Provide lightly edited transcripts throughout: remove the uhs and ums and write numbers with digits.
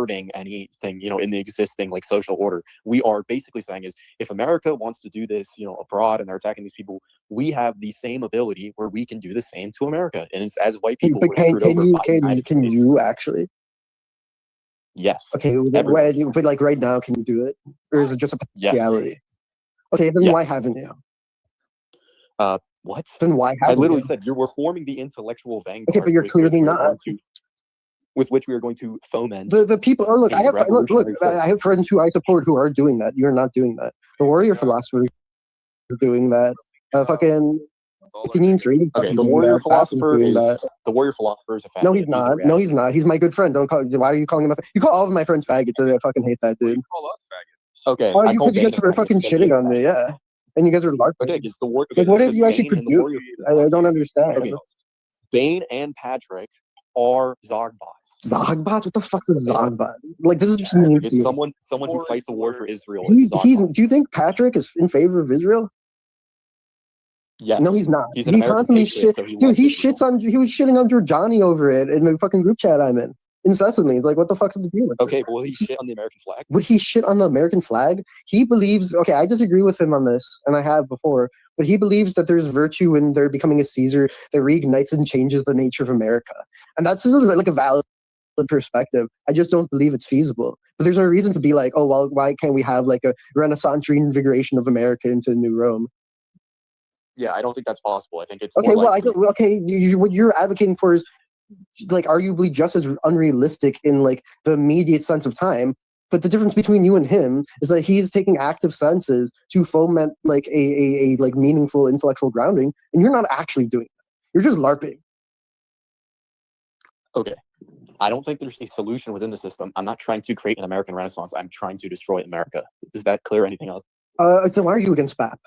subverting anything, in the existing like social order. We are basically saying is if America wants to do this, abroad and they're attacking these people, we have the same ability where we can do the same to America. And it's, as white people, but we're screwed over by the United can States. you actually? Yes. Okay, but like right now, can you do it, or is it just a potentiality? Yes. Okay, then why haven't you? What? Then why haven't I literally you? said we're forming the intellectual vanguard. Okay, but you're clearly not. With which we are going to foment the people. Oh, look, I have friends who I support who are doing that. You're not doing that. The warrior philosophers are doing that. Fucking. Okay, the warrior philosopher is that. The warrior philosopher is a faggot. No, he's not. No, he's not. He's my good friend. Don't call. Why are you calling him? You call all of my friends faggots. I fucking hate that dude. You call us faggots. Okay. Oh, because you guys are fucking shitting on me. Yeah. And you guys are LARPing. Okay, it's the war. Like, what if you actually could do it? I don't understand. Okay. Bane and Patrick are Zogbots. Zogbots? What the fuck is a Zogbot? Like, this is just mean to you. Someone who fights a war for Israel. Do you think Patrick is in favor of Israel? Yes. No, he's not. He's he constantly shit. Dude, he was shitting on Johnny over it in the fucking group chat I'm in. Incessantly. It's like, what the fuck's the deal with Okay, but will he shit on the American flag? Would he shit on the American flag? He believes, okay, I disagree with him on this, and I have before, but he believes that there's virtue in there becoming a Caesar that reignites and changes the nature of America. And that's really like a valid perspective. I just don't believe it's feasible. But there's no reason to be like, oh, well, why can't we have like a Renaissance reinvigoration of America into New Rome? Yeah, I don't think that's possible. I think it's okay. Well, what you're advocating for is like arguably just as unrealistic in like the immediate sense of time. But the difference between you and him is that he's taking active senses to foment like a like meaningful intellectual grounding, and you're not actually doing that. You're just LARPing. Okay. I don't think there's a solution within the system. I'm not trying to create an American Renaissance. I'm trying to destroy America. Does that clear anything up? So why are you against BAP?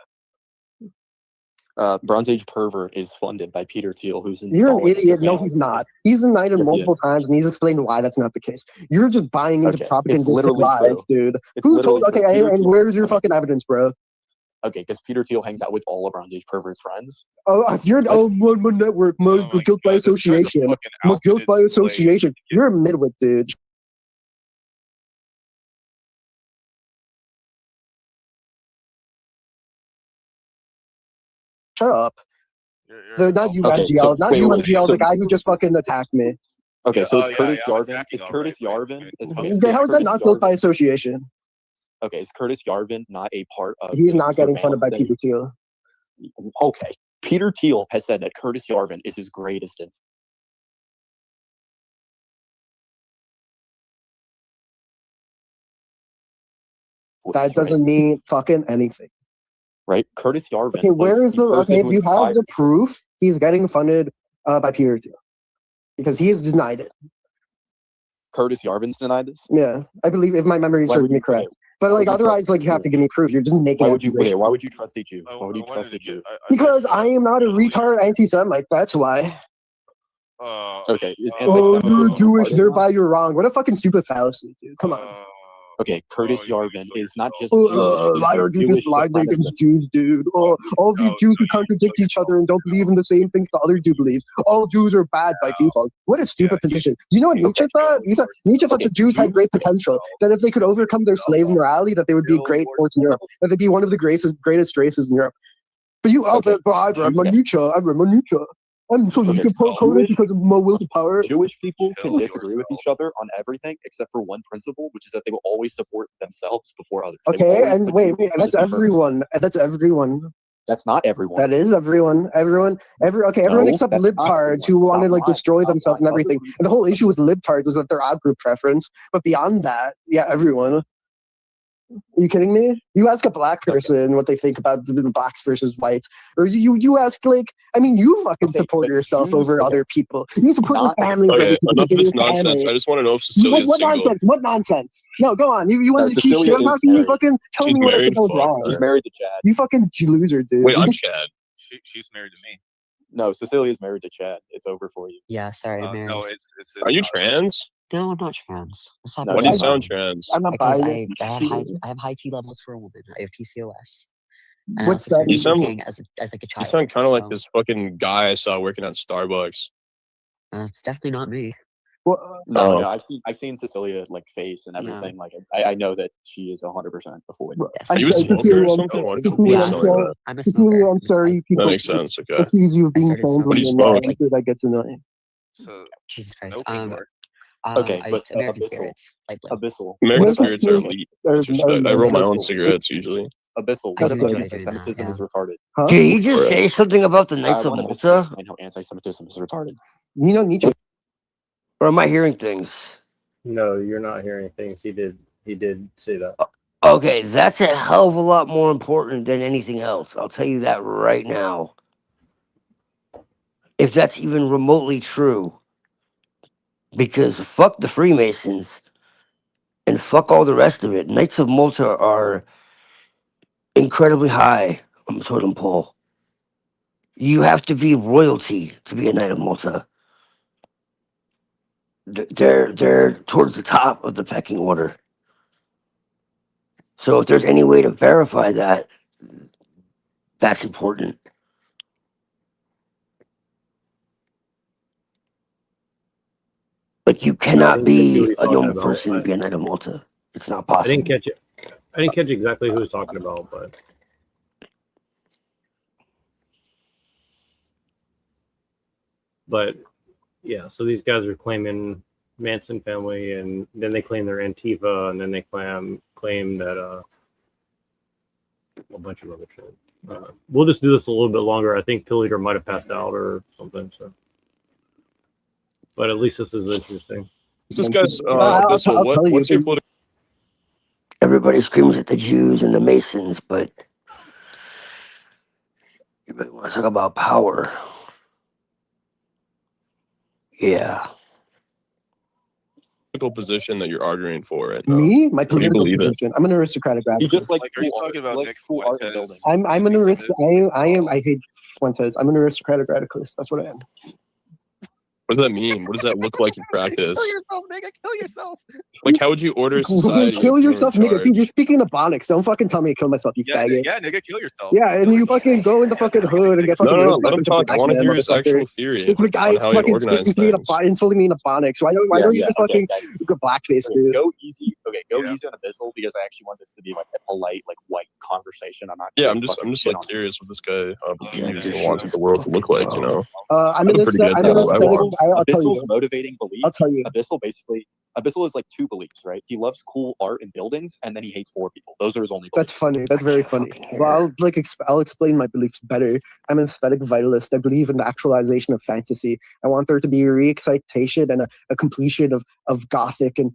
Bronze Age Pervert is funded by Peter Thiel, who's in. You're an idiot. No, he's not. He's denied it multiple times, and he's explained why that's not the case. You're just buying into propagandistic lies, dude. Who told? Okay, and where's your fucking evidence, bro? Okay, because Peter Thiel hangs out with all of Bronze Age Pervert's friends. Oh, you're my network, my guilt by association. My guilt by association. You're a midwit, dude. Shut up. Not you, MGL. Not you, MGL. The guy who just fucking attacked me. Okay, so is Curtis Yarvin? Is Curtis Yarvin? How is that not guilt by association? Okay, is Curtis Yarvin not a part of? He's not getting funded by Peter Thiel. Okay, Peter Thiel has said that Curtis Yarvin is his greatest influence. That doesn't mean fucking anything. Right, Curtis Yarvin. Okay, where is the? Okay, if you have the proof, he's getting funded by Peter Thiel because he has denied it. Curtis Yarvin's denied this. Yeah, I believe if my memory serves me correct. But like otherwise, like you have to give me proof. You're just making. Why would you trust a Jew? Why would you trust a Jew? Because I am not a retard anti-Semite. That's why. Okay. You're Jewish, thereby you're wrong. What a fucking stupid fallacy, dude. Come on. Okay, Curtis Yarvin is not just Jewish. Lie against Jews, dude. All these Jews who contradict each other and don't believe in the same thing the other Jew believes. All Jews are bad by default. What a stupid position. You know what Nietzsche thought? Nietzsche thought the Jews had great potential. That if they could overcome their slave morality, that they would be a great force in Europe. That they'd be one of the greatest races in Europe. But I've read my Nietzsche. I'm so you can post because of my will to power. Jewish people can disagree with each other on everything except for one principle, which is that they will always support themselves before others. Okay, and wait, that's everyone. That's everyone. That's not everyone. That is everyone. Everyone except libtards who want to like destroy themselves and everything. And the whole issue with libtards is that they're odd group preference. But beyond that, yeah, everyone. Are you kidding me? You ask a black person what they think about the blacks versus whites, or you ask like, I mean, you fucking support yourself over other people. You support your family. Okay, enough of this nonsense. I just want to know if Cecilia is single. Nonsense? What nonsense? No, go on. You want to keep shit about me? Fucking tell me what I think was wrong. She's married to Chad. You fucking loser, dude. Wait, I'm Chad. She's married to me. No, Cecilia's married to Chad. It's over for you. Yeah, sorry, I'm married. No, it's Are you trans? No, I'm not trans. Why do you sound trans? I'm not Because biased. I have high T levels for a woman. I have PCOS. And What's I also that? started You sound- smoking as like a child. You sound kind of like so, this fucking guy I saw working at Starbucks. It's definitely not me. Well, No, I've seen Cecilia like face and everything. Like I know that she is 100% a void. Are you a smoker or something? Why did you Cecilia, say like that? I'm a Cecilia, smoker. I'm sorry. People That makes sense. Okay. accuse you of being started friends smoking with do you me, smoke? and I'm sure that gets annoying. So Jesus Christ. no anymore. Okay, but American Abyssal, Spirits. Light blue. Abyssal, American American spirits are spirits elite. are- That's just, I are roll my own Abyssal. cigarettes usually. Abyssal. I What do about enjoy doing that, anti-Semitism yeah. is retarded? Huh? Did he just Right. say something about the Knights I of want Abyssal to Malta? explain how anti-Semitism is retarded. You know Nietzsche. Or am I hearing things? No, you're not hearing things. He did say that. Okay, that's a hell of a lot more important than anything else. I'll tell you that right now. If that's even remotely true. Because fuck the Freemasons and fuck all the rest of it. Knights of Malta are incredibly high on the totem pole. You have to be royalty to be a Knight of Malta. They're towards the top of the pecking order. So if there's any way to verify that, that's important. Like you cannot didn't catch who be he's a talking normal about. person and be a Knight of Malta. It's not I possible. didn't catch it. I didn't catch exactly who he was talking about, but yeah. So these guys are claiming Manson family, and then they claim they're Antifa, and then they claim that a bunch of other shit. We'll just do this a little bit longer. I think Pill Eater might have passed out or something. So, but at least this is interesting. This guy's I'll Abyssal. tell you, What's your but- political? Everybody screams at the Jews and the Masons, but you might want to talk about power. Yeah. Position that you're arguing for right now? Me, my do you political believe in? position. I'm an aristocratic He radical. just likes Like, are you cool art. talking about He likes Nick cool art and Fuentes? buildings. I'm an Anti-Semitism? I hate Fuentes. I'm an aristocratic radicalist. That's what I am. What does that mean? What does that look like in practice? Kill yourself, nigga. Kill yourself. Like, how would you order society? Kill if you were in yourself, nigga. Dude, you're charge? speaking Ebonics. Don't fucking tell me to kill myself, you Yeah, faggot. yeah, nigga, kill yourself. Yeah, and you fucking go in the fucking hood and get fucking No. raped by Let a him bunch of talk. I black want to men, hear his motherfucker. actual theory This guy on is how he fucking organized speaking things. insulting me in Ebonics. Why don't you just fucking go blackface, Okay, dude? go easy. Okay, go Yeah. easy on Abyssal because I actually want this to be like a polite, like white conversation. I'm not. Yeah, gonna I'm just fucking like shit on curious what this guy believes Yeah, and wants the world to look like. You know, I'm I'm an pretty good at aesthetic. that. I'll tell Abyssal's you. motivating belief. I'll tell you. Abyssal is like two beliefs, right? He loves cool art and buildings, and then he hates poor people. Those are his only beliefs. That's funny. That's very funny. Well, I'll explain my beliefs better. I'm an aesthetic vitalist. I believe in the actualization of fantasy. I want there to be a re-excitation and a completion of Gothic and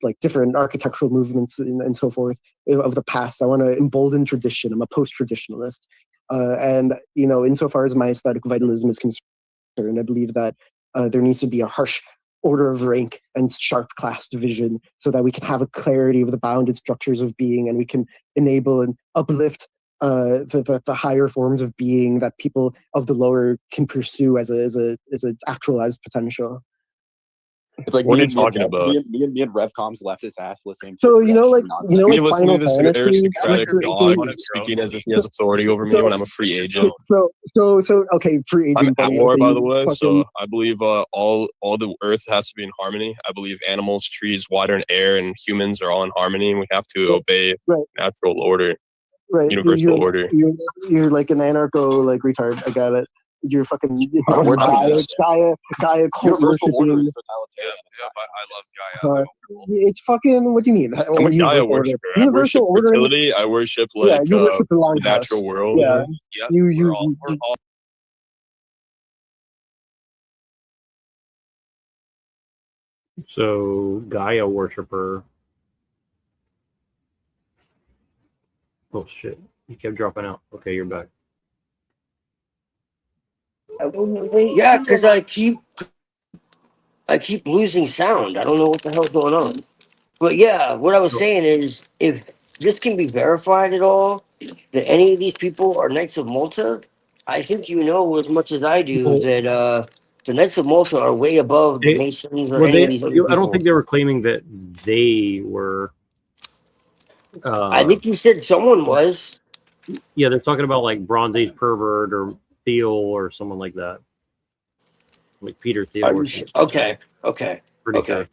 like different architectural movements and so forth of the past. I want to embolden tradition. I'm a post-traditionalist, and insofar as my aesthetic vitalism is concerned, I believe that there needs to be a harsh order of rank and sharp class division so that we can have a clarity of the bounded structures of being, and we can enable and uplift the higher forms of being that people of the lower can pursue as a actualized potential. It's like What me are you and talking about? Me and Revcom's left his ass listening. So to like Me listening Final to this Fantasy, aristocratic like, dog speaking as if he has authority over me when I'm a free agent. So okay, free I'm agent. at buddy, war, okay, by the way, fucking- so I believe all the earth has to be in harmony. I believe animals, trees, water, and air, and humans are all in harmony, and we have to obey natural order, universal order. You're like an anarcho like retard. I got it. You're fucking We're not this. Gaia cult Universal order is worshipping. totalitarian. I love Gaia. It's fucking. What do you mean? I'm a Gaia worshiper. I worship fertility. I worship like you worship the the natural world. Yeah, Yeah, we're all So Gaia worshiper. Oh shit! You kept dropping out. Okay, you're back. Yeah, because I keep losing sound. I don't know what the hell's going on. But yeah, what I was saying is, if this can be verified at all, that any of these people are Knights of Malta, I think you know as much as I do that the Knights of Malta are way above the Masons or any of these other people. I don't think they were claiming that they were. I think you said someone was. Yeah, they're talking about like Bronze Age pervert or Theo or someone like that. like Peter Thiel or something. Okay. Pretty sure.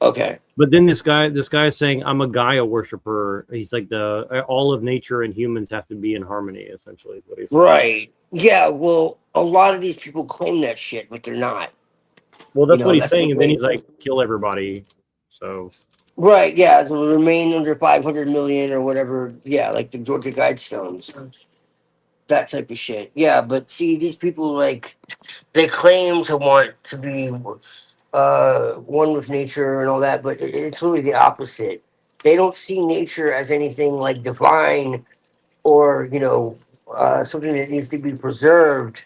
Okay. But then this guy is saying, I'm a Gaia worshiper. He's like all of nature and humans have to be in harmony, essentially. Is what he's saying. Right. Yeah, well, a lot of these people claim that shit, but they're not. Well, that's what he's saying, and then he's like, kill everybody. So. Right, yeah, to remain under 500 million or whatever. Yeah, like the Georgia Guidestones. That type of shit. Yeah, but see, these people, like, they claim to want to be one with nature and all that, but it's really the opposite. They don't see nature as anything like divine or, something that needs to be preserved,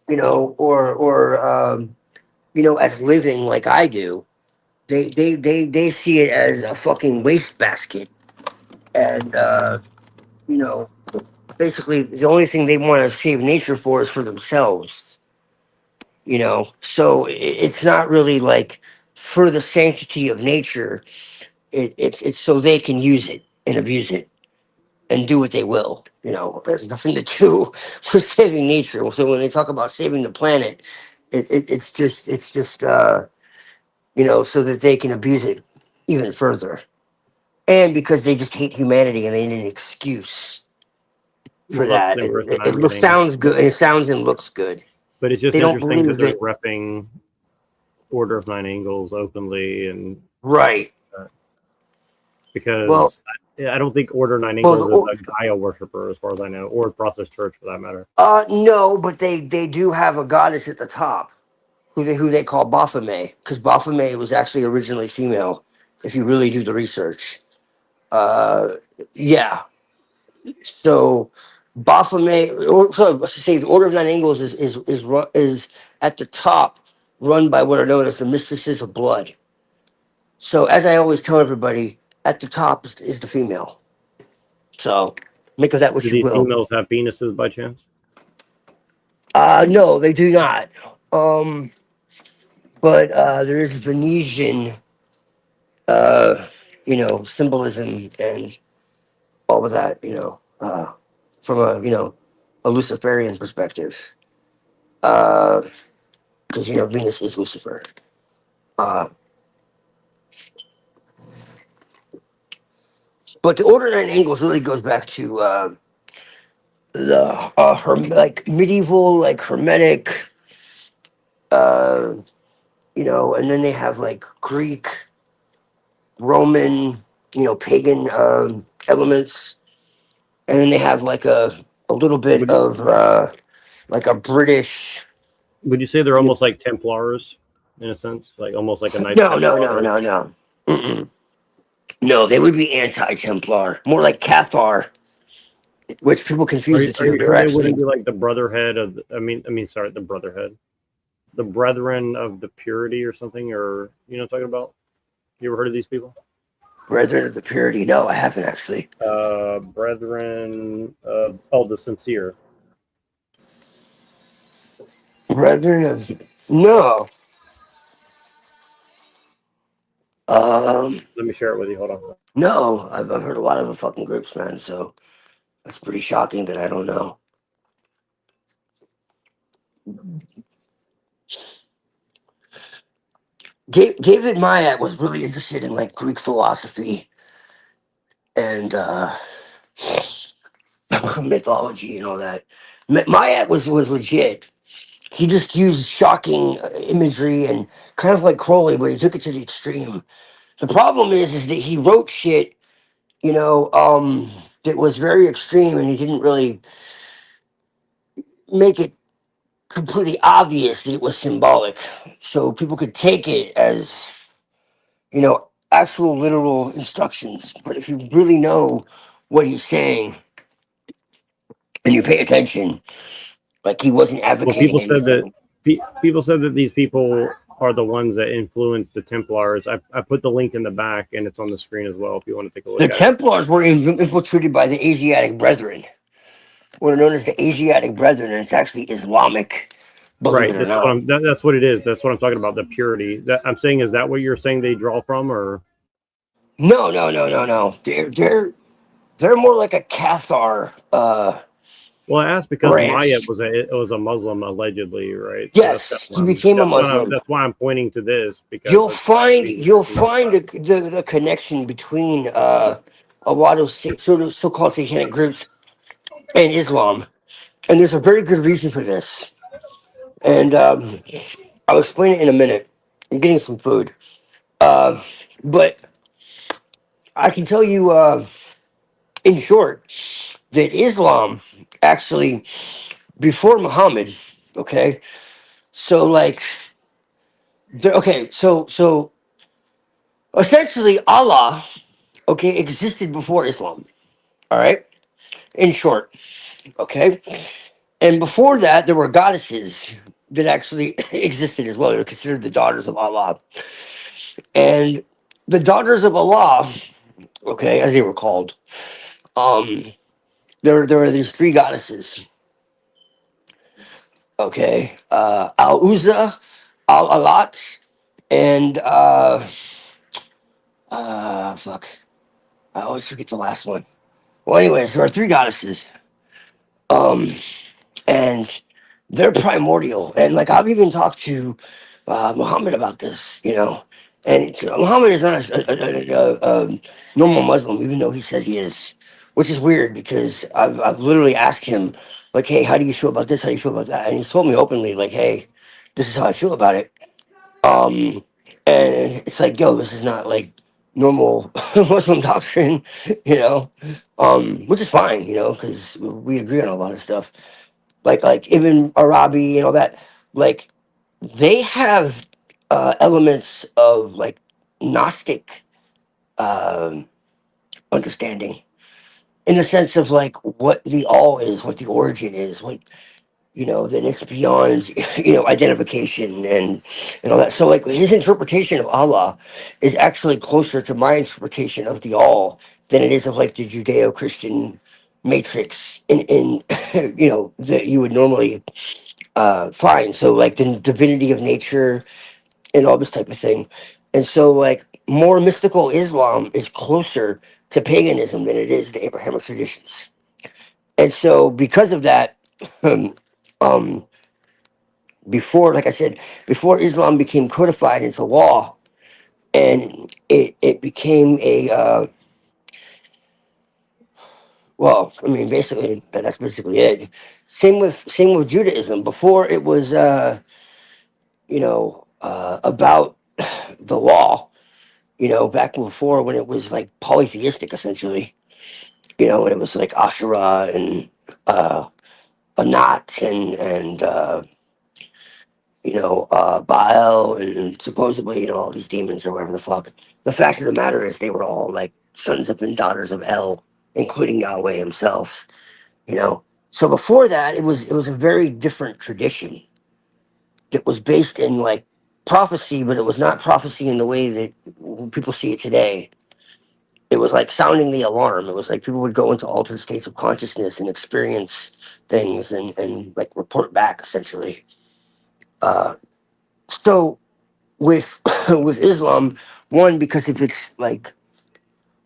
or as living like I do. They see it as a fucking wastebasket. And, basically the only thing they want to save nature for is for themselves. So it's not really like for the sanctity of nature. It's so they can use it and abuse it and do what they will. There's nothing to do with saving nature. So when they talk about saving the planet, it's just so that they can abuse it even further. And because they just hate humanity and they need an excuse for that. It sounds good. It sounds and looks good. But it's just they interesting that they're repping Order of Nine Angles openly and right. Because I don't think Order of Nine Angles is a Gaia worshiper, as far as I know, or Process Church for that matter. No, but they do have a goddess at the top, who they call Baphomet, because Baphomet was actually originally female. If you really do the research, yeah. So Baphomet, let's say the Order of Nine Angles is at the top, run by what are known as the Mistresses of Blood. So as I always tell everybody, at the top is the female. So make of that what you will. Do these females have penises by chance? No, they do not. But there is Venetian, symbolism and all of that, from a Luciferian perspective. Because Venus is Lucifer. But the Order of Nine Angles really goes back to the medieval, like hermetic, and then they have like Greek, Roman, pagan elements, and then they have like a little bit of like a British. Would you say they're almost like Templars in a sense, like almost like a nice? No. Mm-mm. No, they would be anti-Templar, more like Cathar, which people confuse the two. Are you sure they wouldn't be like the Brotherhood of? The Brotherhood, the Brethren of the Purity or something, or talking about? You ever heard of these people? Brethren of the Purity? No, I haven't actually. Brethren of the Sincere. Brethren of no. Let me share it with you. Hold on. No, I've heard a lot of the fucking groups, man. So that's pretty shocking that I don't know. David Maia was really interested in like Greek philosophy and mythology and all that. Maia was legit. He just used shocking imagery and kind of like Crowley, but he took it to the extreme. The problem is that he wrote shit, that was very extreme, and he didn't really make it completely obvious that it was symbolic, so people could take it as, actual literal instructions. But if you really know what he's saying and you pay attention, like he wasn't advocating anything. People said that these people are the ones that influenced the Templars. I put the link in the back, and it's on the screen as well if you want to take a look. The Templars were infiltrated by the Asiatic Brethren, what are known as the Asiatic Brethren, and it's actually Islamic. Right, that's what it is. That's what I'm talking about. The purity. That I'm saying, is that what you're saying they draw from, or? No. They're more like a Cathar. Well, I asked because Maya branch. was a Muslim allegedly, right? So Yes, he became a Muslim. that's why I'm pointing to this because You'll find the connection between a lot of sort of so-called satanic groups and Islam, and there's a very good reason for this. And I'll explain it in a minute. I'm getting some food, uh, but I can tell you in short that Islam actually before Muhammad. Okay, so like, so essentially Allah, okay, existed before Islam. All right, in short, okay. And before that, there were goddesses that actually existed as well. They were considered the daughters of Allah. And the daughters of Allah, okay, as they were called, um, there were these three goddesses, okay, Al Uzza, Al Alat, and fuck, I always forget the last one. Well, anyways, there are three goddesses. Um, and they're primordial. And like I've even talked to Muhammad about this, you know. And Muhammad is not a normal Muslim, even though he says he is, which is weird because I've literally asked him, like, hey, how do you feel about this? How do you feel about that? And he's told me openly, like, hey, this is how I feel about it. Um, and it's like, yo, this is not like normal Muslim doctrine, you know, which is fine, you know, because we agree on a lot of stuff like even Arabi and all that, like they have elements of like Gnostic um, understanding in the sense of like what the all is, what the origin is, what you know that it's beyond identification and all that. So like his interpretation of Allah is actually closer to my interpretation of the all than it is of like the Judeo-Christian matrix in that you would normally fine. So like the divinity of nature and all this type of thing. And so like more mystical Islam is closer to paganism than it is to Abrahamic traditions. And so because of that, um, before, like I said, before Islam became codified into law and it became a, well, I mean, basically that's basically it. Same with Judaism. Before it was, about the law, back before when it was like polytheistic essentially, when it was like Asherah and Anat and Baal and supposedly, all these demons or whatever the fuck. The fact of the matter is they were all like sons of and daughters of El, including Yahweh himself, you know. So before that it was a very different tradition that was based in like prophecy, but it was not prophecy in the way that people see it today. It was like sounding the alarm. It was like people would go into altered states of consciousness and experience things and like report back essentially. So with with Islam, one because of its like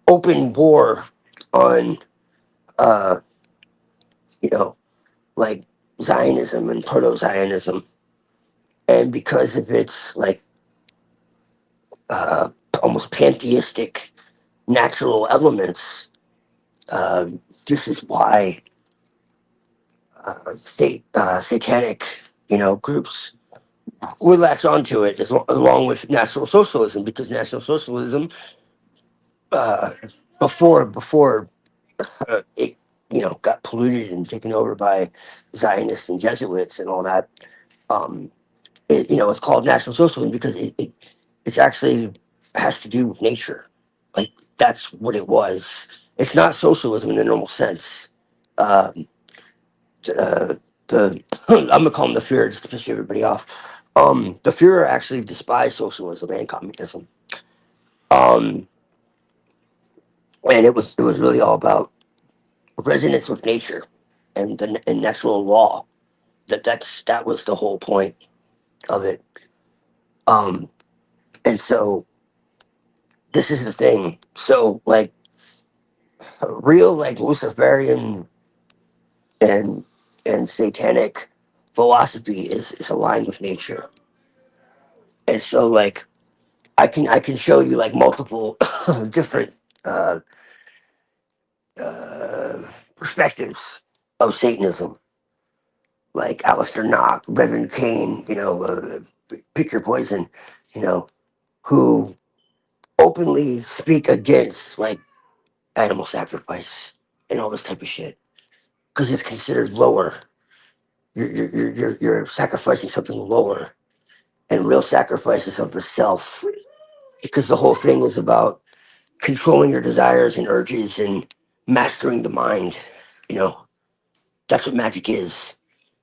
open war on uh you know like Zionism and proto Zionism, and because of its like uh almost pantheistic natural elements. Uh, this is why satanic, groups would latch onto it along with National Socialism, because National Socialism, uh, before it, got polluted and taken over by Zionists and Jesuits and all that, um, it's called National Socialism because it's actually has to do with nature. Like that's what it was. It's not socialism in the normal sense. Um, the I'm gonna call them the Führer just to piss everybody off. The Führer actually despised socialism and communism. Um, and it was really all about resonance with nature and natural law. That was the whole point of it. Um, and so this is the thing. So like real like Luciferian and and satanic philosophy is aligned with nature. And so like I can show you like multiple different uh, uh, perspectives of Satanism, like Alistair Knock, Reverend Kane, pick your poison, you know, who openly speak against like animal sacrifice and all this type of shit because it's considered lower. You're sacrificing something lower, and real sacrifice is of the self because the whole thing is about controlling your desires and urges and mastering the mind. You know, that's what magic is.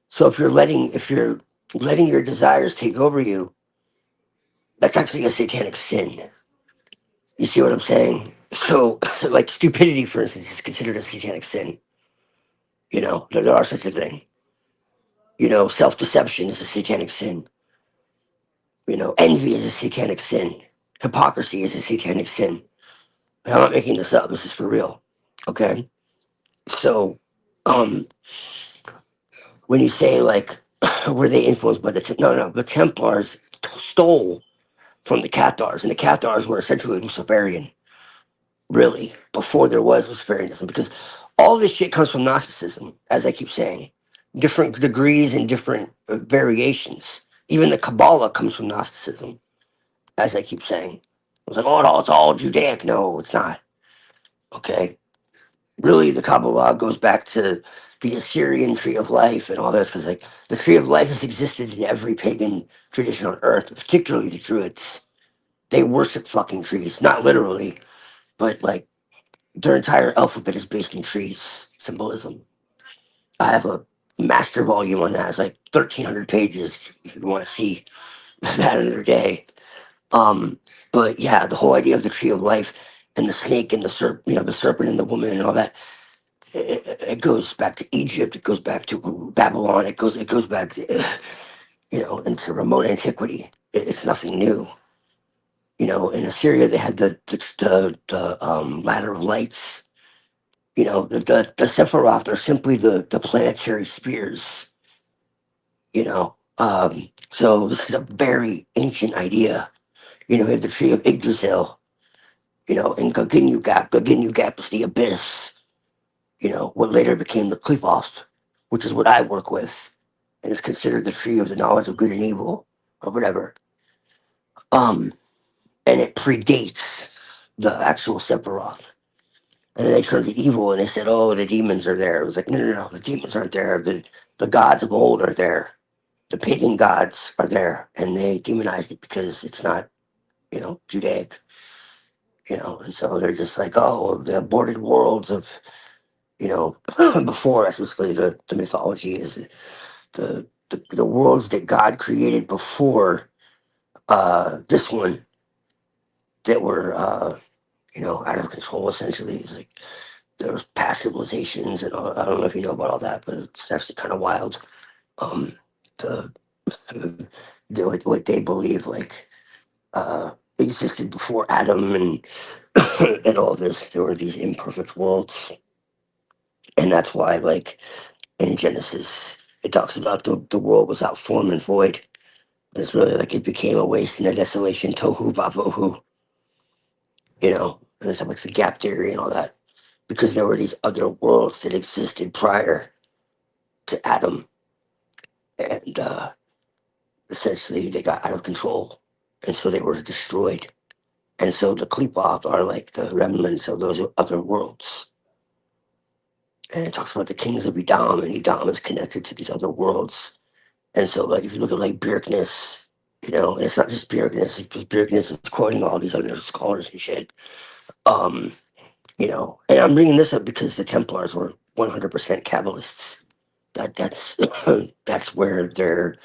So if you're letting your desires take over you, that's actually a satanic sin. You see what I'm saying? So, like stupidity, for instance, is considered a satanic sin. There are such a thing. Self-deception is a satanic sin. Envy is a satanic sin. Hypocrisy is a satanic sin. And I'm not making this up. This is for real. Okay. So, um, when you say like, were they influenced by no, the Templars stole from the Cathars, and the Cathars were essentially Luciferian, really, before there was Luciferianism, because all this shit comes from Gnosticism, as I keep saying, different degrees and different variations. Even the Kabbalah comes from Gnosticism, as I keep saying. It's like, oh, no, it's all Judaic. No, it's not. Okay. Really, the Kabbalah goes back to the Assyrian tree of life and all this, because like the tree of life has existed in every pagan tradition on earth, particularly the Druids. They worship fucking trees, not literally, but like their entire alphabet is based in trees symbolism. I have a master volume on that. It's like 1,300 pages if you want to see that another day. Um, but yeah, the whole idea of the tree of life and the snake and the serpent and the woman and all that. It goes back to Egypt. It goes back to Babylon. It goes back to into remote antiquity. It's nothing new. In Assyria they had the ladder of lights. The Sephiroth are simply the planetary spheres. So this is a very ancient idea. You have the tree of Yggdrasil. And Gaginu Gap is the abyss. What later became the Qlipoth, which is what I work with, and is considered the tree of the knowledge of good and evil, or whatever. Um, and it predates the actual Sephiroth. And then they turned to evil and they said, oh, the demons are there. It was like, no, no, no, the demons aren't there. The gods of old are there. The pagan gods are there. And they demonized it because it's not, Judaic. And so they're just like, oh, the aborted worlds of, before, that's basically the mythology is the worlds that God created before this one that were out of control essentially. It's like there was past civilizations and all, I don't know if you know about all that, but it's actually kind of wild. Um, the, what they believe like existed before Adam and and all this. There were these imperfect worlds, and that's why like in Genesis it talks about the world without form and void. It's really like it became a waste and a desolation, tohu vavohu, and it's like the gap theory and all that, because there were these other worlds that existed prior to Adam, and essentially they got out of control, and so they were destroyed. And so the Qlipoth are like the remnants of those other worlds. And it talks about the kings of Edom, and Edom is connected to these other worlds. And so, like, if you look at like Bjerknes, and it's not just Bjerknes, because Bjerknes is quoting all these other scholars and shit. Um, and I'm bringing this up because the Templars were 100% Kabbalists. That's that's where their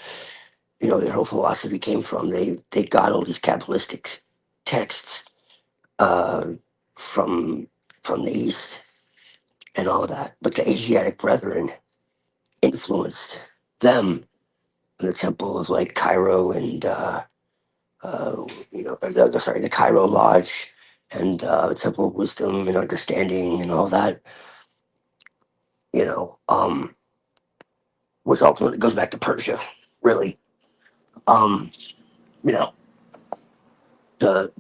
whole philosophy came from. They got all these Kabbalistic texts uh, from the East and all that. But the Asiatic Brethren influenced them in the temple of like Cairo and the Cairo Lodge and the Temple of Wisdom and Understanding and all that. You know, um, which ultimately goes back to Persia, really. You know, the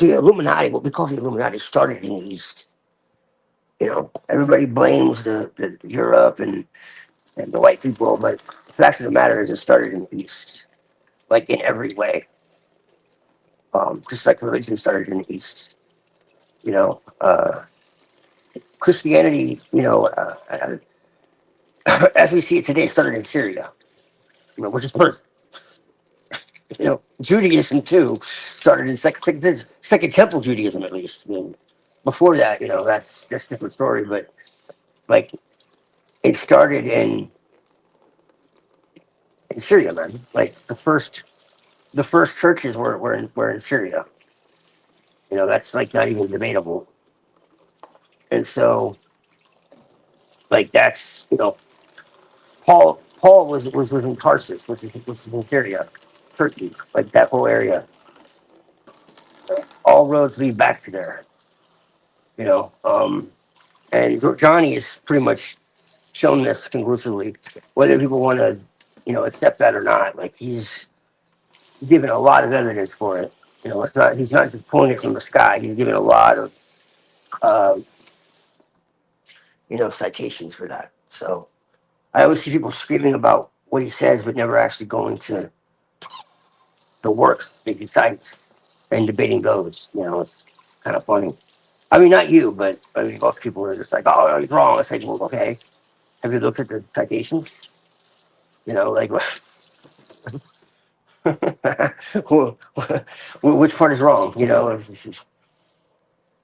Illuminati, what we call the Illuminati, started in the East. You know, everybody blames the Europe and the white people, but the fact of the matter is it started in the East, like in every way. Just like religion started in the East. You know, Christianity, as we see it today, started in Syria, which is perfect. Judaism too started in second Temple Judaism, at least. I mean, before that, that's a different story. But like, it started in Syria, man. Like the first churches were in Syria. That's like not even debatable. And so, like, that's Paul was in Tarsus, which is in Syria, Turkey, like that whole area. All roads lead back to there. You know, and Johnny has pretty much shown this conclusively, whether people want to, accept that or not. Like, he's given a lot of evidence for it. He's not just pulling it from the sky. He's given a lot of, uh, citations for that. So I always see people screaming about what he says, but never actually going to the works that he cites and debating those. It's kind of funny. I mean, not you, but I mean, most people are just like, "Oh, he's wrong." It's like, well, okay. Have you looked at the citations? Like, well, which part is wrong?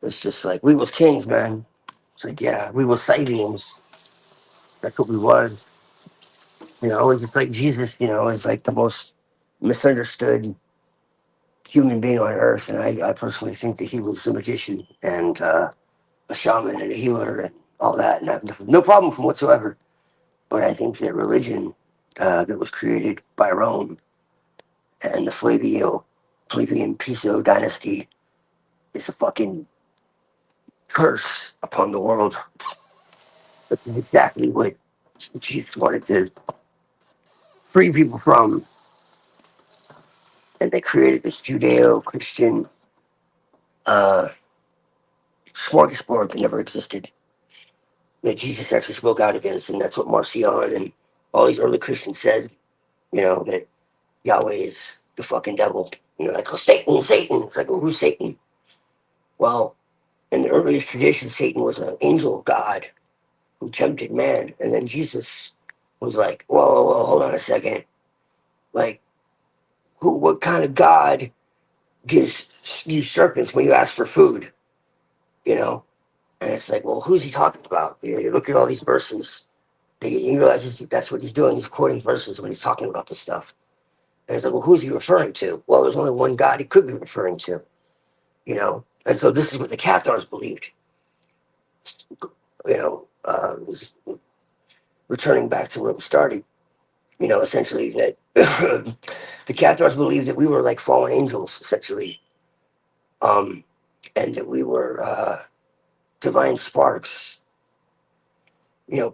It's just like we was kings, man. It's like, yeah, we was Sabians. That's what we was. It's just like Jesus. Is like the most misunderstood human being on earth, and I personally think that he was a magician and a shaman and a healer and all that, and I have no problem with him whatsoever. But I think that religion that was created by Rome and the Flavian Piso dynasty is a fucking curse upon the world. This is exactly what Jesus wanted to free people from. And they created this Judeo-Christian smorgasbord that never existed, that Jesus actually spoke out against. And that's what Marcion and all these early Christians said, that Yahweh is the fucking devil. Like, oh, Satan, Satan. It's like, well, who's Satan? Well, in the earliest tradition, Satan was an angel of God who tempted man. And then Jesus was like, whoa, hold on a second. Like, what kind of God gives you serpents when you ask for food? And it's like, well, who's he talking about? You look at all these verses, you realize that's what he's doing. He's quoting verses when he's talking about this stuff. And it's like, well, who's he referring to? Well, there's only one God he could be referring to, And so this is what the Cathars believed. Returning back to where we started, essentially that the Cathars believed that we were like fallen angels, essentially, and that we were divine sparks,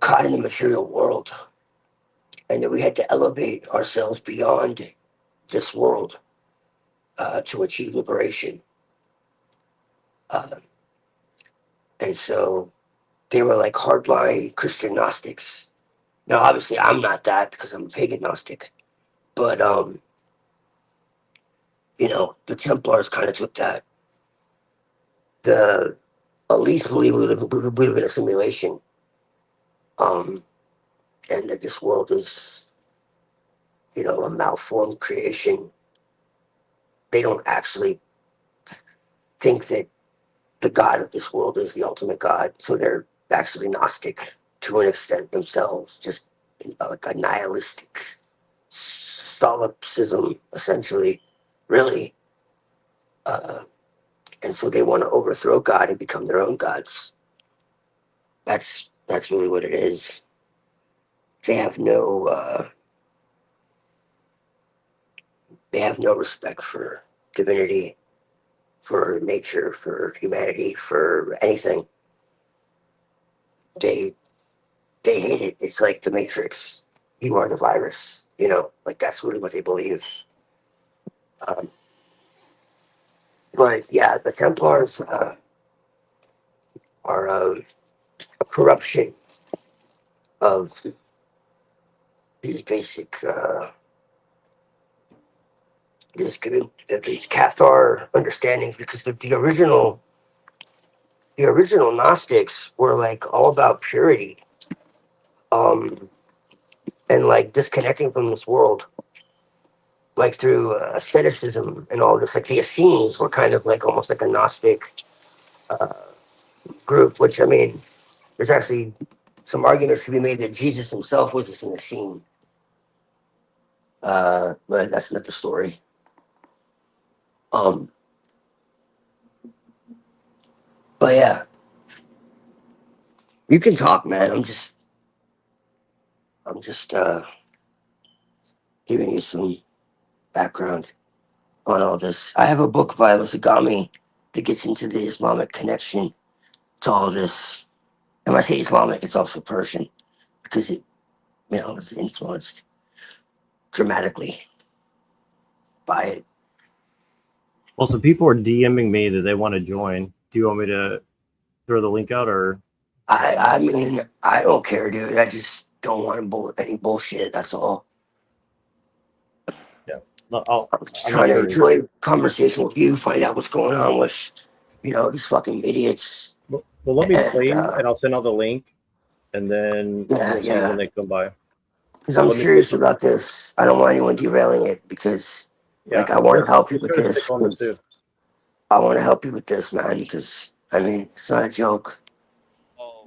caught in the material world, and that we had to elevate ourselves beyond this world to achieve liberation. And so they were like hardline Christian Gnostics. Now, obviously, I'm not that because I'm a pagan Gnostic, but the Templars kind of took that. The elites believe we live in a simulation, and that this world is, a malformed creation. They don't actually think that the God of this world is the ultimate God, so they're actually Gnostic to an extent themselves, just like a nihilistic solipsism, essentially, really. And so they want to overthrow God and become their own gods. That's really what it is. They have no respect for divinity, for nature, for humanity, for anything. They hate it. It's like the Matrix. you are the virus. You know, like that's really what they believe. Um, but yeah, the Templars are a corruption of these basic these Cathar understandings, because the original Gnostics were like all about purity, um, and like disconnecting from this world, like through asceticism and all this. Like the Essenes were kind of like almost like a Gnostic uh, group, which I mean, there's actually some arguments to be made that Jesus himself was an Essene. But that's another story. Um, but yeah, you can talk, man. I'm just giving you some background on all this. I have a book by Lusagami that gets into the Islamic connection to all this. And when I say Islamic, it's also Persian, because it, you know, is influenced dramatically by it. Well, some people are DMing me that they want to join. Do you want me to throw the link out, or? I mean, I don't care, dude. I just don't want any bullshit. That's all. Yeah, I'm just trying to enjoy conversation with you, find out what's going on with, you know, these fucking idiots. Well, let me play, and I'll send out the link, and then we'll see when they come by. Because I'm serious about this. I don't want anyone derailing it, because, like, I want to help you with this. I want to help you with this, man, because, I mean, it's not a joke.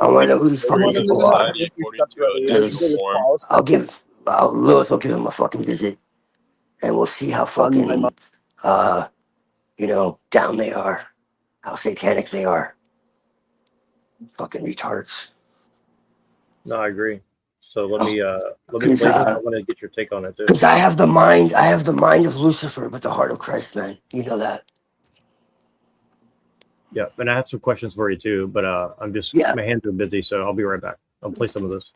I want to know who these fucking people are. Lewis will give him a fucking visit, and we'll see how fucking, you know, down they are, how satanic they are. Fucking retards. No, I agree. So let me play this. I want to get your take on it too. Because I have the mind of Lucifer, but the heart of Christ, man. You know that. Yeah, and I have some questions for you too, but I'm just my hands are busy, so I'll be right back. I'll play some of this.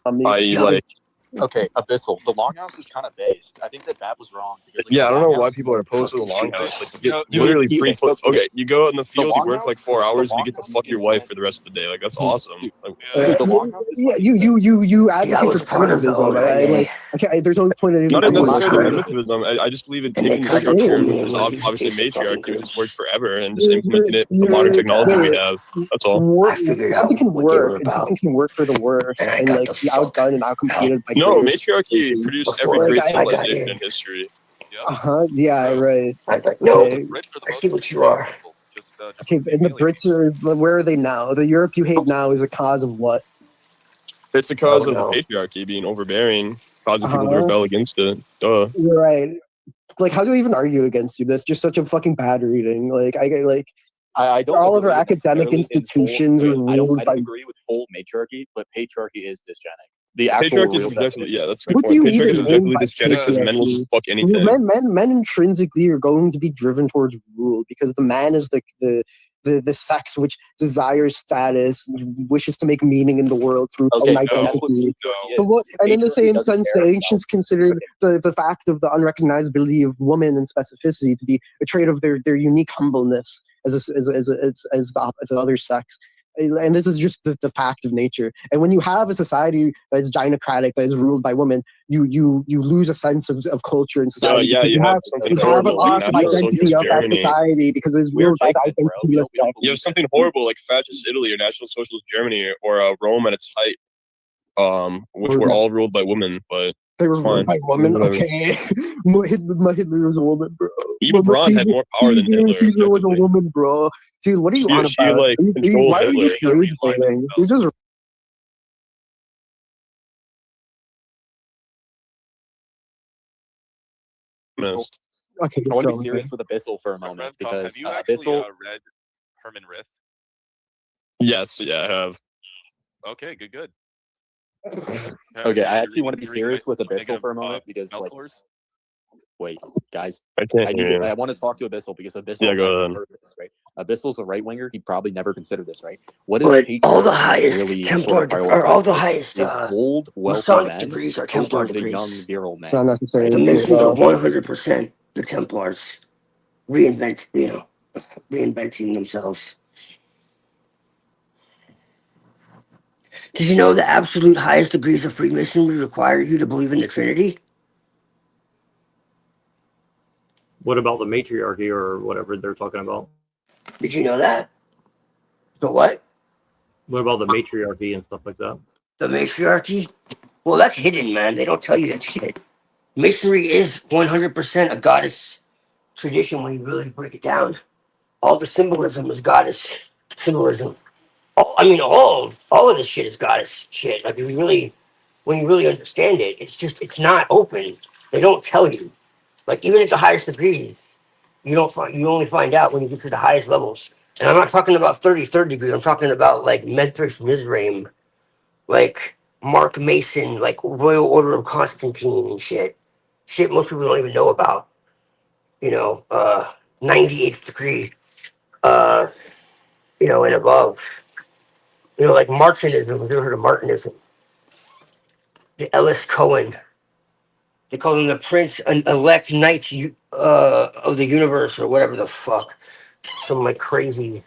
Okay, Abyssal. The Longhouse is kind of based. I think that was wrong. Because, like, I don't know why people are opposed to the Longhouse. Like, you get literally free. Okay, you go out in the field, you work like 4 hours, and you get to fuck your wife for the rest of the day. Like, that's awesome. The Longhouse is you advocate for primitivism. Like, okay, there's no point in not necessarily primitivism. I just believe in taking the structure, which is obviously matriarchy, which has worked forever, and just implementing it with the modern technology we have. That's all. Something can work, and something can work for the worst, and like be outdone and outcompeted by. No, matriarchy produced every great civilization in history. Yeah, right. No, I see what you are. Okay, and the Brits are, where are they now? The Europe you hate now is a cause of what? It's a cause of the patriarchy being overbearing, causing people to rebel against it. Duh. You're right. Like, how do I even argue against you? That's just such a fucking bad reading. Like, I don't. All of our academic institutions are ruled by. I don't agree with full matriarchy, but patriarchy is dysgenic. The patriarchy is objectively, that's my point. Patriarchy is objectively dysgenic because men will just fuck anything. Men intrinsically are going to be driven towards rule, because the man is the sex which desires status, wishes to make meaning in the world through own identity. And in the same sense, the ancients considered the fact of the unrecognizability of woman and specificity to be a trait of their unique humbleness as the other sex. And this is just the fact of nature. And when you have a society that is gynocratic, that is ruled by women, you lose a sense of culture and society. You have something horrible like identity of that society, because it's ruled by the identity of self. You have something horrible like fascist Italy or National Socialist Germany or Rome at its height, which were all ruled by women, but they were ruled by women. Okay, Hitler was a woman, bro. Even Braun had more power than Hitler. Hitler was a woman, bro. Dude, what are you on about? Like, why are you just rage baiting? You're just. Okay, I want to be serious with Abyssal for a moment, because have you actually Abyssal read Herman Rith? Yes, I have. Okay, good. Okay, I actually want to be serious with Abyssal for a moment, because wait, guys, I want to talk to Abyssal, because Abyssal has heard this, right? Abyssal's a right winger. He'd probably never consider this, right? What is But all the patriarchy highest really Templar, sort of or all prioritize, the right? highest Is old, wealthy Masonic men degrees are Templar over the young, degrees. virile It's not men, necessarily right? The true, Masons are though. 100% the Templars reinventing themselves. Did you know the absolute highest degrees of Freemasonry require you to believe in the Trinity? What about the matriarchy or whatever they're talking about? Did you know that? The what? What about the matriarchy and stuff like that? The matriarchy? Well, that's hidden, man. They don't tell you that shit. Masonry is 100% a goddess tradition when you really break it down. All the symbolism is goddess symbolism. All of this shit is goddess shit. Like, when you really understand it, it's not open. They don't tell you. Like, even at the highest degrees, you only find out when you get to the highest levels. And I'm not talking about 33rd degree. I'm talking about like Medthrift Mizraim, like Mark Mason, like Royal Order of Constantine and shit. Shit most people don't even know about. 98th degree, uh, and above. Like Martinism. Have you ever heard of Martinism? The Ellis Cohen. They call him the Prince Elect Knights of the Universe or whatever the fuck. Some like crazy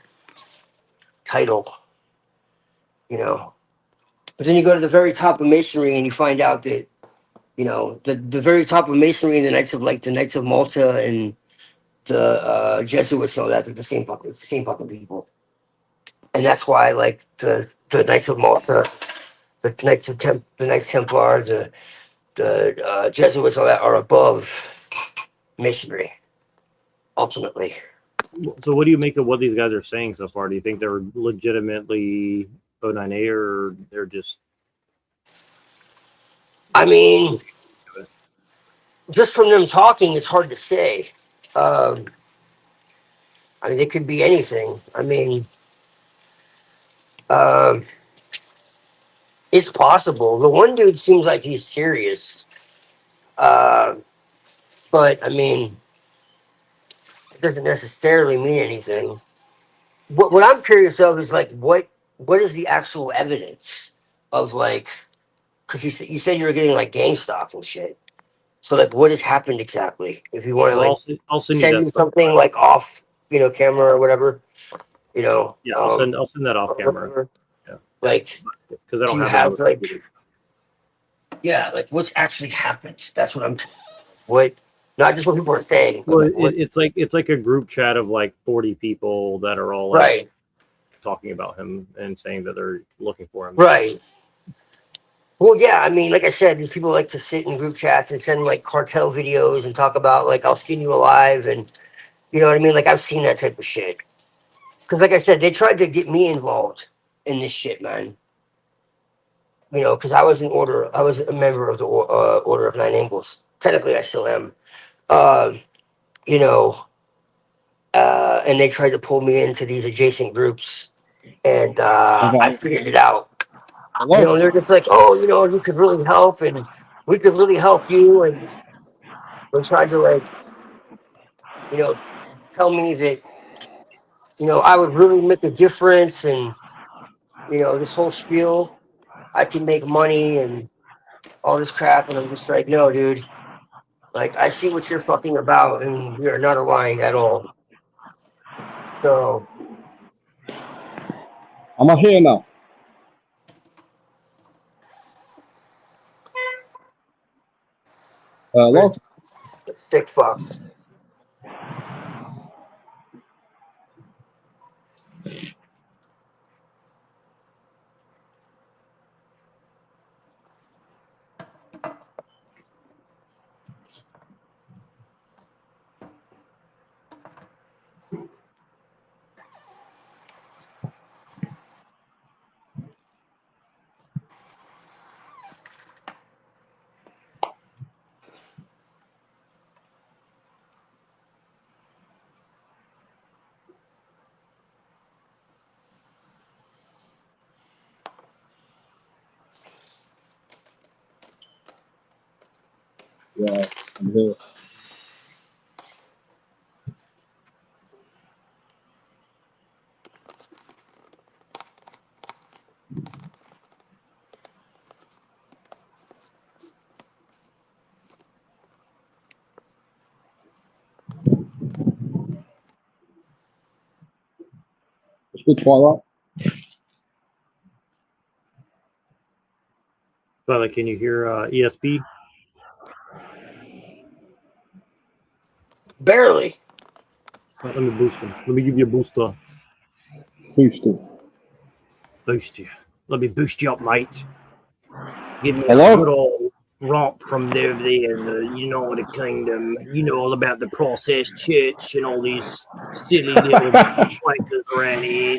title, you know. But then you go to the very top of Masonry and you find out that, the very top of Masonry and the Knights of Malta and the Jesuits and all that, they're it's the same fucking people. And that's why like the Knights of Malta, the Knights Templar, the Jesuits, all that are above Masonry, ultimately. So what do you make of what these guys are saying so far? Do you think they're legitimately O9A or they're just? I mean, just from them talking, it's hard to say. It could be anything. It's possible. The one dude seems like he's serious. But it doesn't necessarily mean anything. What I'm curious of is like what is the actual evidence of like, because you said you were getting like GameStop and shit. So like what has happened exactly? If you want to like I'll send you send that me stuff. something like off, camera or whatever, Yeah, I'll send that off or camera. whatever. Yeah. Like, Because I do don't you have have that. like, yeah, like what's actually happened? That's what, not just what people are saying, but Well, like what, it's like a group chat of like 40 people that are all like right, talking about him and saying that they're looking for him. right. Well, yeah, like I said, these people like to sit in group chats and send like cartel videos and talk about like I'll skin you alive and you know what I mean. Like I've seen that type of shit. Because like I said, they tried to get me involved in this shit, man. Because I was a member of the Order of Nine Angles. Technically, I still am. Uh, you know, and they tried to pull me into these adjacent groups, and I figured it out. And they're just like, oh, you could really help, and we could really help you, and they tried to like, you know, tell me that, I would really make a difference, and this whole spiel, I can make money and all this crap, and I'm just like, no, dude. Like, I see what you're fucking about, and you're not aligned at all. So, I'm up here now. we're Hello? sick fucks. Yeah, I'm here. Good Twilight. Twilight, can you hear ESP? Barely. Let me boost him. Let me give you a booster. Houston. Boost you. Let me boost you up, mate. Give me Hello? a good old romp from there in the United Kingdom. You know all about the processed church and all these silly little places around here.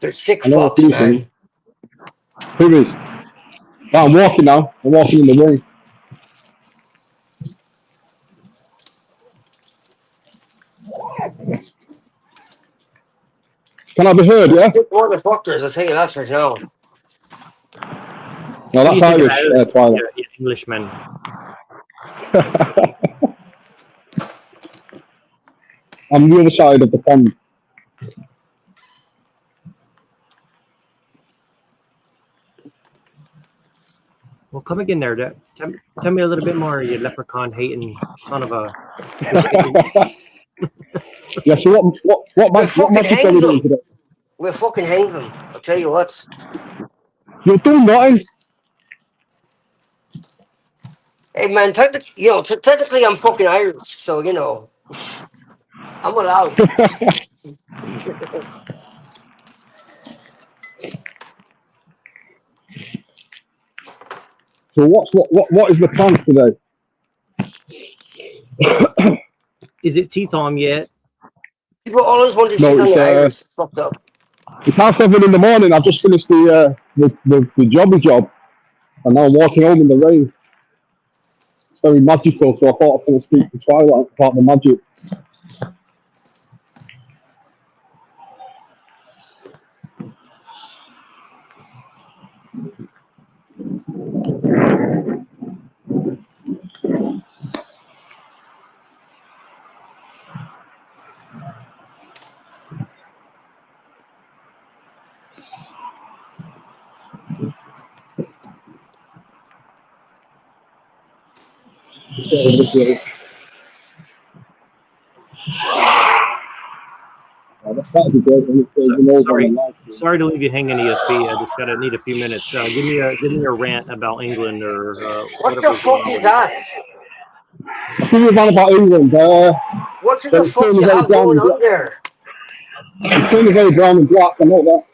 They're sick I know it's fucks, Houston. man. Who is? Oh, I'm walking now. I'm walking in the ring. Can I be heard, They're yeah? sick motherfuckers, I'll tell you that right now. No, What do that's you think Irish, about Twilight. Englishmen? I'm the other side of the pond. Well, come again there. Tell me a little bit more, you leprechaun hating son of a. Yeah, so what Fucking magic are hang we doing them. today? We'll fucking hang them. I'll tell you what. You've done nothing. Hey man, technically I'm fucking Irish, so you know, I'm allowed. So what is the plan today? Is it tea time yet? People always want to No, shit on the Irish. It's fucked up. it's 7:30 in the morning. I've just finished the jobby job, and now I'm walking home in the rain. It's very magical, so I thought I was going to speak to Twilight about the magic. That'd be great. And it's over on the live stream. Sorry to leave you hanging, ESP. I just need a few minutes. Give me a rant about England or What the whatever's going fuck on is with you. that? I think we're on about England. What in the It's fuck turning you very have brown going and on black. there? It's turning very brown and black. I know that.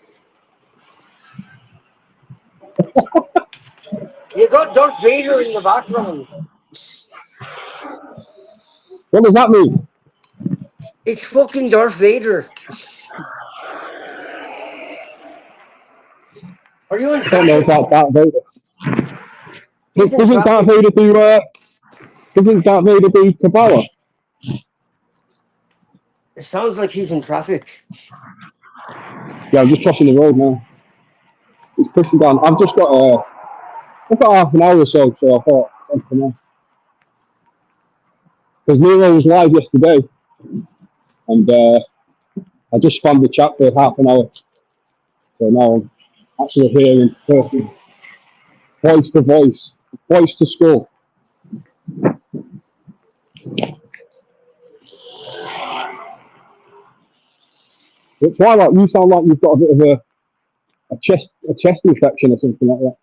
You got Darth Vader in the background. What does that mean? It's fucking Darth Vader. Are you in I don't know traffic? about Darth Vader. He's in Doesn't Darth traffic. Vader do Kabbalah? It sounds like he's in traffic. Yeah, I'm just crossing the road now. It's pushing down. I've got half an hour or so I thought I'd come on. Because Nero was live yesterday, and I just spammed the chat for half an hour. So now I'm actually hearing person, voice to voice, voice to skull. But Twilight, you sound like you've got a bit of a chest infection or something like that.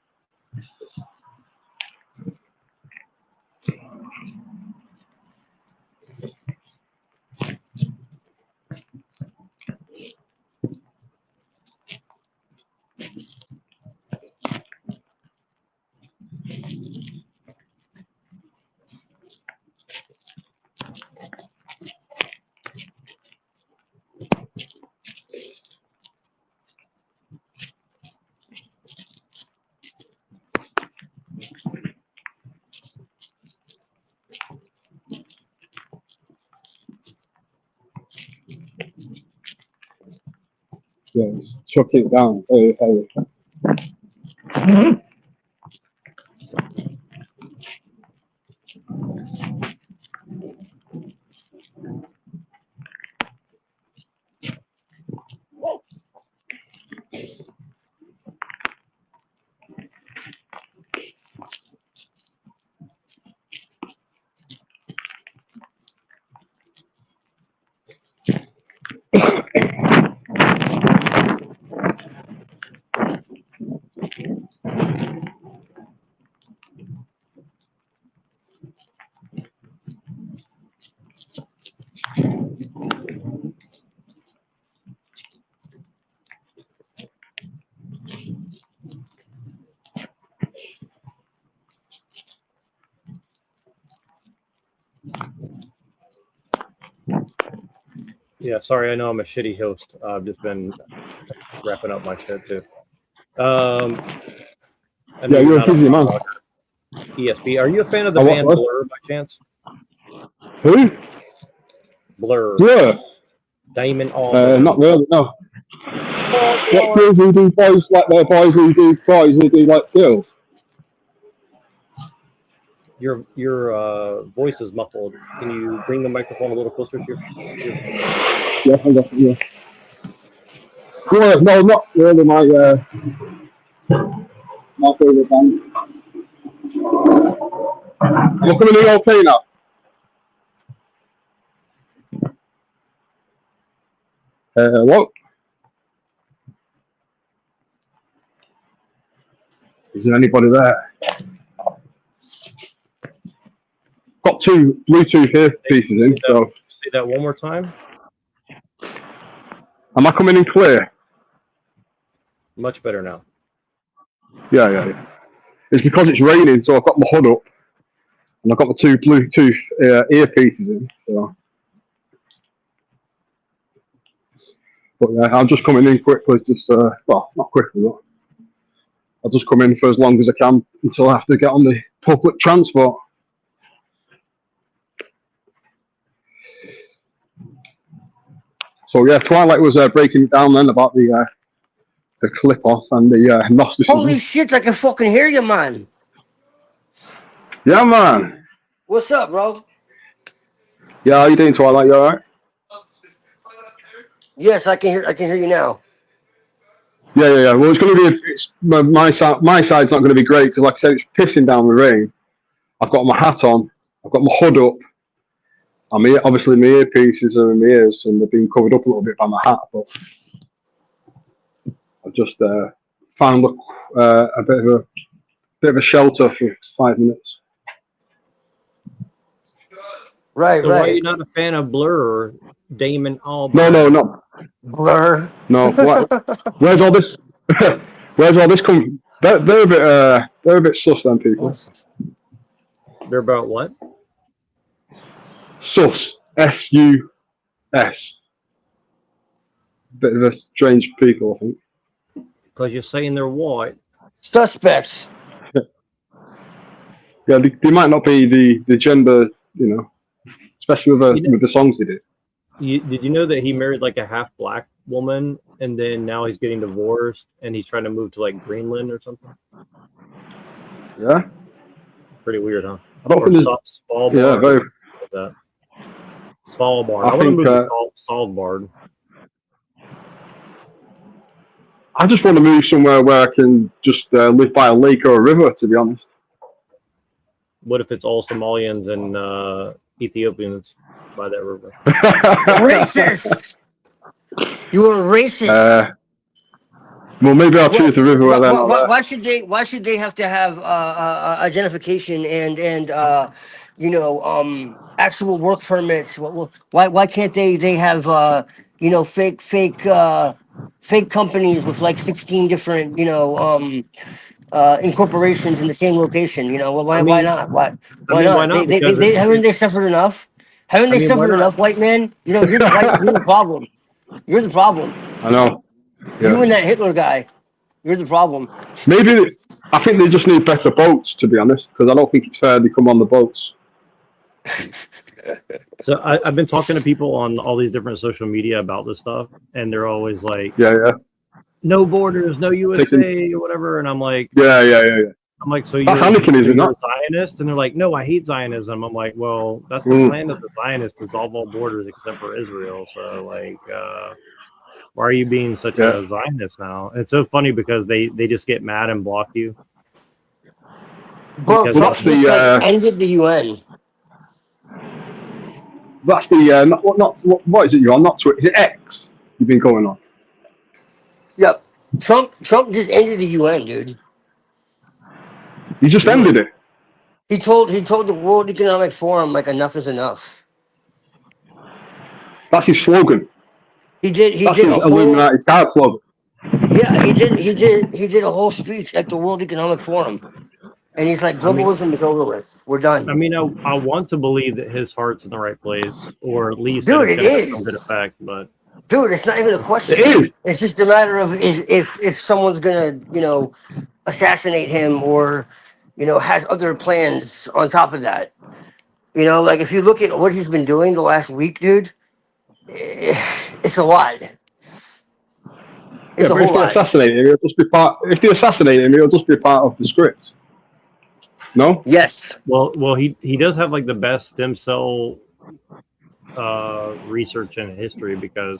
Yes, chuck it down. Hey. Yeah, sorry, I know I'm a shitty host. I've just been wrapping up my shit too. Yeah, you're a busy man. ESP. Are you a fan of the band Blur by chance? Who? Blur. Blur. Damon Albarn. Not really, no. What girls who do boys like their boys who do boys who do like girls? Your voice is muffled. Can you bring the microphone a little closer to your Yeah, yeah. Yeah, no, not really my favourite band. You're coming in okay now? What? Is there anybody there? Got 2 Bluetooth earpieces in, so. Say that one more time. Am I coming in clear? Much better now. Yeah. It's because it's raining, so I've got my hood up, and I've got the 2 Bluetooth earpieces in, so. But yeah, I'm just coming in quickly, just, well, not quickly, but I'll just come in for as long as I can until I have to get on the public transport. So yeah, Twilight was breaking it down then about the clip-off and the Gnosticism. Holy shit, I can fucking hear you, man. Yeah, man. What's up, bro? Yeah, how you doing, Twilight? You alright? Yes, I can hear you now. Yeah. Well, it's going to be my side's not going to be great because, like I said, it's pissing down with rain. I've got my hat on. I've got my hood up. Obviously, my earpieces are in my ears and they've been covered up a little bit by my hat. But I've just found a bit of a shelter for 5 minutes. Right. Why are you not a fan of Blur or Damon Albarn? No, not Blur. No. Where's all this? Where's all this come? They're a bit sus, them people. They're about what? Sus. S-U-S. Bit of a strange people, I think. Because you're saying they're white. Suspects. Yeah, they might not be the gender, especially with the songs they did. Did you know that he married like a half black woman and then now he's getting divorced and he's trying to move to like Greenland or something? Yeah. Pretty weird, huh? I don't think Svalbard. Yeah, very. Like Svalbard. I want to move to Svalbard. I just want to move somewhere where I can just live by a lake or a river, to be honest. What if it's all Somalians and Ethiopians by that river? Racist! You were racist. Well, maybe I'll choose the river where they're not there. Why should they have to have identification and actual work permits? Why can't they have fake companies with like 16 different incorporations in the same location? Why not? Why not? Haven't they suffered enough? Haven't they suffered enough, white man? You're the problem. You're the problem. I know. Yeah. You and that Hitler guy. You're the problem. Maybe I think they just need better boats, to be honest, because I don't think it's fair they come on the boats. So I've been talking to people on all these different social media about this stuff, and they're always like, "Yeah, no borders, no USA, or whatever." And I'm like, "Yeah." I'm like, "So you're a Zionist?" And they're like, "No, I hate Zionism." I'm like, "Well, that's the plan of the Zionists to dissolve all borders except for Israel." So like. Why are you being such a Zionist now? It's so funny because they just get mad and block you. Bro, Trump just ended the UN. That's the what is it you're on? Not Twitter. Is it X? You've been going on. Yep. Trump just ended the UN, dude. He just ended it. He told the World Economic Forum like enough is enough. That's his slogan. He did a whole Illuminati card slogan. Yeah, he did a whole speech at the World Economic Forum. And he's like, I mean, globalism is over with. We're done. I mean, I want to believe that his heart's in the right place, or at least that Dude, it's it going to have some good is. effect. But Dude, it's not even a It question. is. It's just a matter of if someone's gonna, assassinate him or, has other plans on top of that. Like if you look at what he's been doing the last week, dude, it's a lot. It's Yeah, a but if whole they lot. assassinate him, he'll just be part. If they assassinate him, he'll just be part of the script. No. Yes. well, he does have like the best stem cell research in history because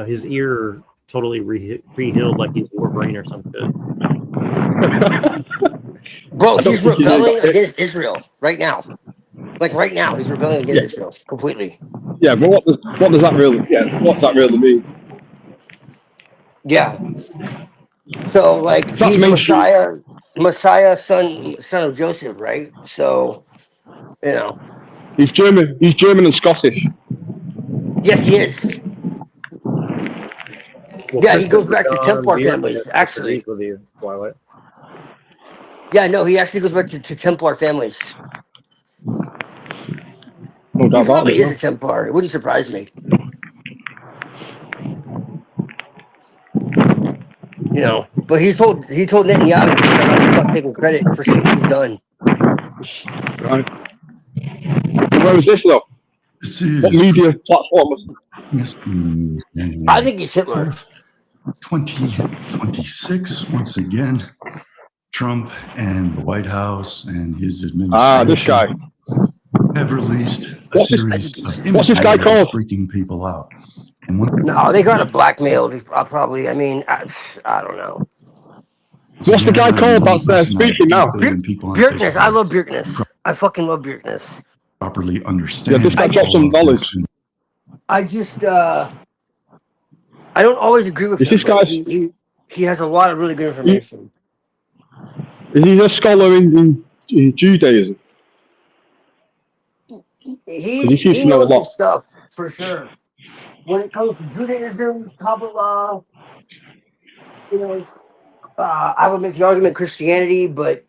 his ear totally re-healed like he's Wolverine or something. Bro, I don't he's think he is. rebelling against Israel right now. Like right now, he's rebelling against Yeah, Israel completely. yeah, but what does that really? Yeah, what's that really mean? Yeah. So like That's he's the mainstream. Messiah, son of Joseph, right? So, He's German. He's German and Scottish. yes, he is. Well, Yeah, he goes Christopher back to John Templar Bierman families, disagrees actually. with you, Twilight. Yeah, no, he actually goes back to Templar families. No He doubt about probably it. is No. a Templar. It wouldn't surprise me. But he told Netanyahu to shut up and stop taking credit for shit he's done. Right. Where is this though? This What is media platform? this is I think he's Hitler. 2026. Once again, Trump and the White House and his This administration guy. have released a What's this- series of What's images what's this guy that is called? freaking people out. And one No, they got to blackmail. Probably. I mean, I don't know. What's the guy called that's speaking now? People on Bjerknes. I Facebook love Bjerknes. I fucking love Bjerknes. properly understand. Yeah, this guy's got all some of this. knowledge. I just I don't always agree with Is him, this but guy? he has a lot of really good information. Is he a scholar in Judaism? He He seems he to know a knows lot. his stuff for sure. When it comes to Judaism, Kabbalah, I would make the argument Christianity, but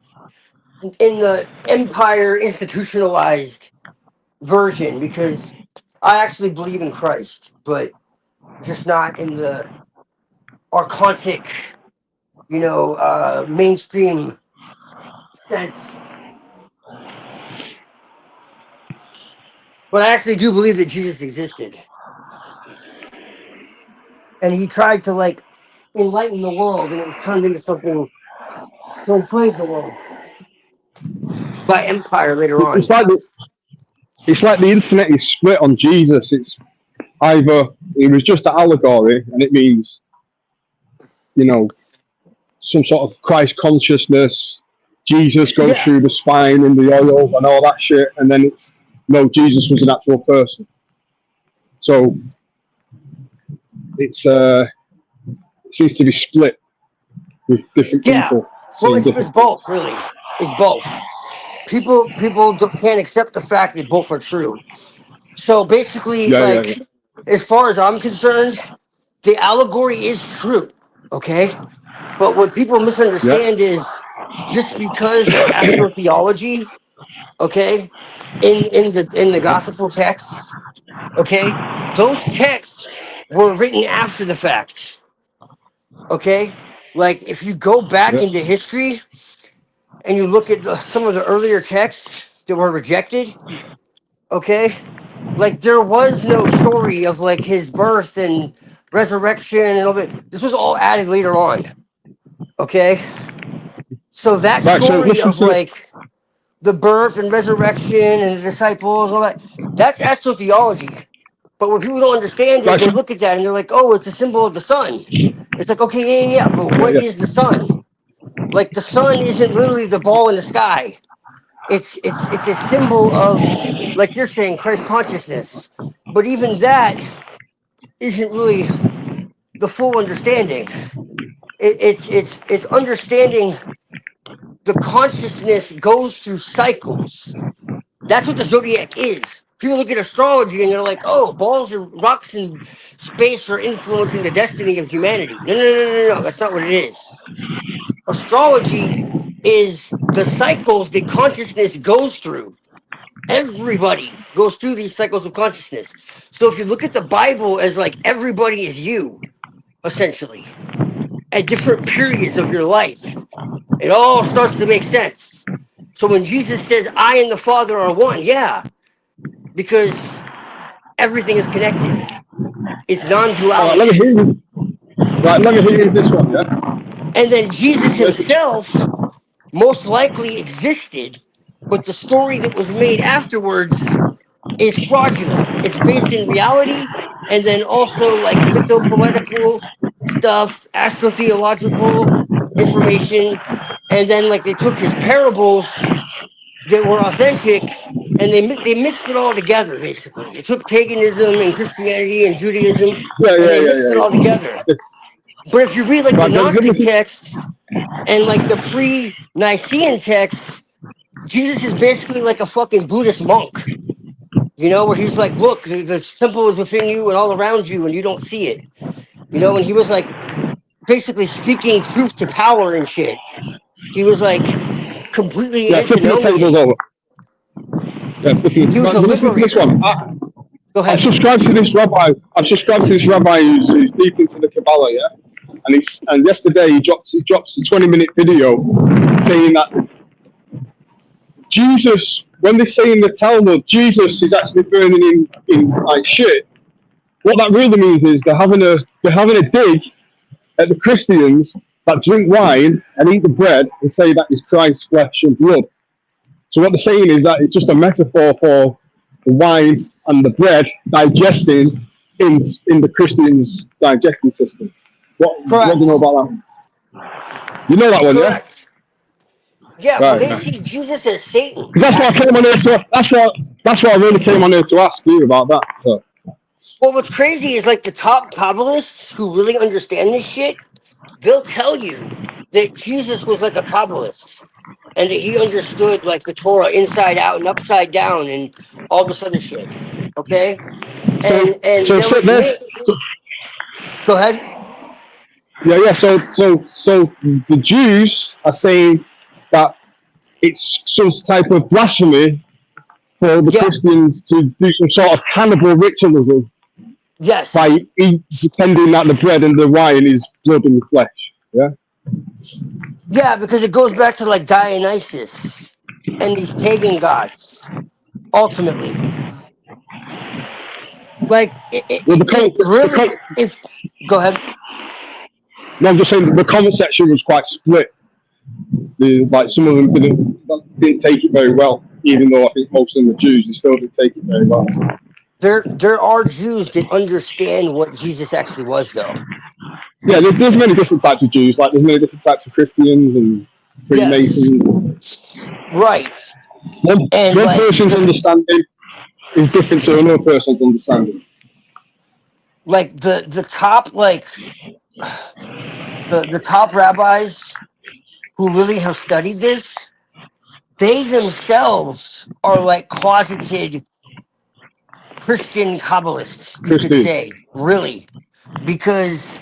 in the empire institutionalized version, because I actually believe in Christ, but just not in the archontic, mainstream sense. But I actually do believe that Jesus existed. And he tried to enlighten the world, and it was turned into something to enslave the world by empire later on. It's like the internet is split on Jesus. It's either it was just an allegory, and it means, some sort of Christ consciousness. Jesus goes through the spine and the oil and all that shit, and then it's no, Jesus was an actual person. So it seems to be split with different people. Well, it's both, really. It's both. People can't accept the fact that both are true. So basically, as far as I'm concerned, the allegory is true, okay? But what people misunderstand is just because of astrotheology, okay, in the gospel texts, okay, those texts were written after the fact, okay? Like if you go back into history and you look at some of the earlier texts that were rejected, okay, like there was no story of his birth and resurrection and all that. This was all added later on, okay? So that story of the birth and resurrection and the disciples and all that, that's astrotheology. But what people don't understand is they look at that and they're like, oh, it's a symbol of the sun. It's like, okay, yeah, but what is the sun? Like the sun isn't literally the ball in the sky. It's a symbol of, like you're saying, Christ consciousness. But even that isn't really the full understanding. It's understanding the consciousness goes through cycles. That's what the zodiac is. People look at astrology and they're like, oh, balls and rocks in space are influencing the destiny of humanity. No, that's not what it is. Astrology is the cycles that consciousness goes through. Everybody goes through these cycles of consciousness. So if you look at the Bible as like everybody is you, essentially, at different periods of your life, it all starts to make sense. So when Jesus says, I and the Father are one, yeah, because everything is connected. It's non All right, let me duality. hear you. Right, let me hear you this one, yeah? And then Jesus himself most likely existed, but the story that was made afterwards is fraudulent. It's based in reality and then also like mythopoetical stuff, astrotheological information. And then like they took his parables that were authentic and they mixed it all together basically. They took paganism and Christianity and Judaism Yeah, and yeah, they yeah, mixed yeah, it all yeah. together. But if you read like the Right, let me Gnostic just, texts and like the pre-Nicene texts, Jesus is basically like a fucking Buddhist monk, you know, where he's like, look, the temple is within you and all around you and you don't see it, you know, and he was like basically speaking truth to power and shit. He was like completely yeah, flipping the tables antinomian. over. Yeah, flipping. He was Right, a listen to this liberator. one. Go I've ahead. subscribed to this rabbi. I've subscribed to this rabbi who's deep into the Kabbalah, yeah. And yesterday he drops a 20-minute video saying that Jesus, when they say in the Talmud, Jesus is actually burning in like shit. What that really means is they're having a dig at the Christians that drink wine and eat the bread and say that is Christ's flesh and blood. So what they're saying is that it's just a metaphor for the wine and the bread digesting in the Christians' digestion system. What do you know Correct. about that? You know that one, yeah? Correct. Yeah, well, Right. they Right. see Jesus as Satan, 'Cause that's what I came on actually. here to. That's what I really came on here to ask you about that. So Well, what's crazy is like the top Kabbalists who really understand this shit, they'll tell you that Jesus was like a Kabbalist and that he understood like the Torah inside out and upside down and all this other shit. Okay? so And so they'll sit there. admit, go ahead. Yeah. So the Jews are saying that it's some type of blasphemy for the Yeah, Christians to do some sort of cannibal ritualism by yes. pretending that the bread and the wine is blood and flesh. Yeah. Yeah, because it goes back to like Dionysus and these pagan gods, ultimately. Like Well, it really if go ahead. no, I'm just saying the comment section was quite split. Like some of them didn't take it very well, even though I think most of them are Jews. They still didn't take it very well. There are Jews that understand what Jesus actually was though. Yeah, there's many different types of Jews. Like there's many different types of Christians and Yes. Freemasons. Right. And One like person's understanding is different to another person's understanding. the top like the top rabbis who really have studied this, they themselves are like closeted Christian Kabbalists, you could Christians. say, really, because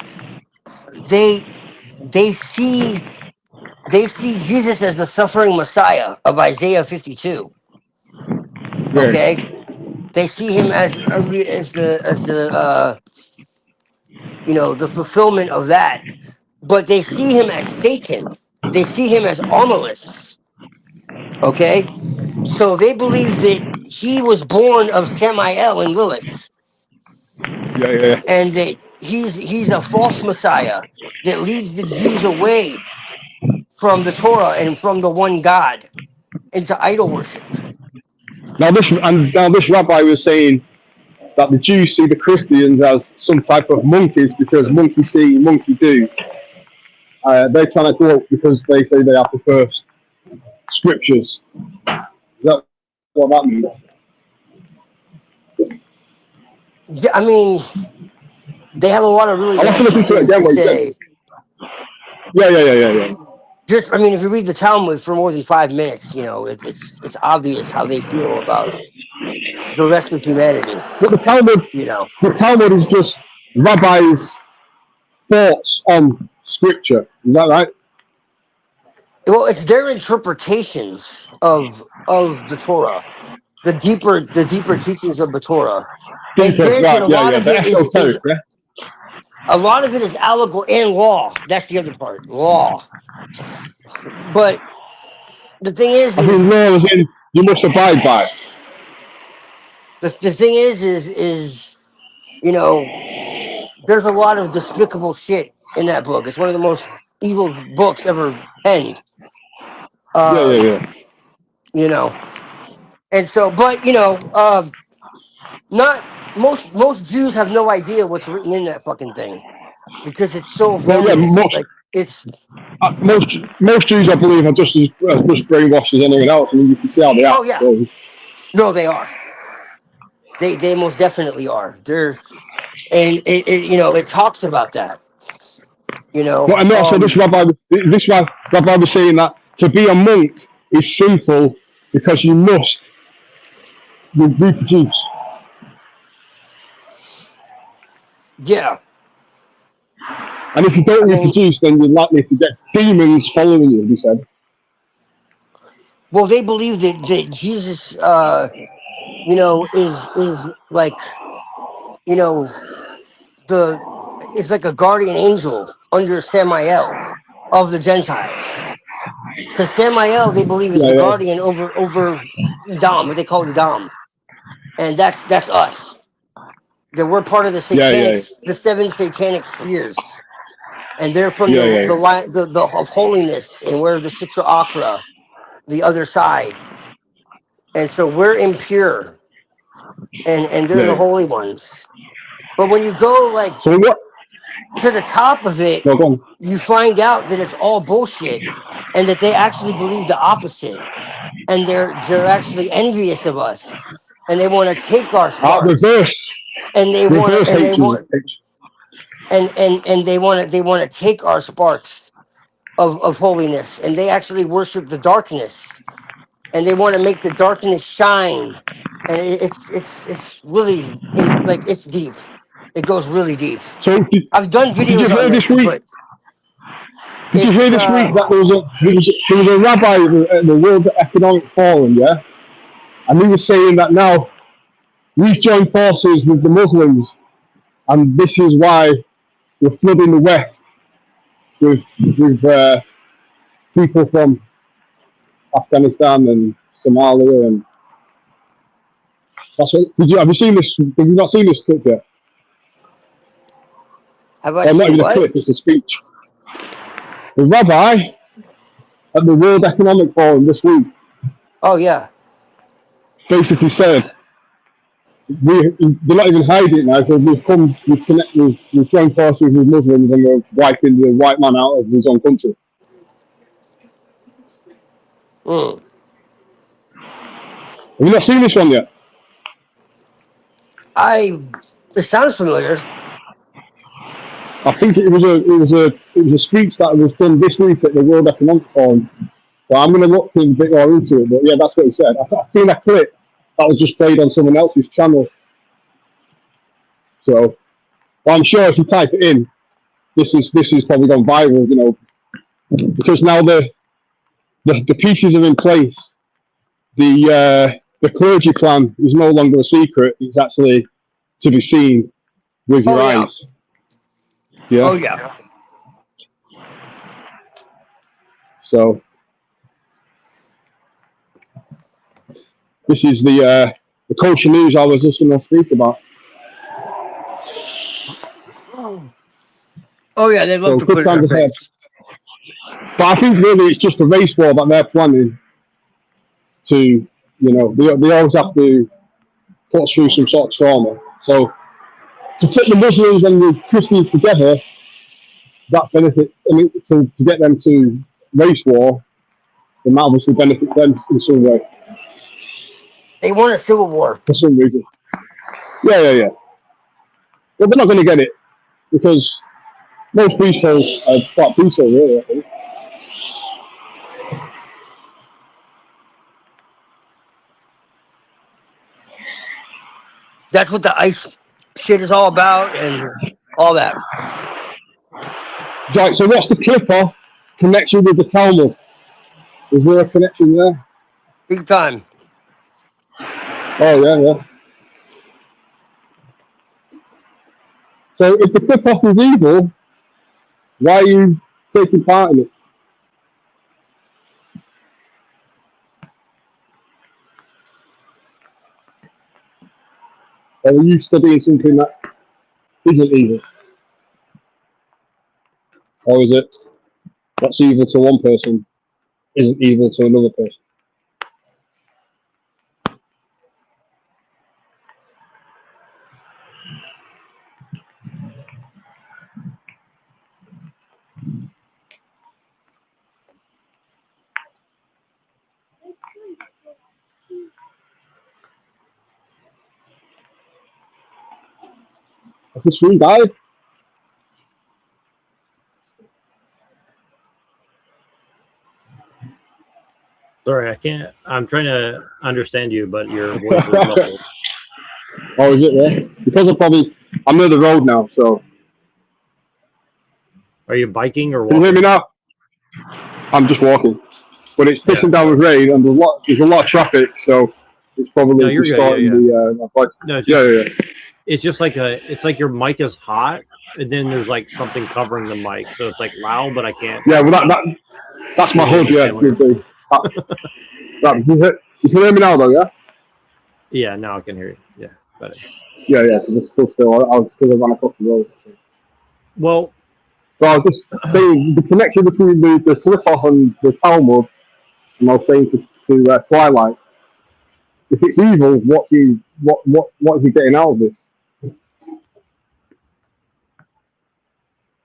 they they see they see Jesus as the suffering Messiah of Isaiah 52. Yeah. Okay, they see him as the you know the fulfillment of that, but they see him as Satan. They see him as Armilus. Okay, so they believe that he was born of Samael and Lilith, Yeah. and that he's a false Messiah that leads the Jews away from the Torah and from the one God into idol worship. Now this rabbi was saying that the Jews see the Christians as some type of monkeys because monkey see, monkey do. They're trying to go up because they say they have the first scriptures. Is that what that means? Yeah, I mean, they have a lot of really I'll have to interesting listen to it things again. to What he said. say. Yeah. Just, I mean, if you read the Talmud for more than 5 minutes, you know, it's obvious how they feel about the rest of humanity. But You know, the Talmud is just rabbis' thoughts on scripture. Is that right? Well, it's their interpretations of the Torah, the deeper teachings of the Torah. And Deeper, granted, right? Yeah, yeah. The esoteric, yeah. a lot of it is allegory and law. That's the other part, law. But the thing I mean, is law as in you must abide by it. the thing is you know, there's a lot of despicable shit in that book. It's one of the most evil books ever penned. Yeah, yeah, Um, yeah. you know, and so, but not most Jews have no idea what's written in that fucking thing because it's so Well, yeah, voluminous. Like it's most Jews, I believe, are just as much brainwashed as anyone else. I mean, you can see how they oh act. yeah, So. no, they are. They most definitely are. They're and it talks about that. You know, But and also, rabbi was saying that to be a monk is sinful because you must reproduce. yeah. And if you don't I mean, reproduce, then you're likely to get demons following you, he said. well, they believe that Jesus, is like, you know, the is like a guardian angel under Samael of the Gentiles. Because Samael, they believe, is Yeah, the yeah, guardian over Edom, what they call Edom, and that's us. That we're part of yeah, the seven satanic spheres, and they're from yeah, yeah, the of holiness, and we're the Sitra Achra, the other side, and so we're impure, and they're yeah, the yeah. holy ones. But when you go like So what? to the top of it, No, go on. you find out that it's all bullshit, and that they actually believe the opposite, and they're actually envious of us, and they want to take our sparks, Reverse, and they want to, reverse and they hatred. want, and they want to take our sparks of holiness, and they actually worship the darkness, and they want to make the darkness shine, and it's really like it's deep. It goes really deep. So I've done did you videos on hear this this, week? but Did you hear it's this week that there was a rabbi at the World Economic Forum, yeah, and he was saying that now we've joined forces with the Muslims, and this is why we're flooding the West with people from Afghanistan and Somalia, and that's what. Have you seen this? Have you not seen this clip yet? have I Or not seen even a what? clip; it's a speech. The rabbi at the World Economic Forum this week Oh yeah. basically said, they're not even hiding it now. So we've joined forces with Muslims, and we're wiping the white man out of his own country. Mm. Have you not seen this one yet? It sounds familiar. I think it was a speech that was done this week at the World Economic Forum. Well, I'm going to look a bit more into it, but yeah, that's what he said. I've seen a clip that was just played on someone else's channel. So, but I'm sure if you type it in, this is probably gone viral, because now the pieces are in place. The clergy plan is no longer a secret; it's actually to be seen with Oh your yeah. eyes. Yeah. Oh yeah. So this is the Kosher news I was just going to speak about. Oh yeah, they love So to good put it in our times ahead. face. But I think really it's just a race war that they're planning to, they always have to put through some sort of trauma. So to put the Muslims and the Christians together, that benefit, to get them to race war, then that obviously benefits them in some way, They want a civil war. for some reason. Yeah. But they're not going to get it because most people are quite peaceful, really, I think. That's what the ice shit is all about, and all that. Right, so what's the clipper connection with the Talmud? Is there a connection there? Big time. Oh, yeah. So if the flip-off is evil, why are you taking part in it? Or are you studying something that isn't evil? Or is it what's evil to one person isn't evil to another person? Has this room died? Sorry, I can't. I'm trying to understand you, but your voice is muffled. Oh, is it there? Because I'm near the road now, so. Are you biking or Can walking? you hear me now? I'm just walking. But it's pissing down with rain and there's a lot of traffic, so it's probably distorting the voice. No, Yeah. It's just like it's like your mic is hot, and then there's like something covering the mic, so it's like loud, but I can't. Yeah, well that's my hood. Yeah, you can hear me now, though. Yeah. Yeah, now I can hear you. Yeah, better. Yeah. It's still. I was still run across the road. So. Well, so I was just saying the connection between the flip-off and the Talmud, and I was saying to Twilight, if it's evil, what is he getting out of this?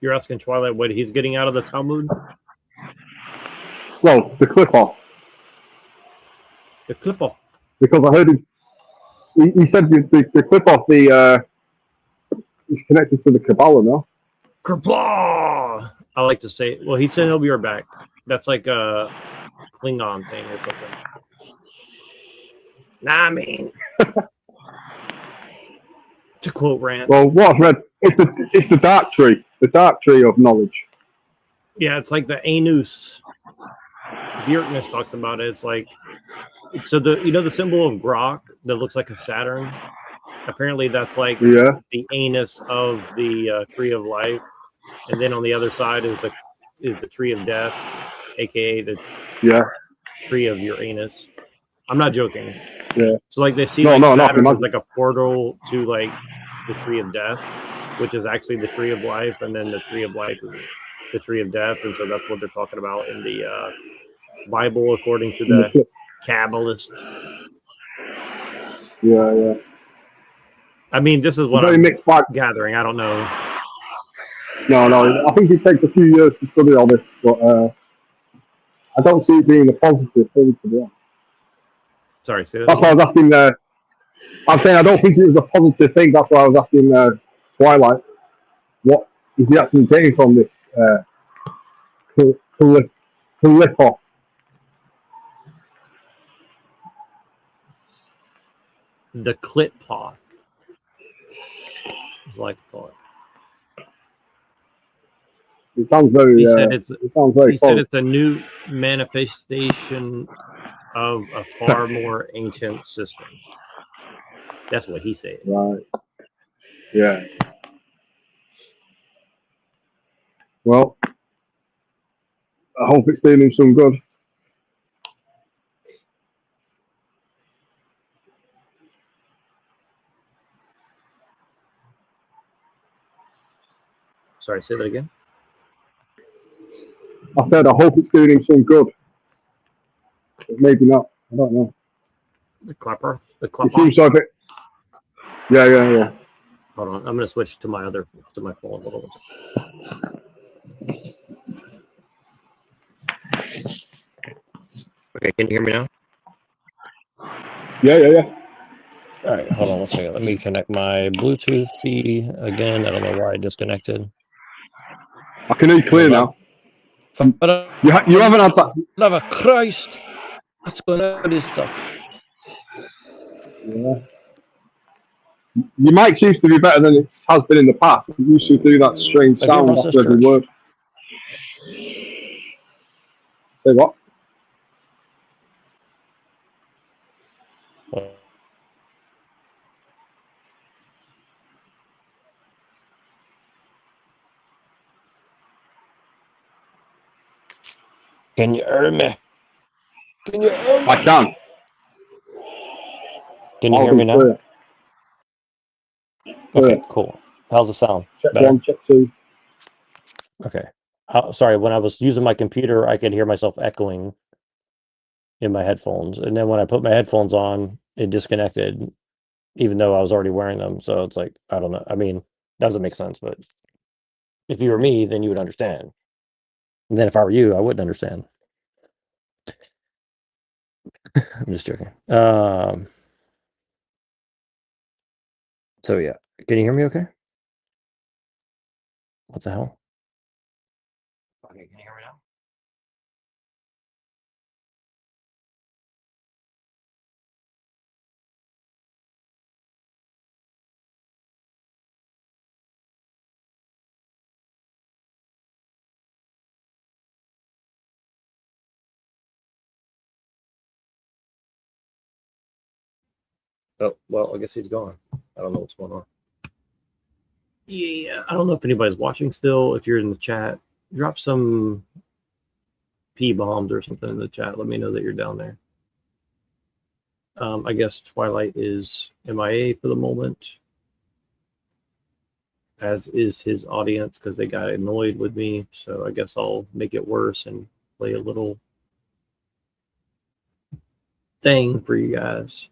You're asking Twilight what he's getting out of the Talmud? Well, the clip-off. The clip-off. Because I heard he said the clip-off is connected to the Kabbalah, no? Kerplah! I like to say, well, he said he'll be right back. That's like a Klingon thing or something. Nah, I mean, to quote Rand. Well, what I've read, it's the dark tree of knowledge. Yeah, it's like the Anus. Bjerkness talks about it. It's like, so the symbol of Grok that looks like a Saturn. Apparently, that's like the anus of the tree of life, and then on the other side is the tree of death, aka the tree of Uranus. I'm not joking. Yeah. So like they see Saturn as like a portal to like the tree of death, which is actually the tree of life, and then the tree of life is the tree of death, and so that's what they're talking about in the Bible according to the Kabbalists. Yeah. I mean, this is what I'm gathering. I don't know. No. I think it takes a few years to study all this, but I don't see it being a positive thing to be honest. Sorry, say that. That's why I was asking. I'm saying I don't think it was a positive thing. That's why I was asking Twilight, what is he actually getting from this clip-off? The clip-off. I like to call it. It sounds very. He said it's a new manifestation of a far more ancient system. That's what he said. Right. Yeah. Well, I hope it's doing him some good. Sorry, say that again. I said I hope it's doing him some good. But maybe not. I don't know. The clapper. It seems like it. Yeah. Hold on, I'm gonna switch to my phone. Hold on. Okay, can you hear me now? Yeah. All right, hold on one second. Let me connect my Bluetooth feed again. I don't know why I disconnected. I can hear you clear now. You haven't had that. Love of Christ! What's going on with this stuff? Yeah. Your mic seems to be better than it has been in the past. It used to do that strange sound after every word. Say what? Can you hear me? Can you hear me? I can. Can you hear me now? Clear. Okay, cool. How's the sound? Check Better? 1, check 2. Okay. Sorry, when I was using my computer, I could hear myself echoing in my headphones. And then when I put my headphones on, it disconnected, even though I was already wearing them. So it's like, I don't know. I mean, doesn't make sense, but if you were me, then you would understand. And then if I were you, I wouldn't understand. I'm just joking. So yeah. Can you hear me okay? What the hell? Okay, can you hear me now? Oh, well, I guess he's gone. I don't know what's going on. Yeah, I don't know if anybody's watching still. If you're in the chat, drop some P-bombs or something in the chat. Let me know that you're down there. I guess Twilight is MIA for the moment, as is his audience, because they got annoyed with me. So I guess I'll make it worse and play a little thing for you guys.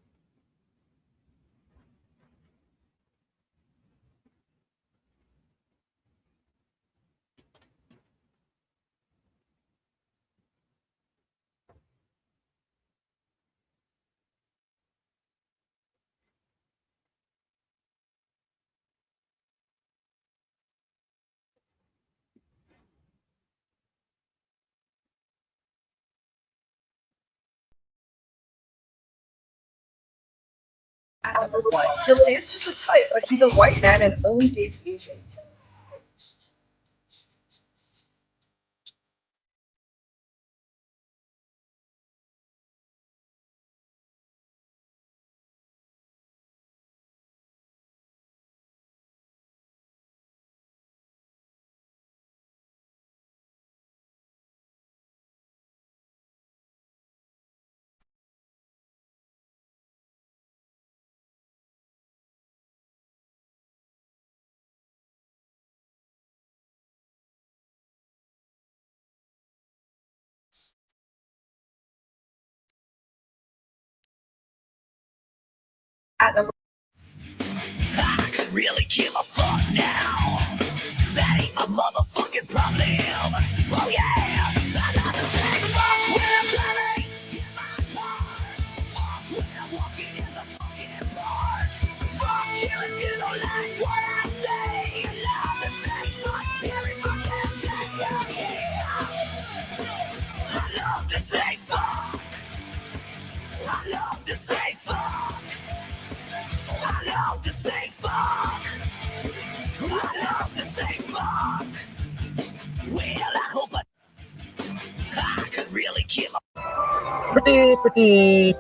He'll say it's just a type, but he's a white man and only dates Asians. I could really give a fuck now. That ain't my motherfucking problem. Oh yeah, I got the same fuck when I'm driving in my car. Fuck when I'm walking in the fucking park. Fuck you if you don't like what I say. I love the same fuck every fucking day. Yeah. I love the same fuck. I love the same fuck. I love the same fuck. I love the same fuck. Well, I hope I could really give a Pretty. Good. Pretty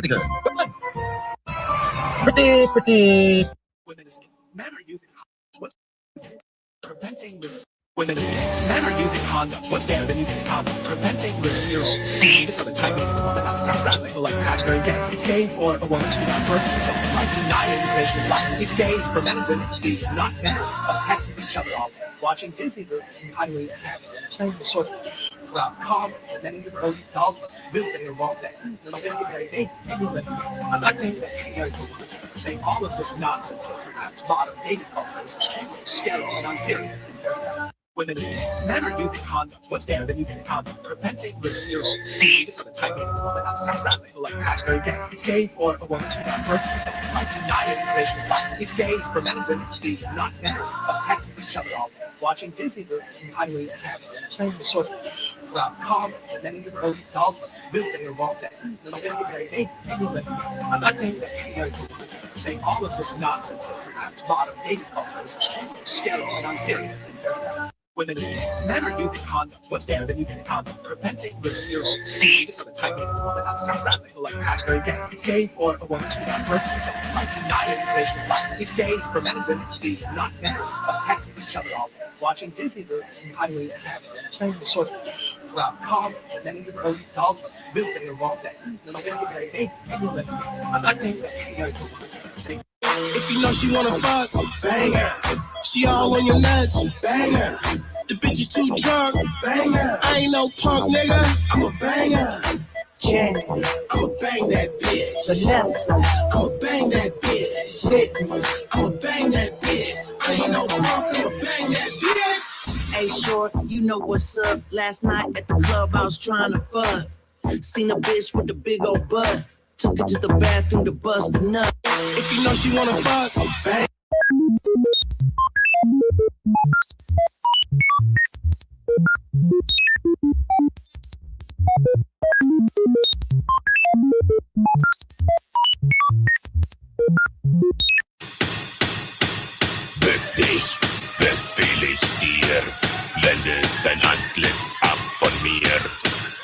good. Pretty good. Pretty. women is men are using what's preventing women is men are using condoms. What's better than using a condom? Preventing the seed from attacking a woman outside rather like that's very gay. It's gay for a woman to be not birth control, like denying the creation of life. It's gay for men and women to be not men, texting each other all day, watching Disney movies and highly playing the sort of calm, and then in your own adult will get involved there. They're not going to get married. I'm not saying that any other woman. I'm saying all of this nonsense that's modern dating culture is extremely sterile and unserious. Women is men are using condoms. What's better than using a condom? Preventing the seed from attacking a woman outside rather like that's very gay. It's gay for a woman to be not birth control, like denying the creation of life. It's gay for men and women to be not men, texting each other all day, watching Disney movies and highly playing the sort of calm, and then in your own adult will get involved there. They're not going to get married. I'm not saying that any other woman. I'm saying all of this nonsense that's modern dating culture is extremely sterile and unserious. women is men are using condoms. What's better than using a condom? Preventing your own seed from the type of woman that's surrounding like very gay. It's gay for a woman to be not birth control, like deny information of life. It's gay for men and women to be not married, but texting each other all day, watching Disney movies and cuddling together, playing the sort of college, and then even early adulthood, building a wrong day. And like, I'm not saying that you gotta go saying if you know she wanna fuck, bang her. She all on your nuts, bang her. The bitch is too drunk, bang her. I ain't no punk nigga, I'm a banger. Jenny, I'ma bang that bitch. Vanessa, I'ma bang that bitch. Whitney, I'ma bang that bitch. I ain't no punk, I'ma bang that bitch. Hey, short, you know what's up. Last night at the club, I was trying to fuck. Seen a bitch with a big old butt. Took her to the bathroom to bust a nut. If you know she wanna fuck, bang. Bück dich, befehl ich dir. Wende dein Antlitz ab von mir.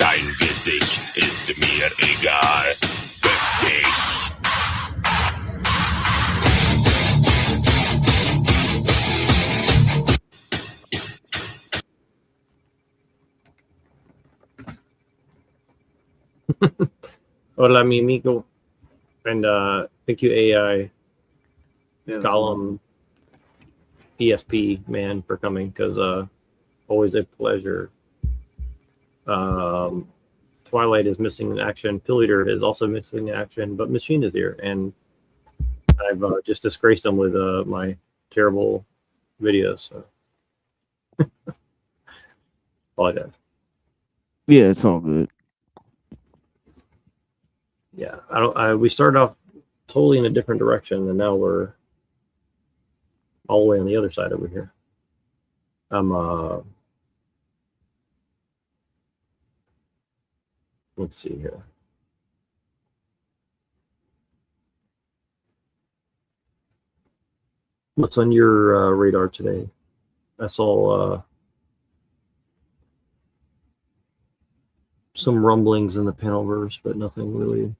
Dein Gesicht ist mir egal. Bück dich. Hola, mi amigo. And thank you, AI Gollum ESP man, for coming, because always a pleasure. Twilight is missing in action. Pill Eater is also missing in action, but Machine is here, and I've just disgraced him with my terrible videos. So. Apologize. Yeah, it's all good. Yeah, we started off totally in a different direction, and now we're all the way on the other side over here. Let's see here. What's on your radar today? I saw some rumblings in the panelverse, but nothing really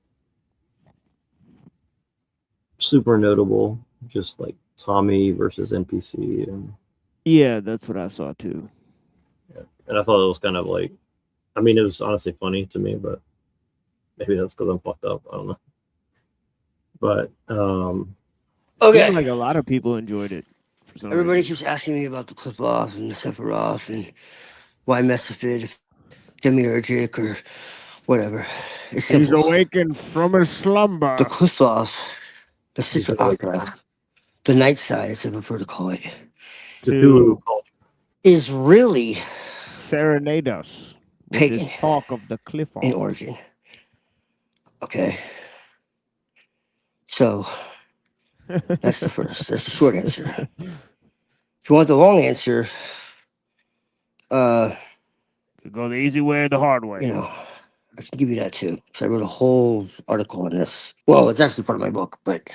super notable. Just like Tommy versus NPC, and yeah, that's what I saw too. Yeah, and I thought it was kind of like, I mean, it was honestly funny to me, but maybe that's because I'm fucked up. I don't know. But okay, like a lot of people enjoyed it. For some Everybody reason. Keeps asking me about the Cliff-Off and the Sephiroth and why Messafid, Demiurgic, or whatever. It's He's simple. awakened from his slumber. The Cliff-Off, the Sister Opera, the night side, as I prefer to call it, is really serenade us with pagan this talk of the Cliff-Off in origin. Okay. So that's that's the short answer. If you want the long answer, go the easy way or the hard way. You know, I can give you that too. So I wrote a whole article on this. Well, it's actually part of my book, but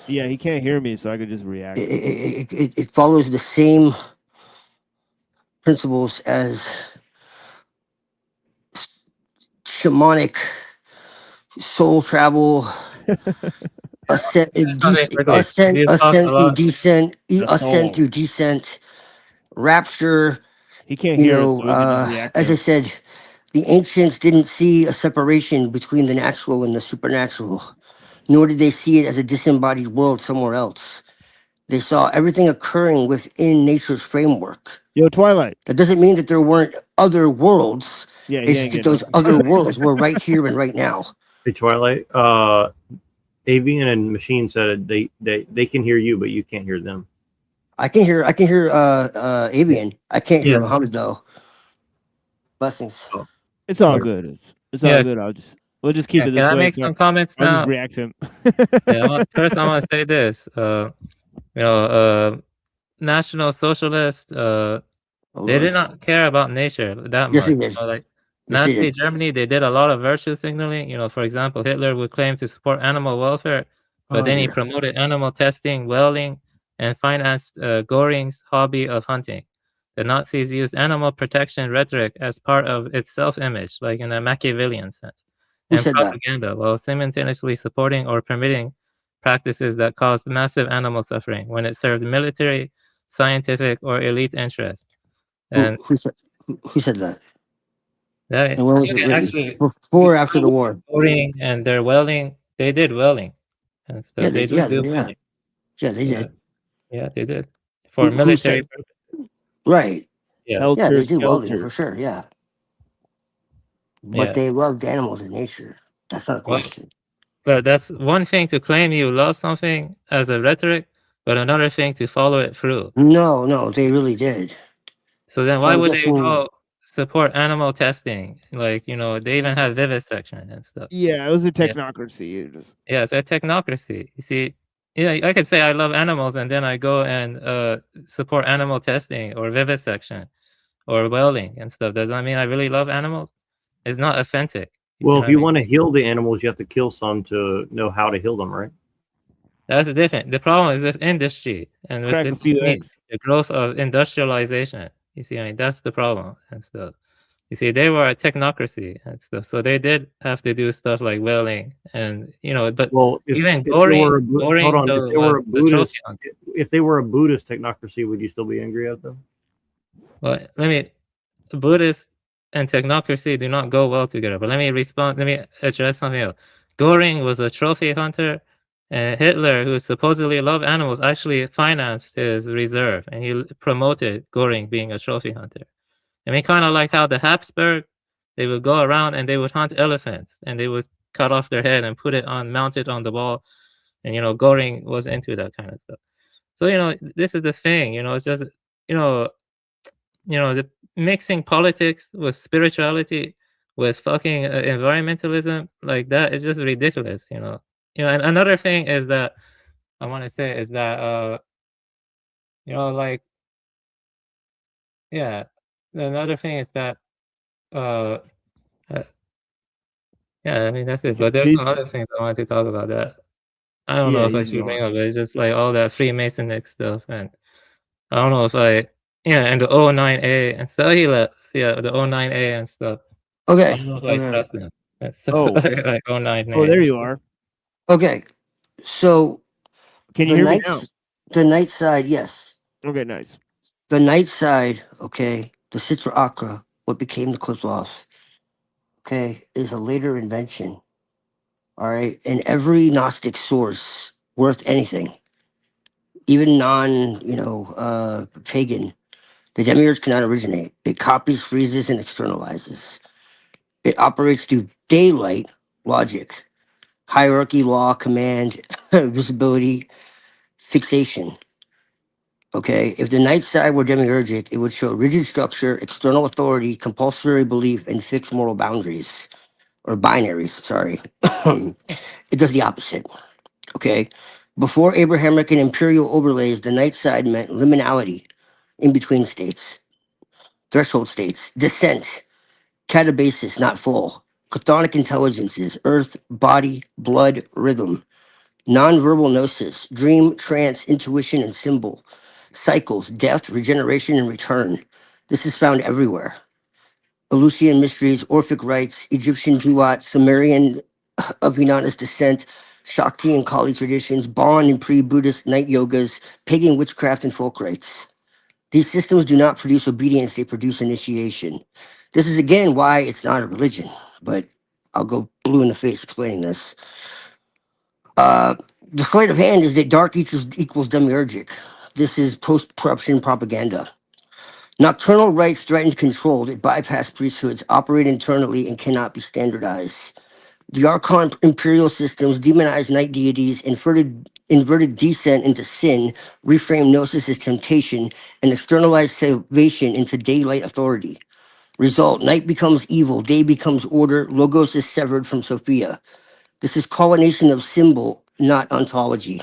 yeah, he can't hear me, so I could just react. It follows the same principles as shamanic soul travel, ascent through descent, rapture. He can't hear us, so we can just react. As I said, the ancients didn't see a separation between the natural and the supernatural, nor did they see it as a disembodied world somewhere else. They saw everything occurring within nature's framework. Yo, Twilight. That doesn't mean that there weren't other worlds. Yeah, it's just that those other worlds were right here and right now. Hey, Twilight. Avian and Machine said they can hear you, but you can't hear them. I can hear Avian. I can't hear Muhammad though. Blessings. Oh. It's all good. It's all good. We'll just keep it this way. Can I make some comments I'll now? just react to him. First, I want to say this. National Socialists, they did not care about nature that much. Like Nazi Germany, they did a lot of virtue signaling. For example, Hitler would claim to support animal welfare, but then he promoted animal testing, welding, and financed Göring's hobby of hunting. The Nazis used animal protection rhetoric as part of its self-image, like in a Machiavellian sense, Who and said that? propaganda, while simultaneously supporting or permitting practices that caused massive animal suffering when it served military, scientific, or elite interests. And Who said that? that And when was you it can written? actually Before or after the war? Göring and their welding, they did welding and stuff. Yeah, They do yeah, do yeah. welding. Yeah, they Yeah. did. Yeah, they did. For Who military said? purposes. Right. Yeah. Yeah, they did welding Skelter. for sure. Yeah, but Yeah. they loved animals in nature. That's not a Well, question. but that's one thing to claim you love something as a rhetoric, but another thing to follow it through. No, they really did. So then So why I'm would they guessing. go support animal testing? Like, they even have vivisection and stuff. Yeah, it was a Yeah. technocracy. It just... Yeah, it's a technocracy. You see, I could say I love animals and then I go and support animal testing or vivisection or welding and stuff. Does that mean I really love animals? It's not authentic. Well, if you want to heal the animals, you have to kill some to know how to heal them, right? That's different. The problem is with industry and with Crack a few eggs. the growth of industrialization. You see, that's the problem and stuff. You see, they were a technocracy and stuff, so they did have to do stuff like welding and but Well, even if they were hold on, if they were a was trophy Buddhist, hunter. if they were a Buddhist technocracy, would you still be angry at them? Well, Buddhist and technocracy do not go well together. But let me address something else. Göring was a trophy hunter, and Hitler, who supposedly loved animals, actually financed his reserve, and he promoted Göring being a trophy hunter. I mean, kind of like how the Habsburg, they would go around and they would hunt elephants, and they would cut off their head and mount it on the wall, and Göring was into that kind of stuff. So this is the thing. It's just the mixing politics with spirituality with fucking environmentalism like that is just ridiculous. And another thing is that I want to say is that like yeah, another thing is that uh, uh yeah, I mean that's it. But there's some other things I wanted to talk about that I don't know Yeah, if I he's should bring gone. up, but it's just like all that Freemasonic stuff, and I don't know if and the O9A and stuff. The O9A and stuff. I Okay. don't know if I trust them. That's stuff Oh. like O9A. Oh, there you are. Okay, so Can you hear me now? the night side, yes. Okay, nice. The night side, okay, the Sitra Akra, what became the Qutloff, okay, is a later invention. All right, and every Gnostic source worth anything, even pagan, the demiurge cannot originate. It copies, freezes, and externalizes. It operates through daylight logic, hierarchy, law, command, visibility, fixation. Okay, if the night side were demiurgic, it would show rigid structure, external authority, compulsory belief, and fixed moral boundaries or binaries. Sorry, it does the opposite. Okay, before Abrahamic and imperial overlays, the night side meant liminality, in between states, threshold states, descent, catabasis, not full, chthonic intelligences, earth, body, blood, rhythm. Nonverbal gnosis, dream, trance, intuition, and symbol. Cycles, death, regeneration, and return. This is found everywhere. Eleusinian mysteries, Orphic rites, Egyptian duat, Sumerian of Hinata's descent, Shakti and Kali traditions, Bon and pre-Buddhist night yogas, pagan witchcraft, and folk rites. These systems do not produce obedience, they produce initiation. This is again why it's not a religion, but I'll go blue in the face explaining this. The sleight of hand is that dark equals demiurgic. This is post-corruption propaganda. Nocturnal rites threaten control that bypass priesthoods, operate internally, and cannot be standardized. The Archon imperial systems demonize night deities, inverted descent into sin, reframe gnosis as temptation, and externalize salvation into daylight authority. Result, night becomes evil, day becomes order, logos is severed from Sophia. This is culmination of symbol, not ontology.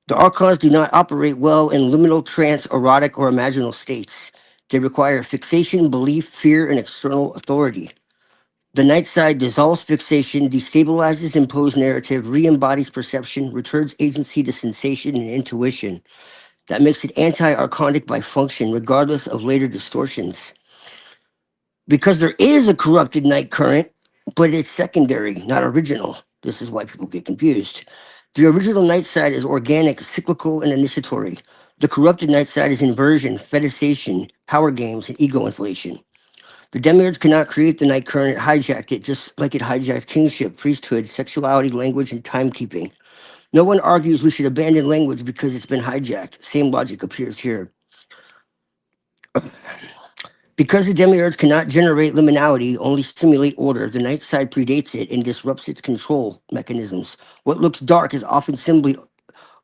The archons do not operate well in liminal, trance, erotic, or imaginal states. They require fixation, belief, fear, and external authority. The night side dissolves fixation, destabilizes imposed narrative, re-embodies perception, returns agency to sensation and intuition. That makes it anti-archonic by function, regardless of later distortions. Because there is a corrupted night current, but it's secondary, not original. This is why people get confused. The original night side is organic, cyclical, and initiatory. The corrupted night side is inversion, fetishization, power games, and ego inflation. The demiurge cannot create the night current, it hijacked it, just like it hijacked kingship, priesthood, sexuality, language, and timekeeping. No one argues we should abandon language because it's been hijacked. Same logic appears here. Because the demiurge cannot generate liminality, only stimulate order, the night side predates it and disrupts its control mechanisms. What looks dark is often simply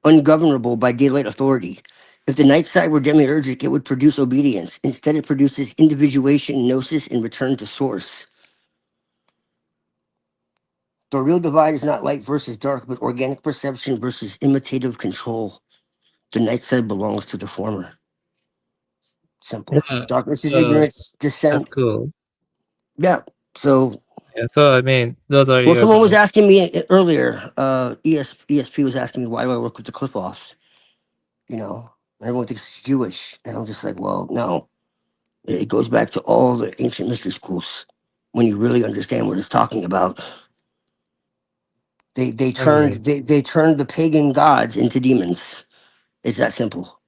ungovernable by daylight authority. If the night side were demiurgic, it would produce obedience. Instead, it produces individuation, gnosis, and return to source. The real divide is not light versus dark, but organic perception versus imitative control. The night side belongs to the former. Simple. Yeah, Darkness is so ignorance, that's descent. cool. Yeah. So, Yeah, so I mean, those are well, your someone was asking me earlier, ESP was asking me, why do I work with the clip offs? You know, everyone thinks it's Jewish. And I'm just like, well, no. It goes back to all the ancient mystery schools. When you really understand what it's talking about, they I mean, they turned the pagan gods into demons. It's that simple.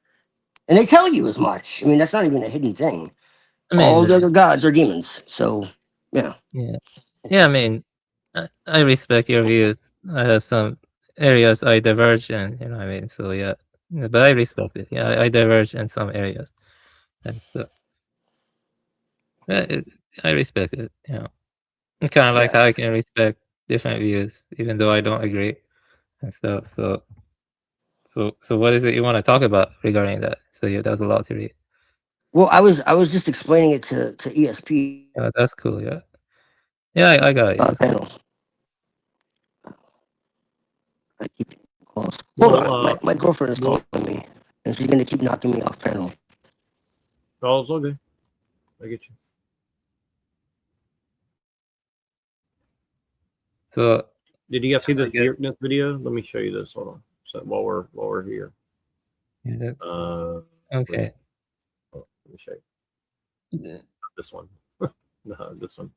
And they tell you as much. I mean, that's not even a hidden thing. I All the mean, other gods are demons. So, yeah. yeah, yeah. I mean, I respect your views. I have some areas I diverge in. You know what I mean? So yeah, yeah, but I respect it. Yeah, I diverge in some areas, and so I respect it. You know, it's kind of like how I can respect different views, even though I don't agree. And so what is it you want to talk about regarding that? So yeah, that's a lot to read. Well, I was just explaining it to ESP. Yeah, that's cool. Yeah, yeah, I got it. Yeah, Panel. I keep close. Hold Well, on, my girlfriend is well, calling me, and she's gonna keep knocking me off panel. oh, it's okay. I get you. So, did you guys see this weirdness video? Let me show you this. Hold on. So while we're here. Yeah. Okay. Oh, let me show you. Yeah. This one. No, this one.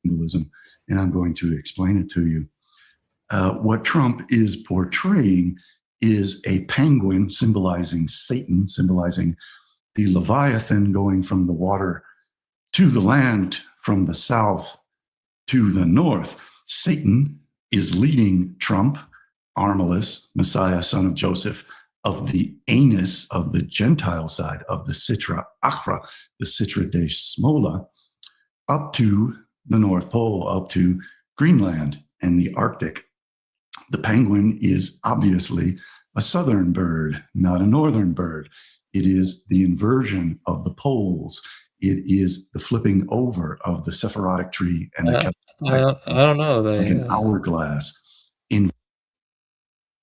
Symbolism, and I'm going to explain it to you. What Trump is portraying is a penguin symbolizing Satan, symbolizing the Leviathan going from the water to the land, from the south to the north. Satan is leading Trump, Armilus, Messiah, son of Joseph, of the anus of the Gentile side of the Sitra Achra, the Sitra de Smola, up to the North Pole, up to Greenland and the Arctic. The penguin is obviously a southern bird, not a northern bird. It is the inversion of the poles. It is the flipping over of the Sephirotic tree and the I don't know, like an hourglass.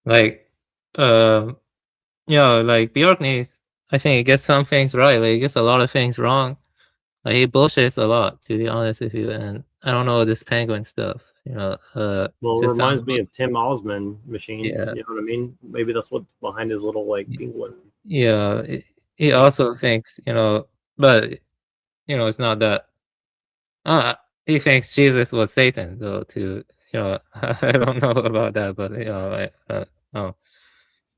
Like, you know, like Bjorkney, I think he gets some things right. Like, he gets a lot of things wrong. Like, he bullshits a lot, to be honest with you. And I don't know this penguin stuff. You know, well, it reminds me of Tim Osman machine. Yeah. You know what I mean? Maybe that's what's behind his little like penguin. Yeah, he also thinks, you know, but you know, it's not that. He thinks Jesus was Satan, though. To you know, I don't know about that, but you know, oh,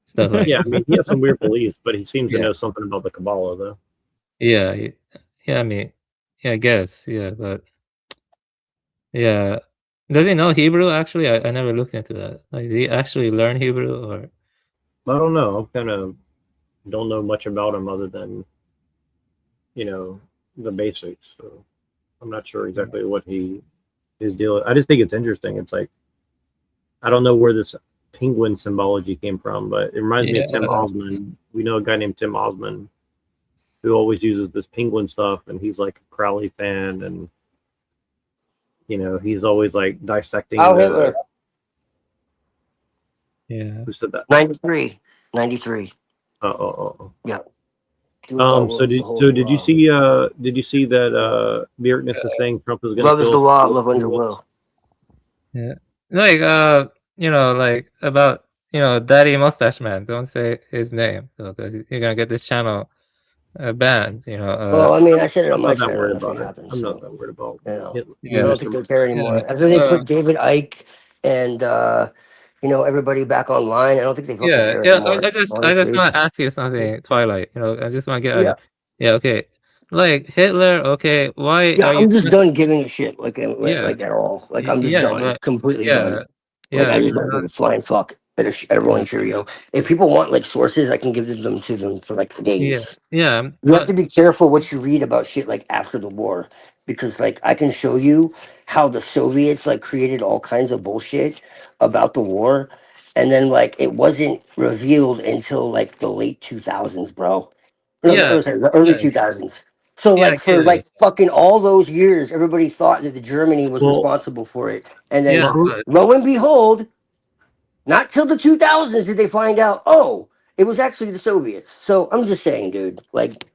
stuff like Yeah, I mean, he has some weird beliefs, but he seems to Yeah. know something about the Kabbalah, though. Yeah, yeah. I mean, yeah, I guess, yeah, but yeah. Does he know Hebrew? Actually, I never looked into that. Like, did he actually learn Hebrew, or? I don't know. I'm kind of don't know much about him other than, you know, the basics. So I'm not sure exactly what his deal is. I just think it's interesting. It's like, I don't know where this penguin symbology came from, but it reminds me of Tim Osman. We know a guy named Tim Osman who always uses this penguin stuff, and he's like a Crowley fan, and you know, he's always like dissecting. Hitler. Yeah. Who said that? 93. 93. Oh. Yeah. So did you see that Beardness is saying Trump is going to love is the kill law, love under will. Yeah, like like about Daddy Mustache Man. Don't say his name because you're gonna get this channel banned. Well, I mean, I said it on I'm my not that channel. worried Nothing about it. happened. I'm So not that worried about I don't think they care anymore. After they put David Icke and everybody back online, I don't think they fucking care Yeah. anymore. I just Honestly. want to ask you something, Twilight. I just want to get Yeah. yeah. Okay, like Hitler. Okay, why Yeah, are you? I'm just done giving a shit, like Yeah, at all. Like I'm just yeah, done, but completely done. yeah, Like yeah. I just don't give a flying fuck at a rolling Cheerio. If people want like sources, I can give them to them for like Yeah, days. yeah, You have to be careful what you read about shit like after the war, because like I can show you how the Soviets like created all kinds of bullshit about the war, and then like it wasn't revealed until like the late 2000s, bro. No, yeah, the early yeah, 2000s. So yeah. I like get for like it. fucking all those years, everybody thought that the Germany was responsible for it, and then Yeah, but lo and behold, not till the 2000s did they find out. Oh, it was actually the Soviets. So I'm just saying, dude. Like,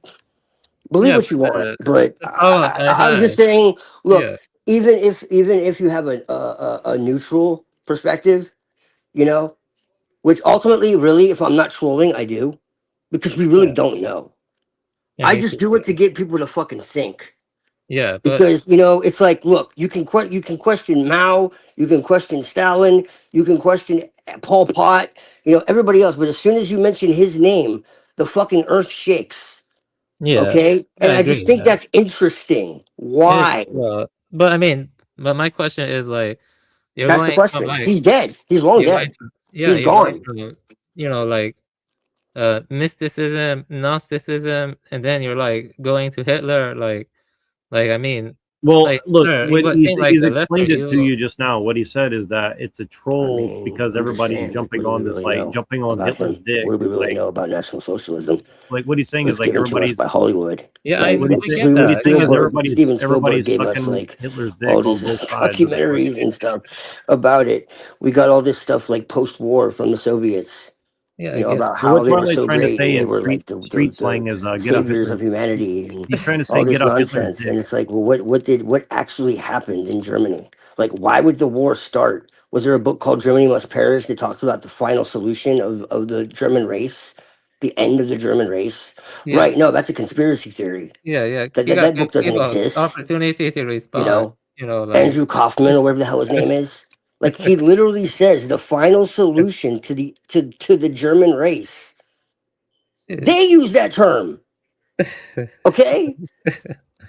believe yeah, what you want, but the problem I I'm just had. saying. Look, Yeah, even if you have a neutral perspective, you know, which ultimately, really, if I'm not trolling, I do, because we really yeah, don't know. yeah. I Me just too. do it to get people to fucking think. Yeah, but Because it's like, look, you can question Mao, you can question Stalin, you can question Pol Pot, everybody else, but as soon as you mention his name, the fucking earth shakes. yeah, Okay, yeah. and I I just agree. think that's interesting. Why? But I mean, but my question is like, you're That's the going from question. like He's dead. He's long you're going dead. from yeah, He's you're going gone. from like mysticism, Gnosticism, and then you're like going to Hitler, like I mean, Well, like look, Hitler, he what would seem like he's a lesser explained it to evil. you just now. What he said is that it's a I troll mean, because I'm just everybody's saying, like, what jumping do we on this, really like know jumping on about Hitler's him? dick. What do we really Like, know about National Socialism? what he's saying It is was like given to us everybody's. by Hollywood. Yeah, Like I get Steven that. What he's saying is Spielberg, Steven Spielberg everybody's gave us sucking like Hitler's all dick on these both sides of the documentaries and stuff about it. We got all this stuff like post-war from the Soviets, Yeah, I get it. about But what how they were Twilight's so trying to great and say they in were like street the slang is get off saviors Hitler's. of humanity and He's trying to say all get this off Hitler's nonsense. dick. And it's like, well, what actually happened in Germany? Like, why would the war start? Was there a book called Germany Must Perish that talks about the final solution of the German race, the end of the German race? Yeah, Right? No, that's a conspiracy theory. yeah. That You that, got that to book doesn't give an exist. opportunity to You respond. know, Like Andrew Kaufman or whatever the hell his name is. Like he literally says the final solution to the German race. They use that term. Okay?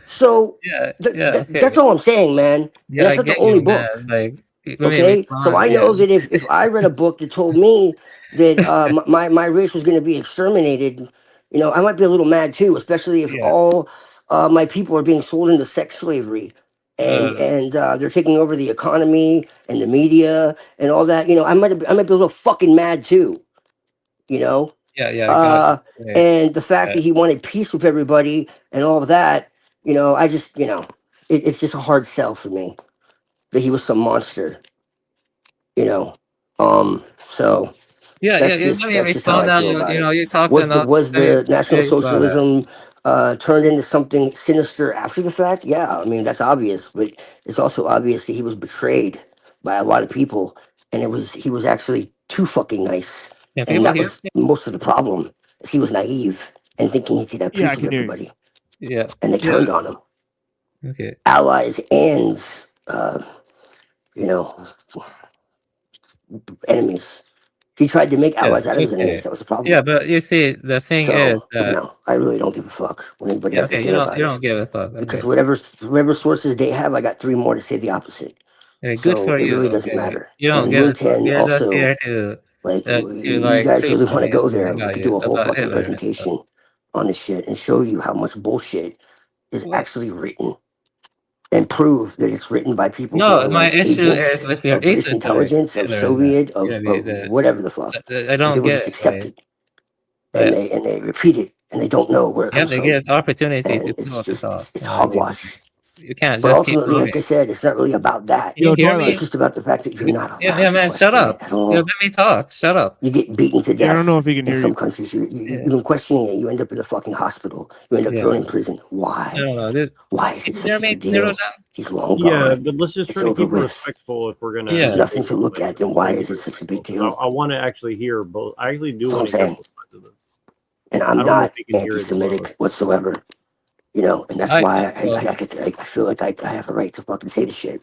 So yeah, that's okay. all I'm saying, man. And Yeah, that's I not the get only you, man. book. Like, let me Okay? So respond. I Yeah, know that if I read a book that told me that my race was going to be exterminated, I might be a little mad too, especially if yeah. all my people are being sold into sex slavery and they're taking over the economy and the media and all that. I might be a little fucking mad too. You know, Yeah, I got uh, it. Okay. and the fact that he wanted peace with everybody and all of that. I just it's just a hard sell for me that he was some monster. you know. So that's Yeah. just Let me that's just how respond I now. feel about it. You talked Was the enough. was Let me the National say about that. Socialism turned into something sinister after the fact? Yeah, I mean that's obvious, but it's also obvious that he was betrayed by a lot of people, and he was actually too fucking nice, Can and people that hear was me? most of the problem. Is he was naive and thinking he could have Yeah, peace I with can hear you. everybody, Yeah, and they yeah. turned on him. Okay. Allies and you know enemies. He tried to make Yeah, allies out of his enemies. okay. That was the problem. Yeah, but you see, the thing is So, that I really don't give a fuck what anybody yeah, has to okay, say about you it. don't give a fuck. Because Okay. whatever sources they have, I got three more to say the opposite. Okay, good So for it you. really doesn't Okay. matter. You don't And give a Moon fuck. 10 You're just also, here to like, you like guys preach really to want to me. go Okay, I there. We got could you. do a whole About fucking Hitler and stuff. presentation on this shit and show you how much bullshit is What? actually written and prove that it's written by people who No, are my like issue is agents with your of British esoteric intelligence, of Hitler and that. Soviet, You know, of whatever the fuck. I That they don't will get just it. accept it and Like they repeat it and they don't know where it you have comes to from. give opportunity to And it's people to just talk. it's You know what I mean? hogwash. you can't But just keep ultimately, like going. I said, it's not really about that. Can you hear Twilight. me? It's just about the fact that you're not allowed Yeah, to man, shut question it up. at all. Yeah, let me talk. Shut up. You get beaten to Yeah, I don't death. know if he can In hear some you. countries, you questioning it, you end up in a fucking hospital. You end up Yeah. thrown in prison. I Why? don't know. This, Why is can it you such hear a me, big deal? Nerojan? He's long Yeah, gone. but let's just It's try to over keep it with. respectful if we're gonna. If there's Yeah. nothing to look at, then why is it such a big deal? I want to actually hear both. I actually do That's what want I'm to hear saying. both sides of this. And I I'm don't know if not you can hear it the most. anti-Semitic whatsoever. You know, and that's I, why well, I feel like I have a right to fucking say this shit.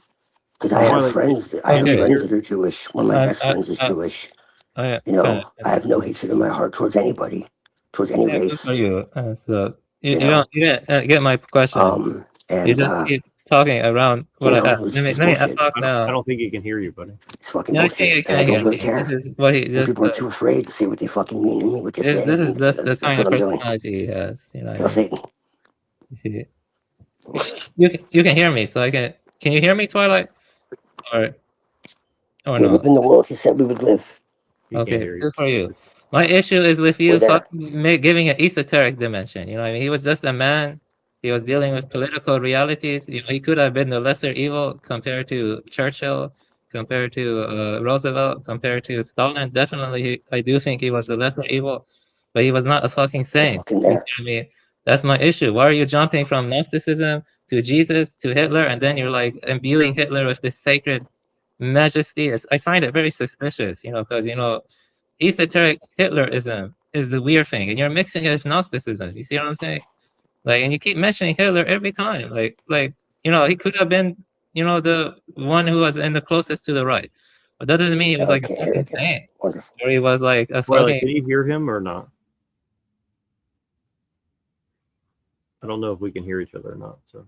Because I So have Twilight, friends. I have okay. friends that are Jewish. One of my best friends is Jewish. I You kind know, I have no hatred in my heart towards anybody, towards any yeah, good race. for you. So You you don't know, you didn't get my question. You and just keep talking around you what I know, asked. it's just Let me bullshit. talk I now. don't think he can hear you, buddy. It's fucking No, I think bullshit, you and I can don't hear really me. This care. is what he And just. people are too afraid to say what they fucking mean and mean what they This say. is And just the that's kind what of I'm doing. personality he has. You know what I Hail mean? Satan. You see, you can hear me, so I can. Can you hear me, Twilight? Or We no? live in the world he said we would live. He can't Okay, hear you. good for you. My issue is with We're you there. fucking giving an esoteric dimension. You know what I mean? He was just a man. He was dealing with political realities. You know, he could have been the lesser evil compared to Churchill, compared to Roosevelt, compared to Stalin. Definitely, I do think he was the lesser evil, but he was not a fucking We're saint. fucking You see there. what I mean? That's my issue. Why are you jumping from Gnosticism to Jesus to Hitler, and then you're like imbuing Hitler with this sacred majesty? I find it very suspicious, you know, because, you know, esoteric Hitlerism is the weird thing, and you're mixing it with Gnosticism. You see what I'm saying? Like, and you keep mentioning Hitler every time. Like, you know, he could have been, you know, the one who was in the closest to the right, but that doesn't mean he was like a Okay, here fucking again. saint, Wonderful. or he was like a Twilight, fucking. can you hear him or not? I don't know if we can hear each other or not. So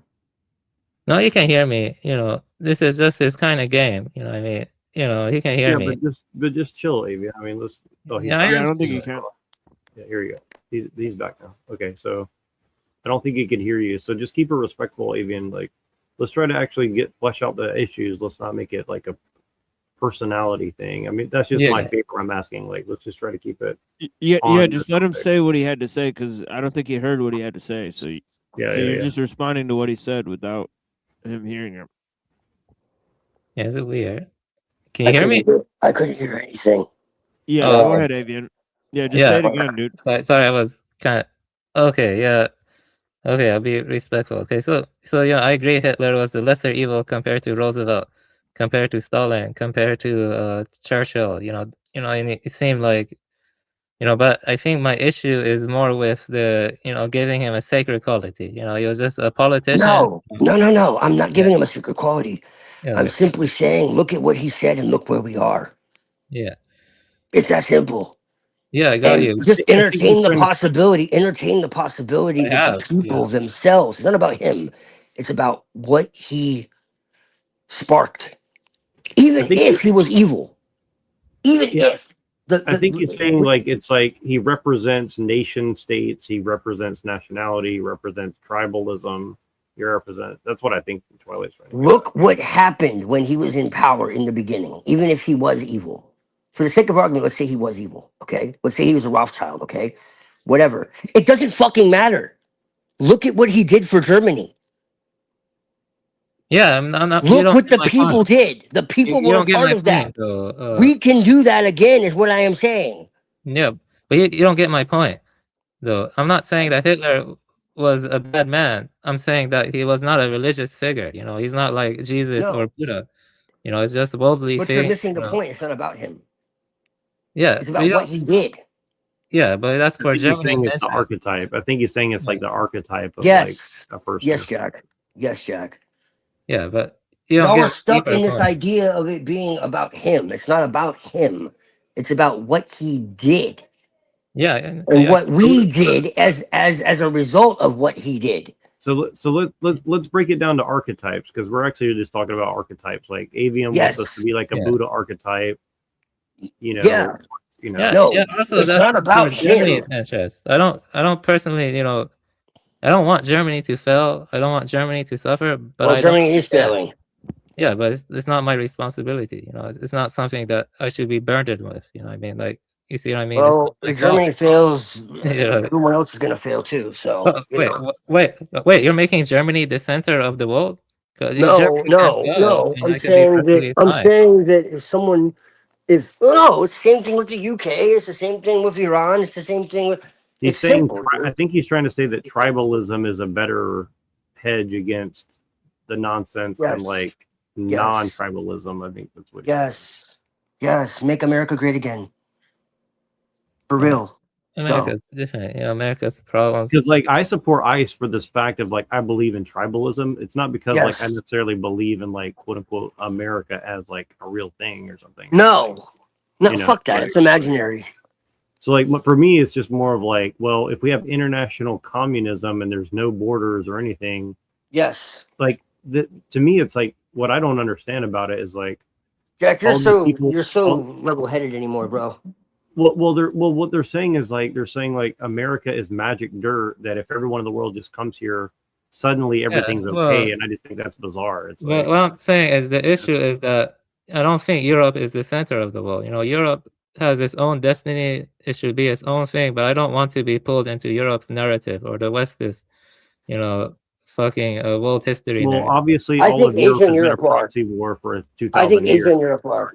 No, you can hear me. You know, this is just his kind of game. You know what I mean? You know, he can hear yeah, me. but just chill, Avi. I mean, let's. Oh, he's Yeah, back. Yeah, I don't think he understand. can. Yeah, here you go. He's back now. Okay, so I don't think he can hear you. So just keep it respectful, Avian. Like, let's try to actually flesh out the issues. Let's not make it like a personality thing. I mean, that's just my favor. I'm asking. Like, let's just try to keep it. Yeah. Just let him say what he had to say, because I don't think he heard what he had to say. So you're just responding to what he said without him hearing him. Yeah, it's weird. Can you hear me? I couldn't hear anything. Yeah, go ahead, Avian. Yeah, just say it again, dude. Sorry, I was kind of okay. Yeah, okay, I'll be respectful. Okay, so yeah, I agree. Hitler was the lesser evil compared to Roosevelt, compared to Stalin, compared to Churchill. You know, and it seemed like, you know, but I think my issue is more with the, you know, giving him a sacred quality. You know, he was just a politician. No. I'm not giving him a secret quality. Yeah, I'm simply saying, look at what he said and look where we are. yeah. It's that simple. Yeah, I got And you. just entertain the possibility I that the have, people themselves, it's not about him, it's about what he sparked. Even if he was evil. Even if. I think he's saying like it's like he represents nation states, he represents nationality, he represents tribalism. He represents. That's what I think Twilight's trying to get Look what happened when he was in power in the beginning, even if he was evil. For the sake of argument, let's say he was evil, okay? Let's say he was a Rothschild, okay? Whatever. It doesn't fucking matter. Look at what he did for Germany. Yeah, I'm not. You Look don't what get the my people point. did. The people You were a don't get part my of that. point, though. We can do that again, is what I am saying. Yeah, but you don't get my point, though. I'm not saying that Hitler was a bad man. I'm saying that he was not a religious figure. You know, he's not like Jesus or Buddha. You know, it's just boldly But you're thing. missing the point. It's not about him. Yeah, It's but about what he did. Yeah, but that's I for think he's Germany's saying it's the interest. archetype. I think he's saying it's like the archetype of Yes. like a person. Yes, Jack. Yes, Jack. Yeah, but you don't Y'all get are stuck deeper in this point. idea of it being about him. It's not about him. It's about what he did. Yeah, And what we did as a result of what he did. So let's break it down to archetypes, because we're actually just talking about archetypes. Like Avian wants us to be like a Buddha archetype. You know. You know. Yeah. Also, that's for Germany's interest. I don't personally, you know, I don't want Germany to fail. I don't want Germany to suffer. But I don't. Germany is failing. Yeah, but it's not my responsibility. You know, it's not something that I should be burdened with. You know what I mean? Like, You see what I mean? Well, if Germany fails, Yeah. everyone else is going to fail too. So Wait, you're making Germany the center of the world? no, I'm saying that if someone, it's the same thing with the UK. It's the same thing with Iran. It's the same thing with. He's saying. I think he's trying to say that tribalism is a better hedge against the nonsense than like non-tribalism. I think that's what. Yes, make America great again. For real. America's different. America's problems. Because like I support ICE for this fact of like I believe in tribalism. It's not because like I necessarily believe in like quote unquote America as like a real thing or something. No, fuck that. It's imaginary. So like for me, it's just more of like, well, if we have international communism and there's no borders or anything, like to me, it's like what I don't understand about it is like, Jack, you're so level-headed anymore, bro. Well, what they're saying is like America is magic dirt that if everyone in the world just comes here, suddenly everything's okay, and I just think that's bizarre. It's like, what I'm saying is the issue is that I don't think Europe is the center of the world. Europe has its own destiny. It should be its own thing, but I don't want to be pulled into Europe's narrative or the West's, fucking world history. Well, narrative. obviously, all of Europe has been a proxy war for 2,000 years. I think Asia and Europe are.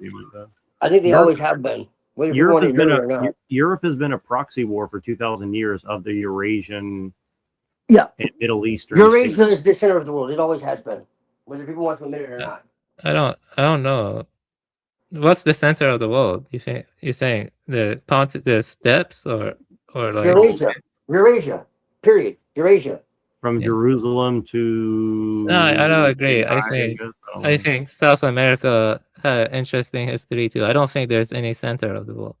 I think they always have been. Europe has been a proxy war for 2,000 years of the Eurasian, and Middle Eastern. Eurasia is the center of the world. It always has been, whether people want to admit it or not. I don't know. What's the center of the world? You're saying the steppes or like Eurasia. Period. Eurasia. From Jerusalem to. No, I don't agree. I think South America had interesting history too. I don't think there's any center of the world.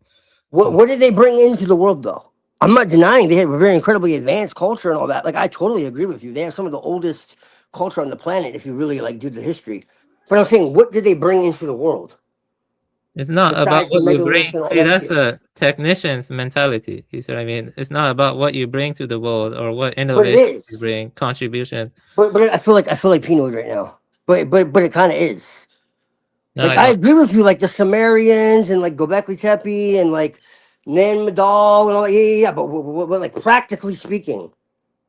What did they bring into the world though? I'm not denying they have a very incredibly advanced culture and all that. Like I totally agree with you. They have some of the oldest culture on the planet if you really like do the history. But I'm saying, what did they bring into the world? It's not about what you bring. See, that's a technician's mentality. You see what I mean? It's not about what you bring to the world or what innovation you bring, contribution. But I feel like Pinoid right now. But it kind of is. No, like I agree with you. Like the Sumerians and like Göbekli Tepe and like Nan Madol and all. Yeah. But like practically speaking,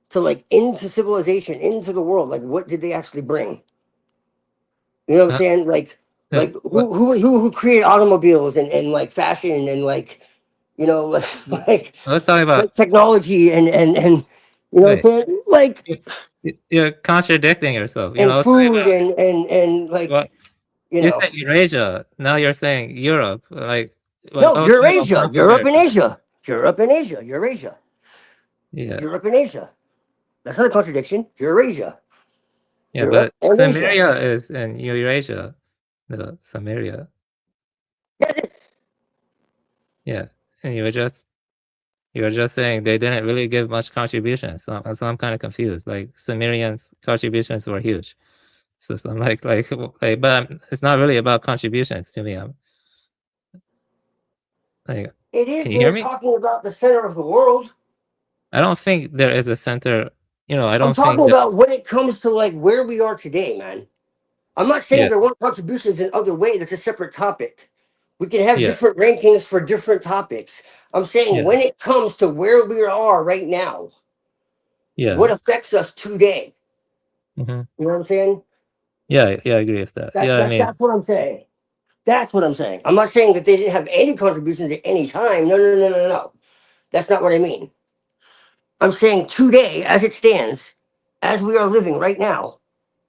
to like into civilization, into the world, like what did they actually bring? You know what I'm saying? Like who created automobiles and like fashion and like like let's talk about like technology and you know what I'm saying? Like you're contradicting yourself. And food and like you said Eurasia. Now you're saying Europe. Like no, Eurasia, Europe and Asia, Eurasia. Yeah, Europe and Asia. That's not a contradiction. Eurasia. Yeah, Europe but Samaria is in Eurasia. The Samaria. Yeah, it is. Yeah, and you were just saying they didn't really give much contribution. So I'm kind of confused. Like Sumerians' contributions were huge. So I'm like, but it's not really about contributions to me. Like, it is. When you're talking about the center of the world. I don't think there is a center. I don't. I'm talking about when it comes to like where we are today, man. I'm not saying there weren't contributions in other ways. That's a separate topic. We can have different rankings for different topics. I'm saying when it comes to where we are right now, what affects us today? Mm-hmm. You know what I'm saying? Yeah, I agree with that. That's what I'm saying. That's what I'm saying. I'm not saying that they didn't have any contributions at any time. No. That's not what I mean. I'm saying today, as it stands, as we are living right now.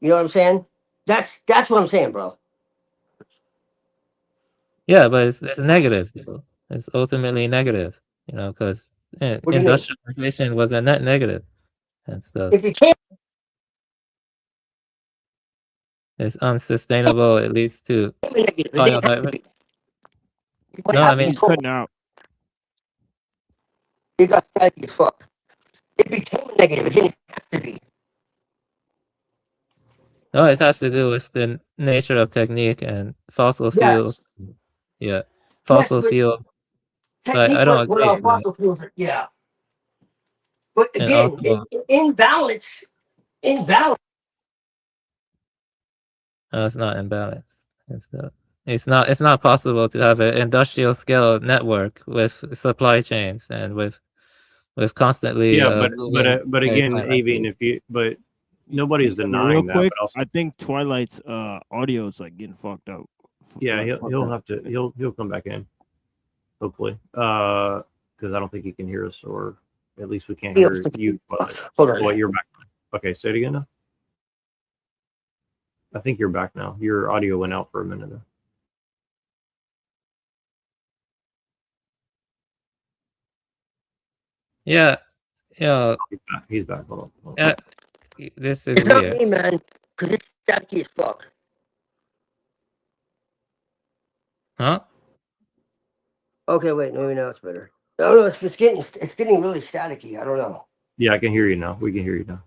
You know what I'm saying? That's what I'm saying, bro. Yeah, but it's negative. It's ultimately negative, because industrialization was a net negative and stuff. If you can't, it's unsustainable. It leads to biodiversity. No, I mean cutting out. It got fatty as fuck. It became negative. It didn't have to be. No, it has to do with the nature of technique and fossil fuels. Yeah, fossil fuels. But I don't agree. Fossil fuels. Yeah. But again, in balance. No, it's not in balance. It's It's not possible to have an industrial scale network with supply chains and with constantly Yeah, moving but very again, high Avian, but nobody's Real denying that. quick, But also, I think Twilight's audio is like getting fucked up. yeah, Like, he'll have to he'll come back in, hopefully, because I don't think he can hear us, or at least we can't hear you. But Hold on. what, you're back? Okay, say it again now. I think you're back now. Your audio went out for a minute there. Yeah, yeah. He's back. Hold on. Yeah, this is It's not weird. me, man, because it's staticky as fuck. Huh? Okay, wait, maybe now it's better. No, it's getting really staticky. I don't know. Yeah, I can hear you now. We can hear you now.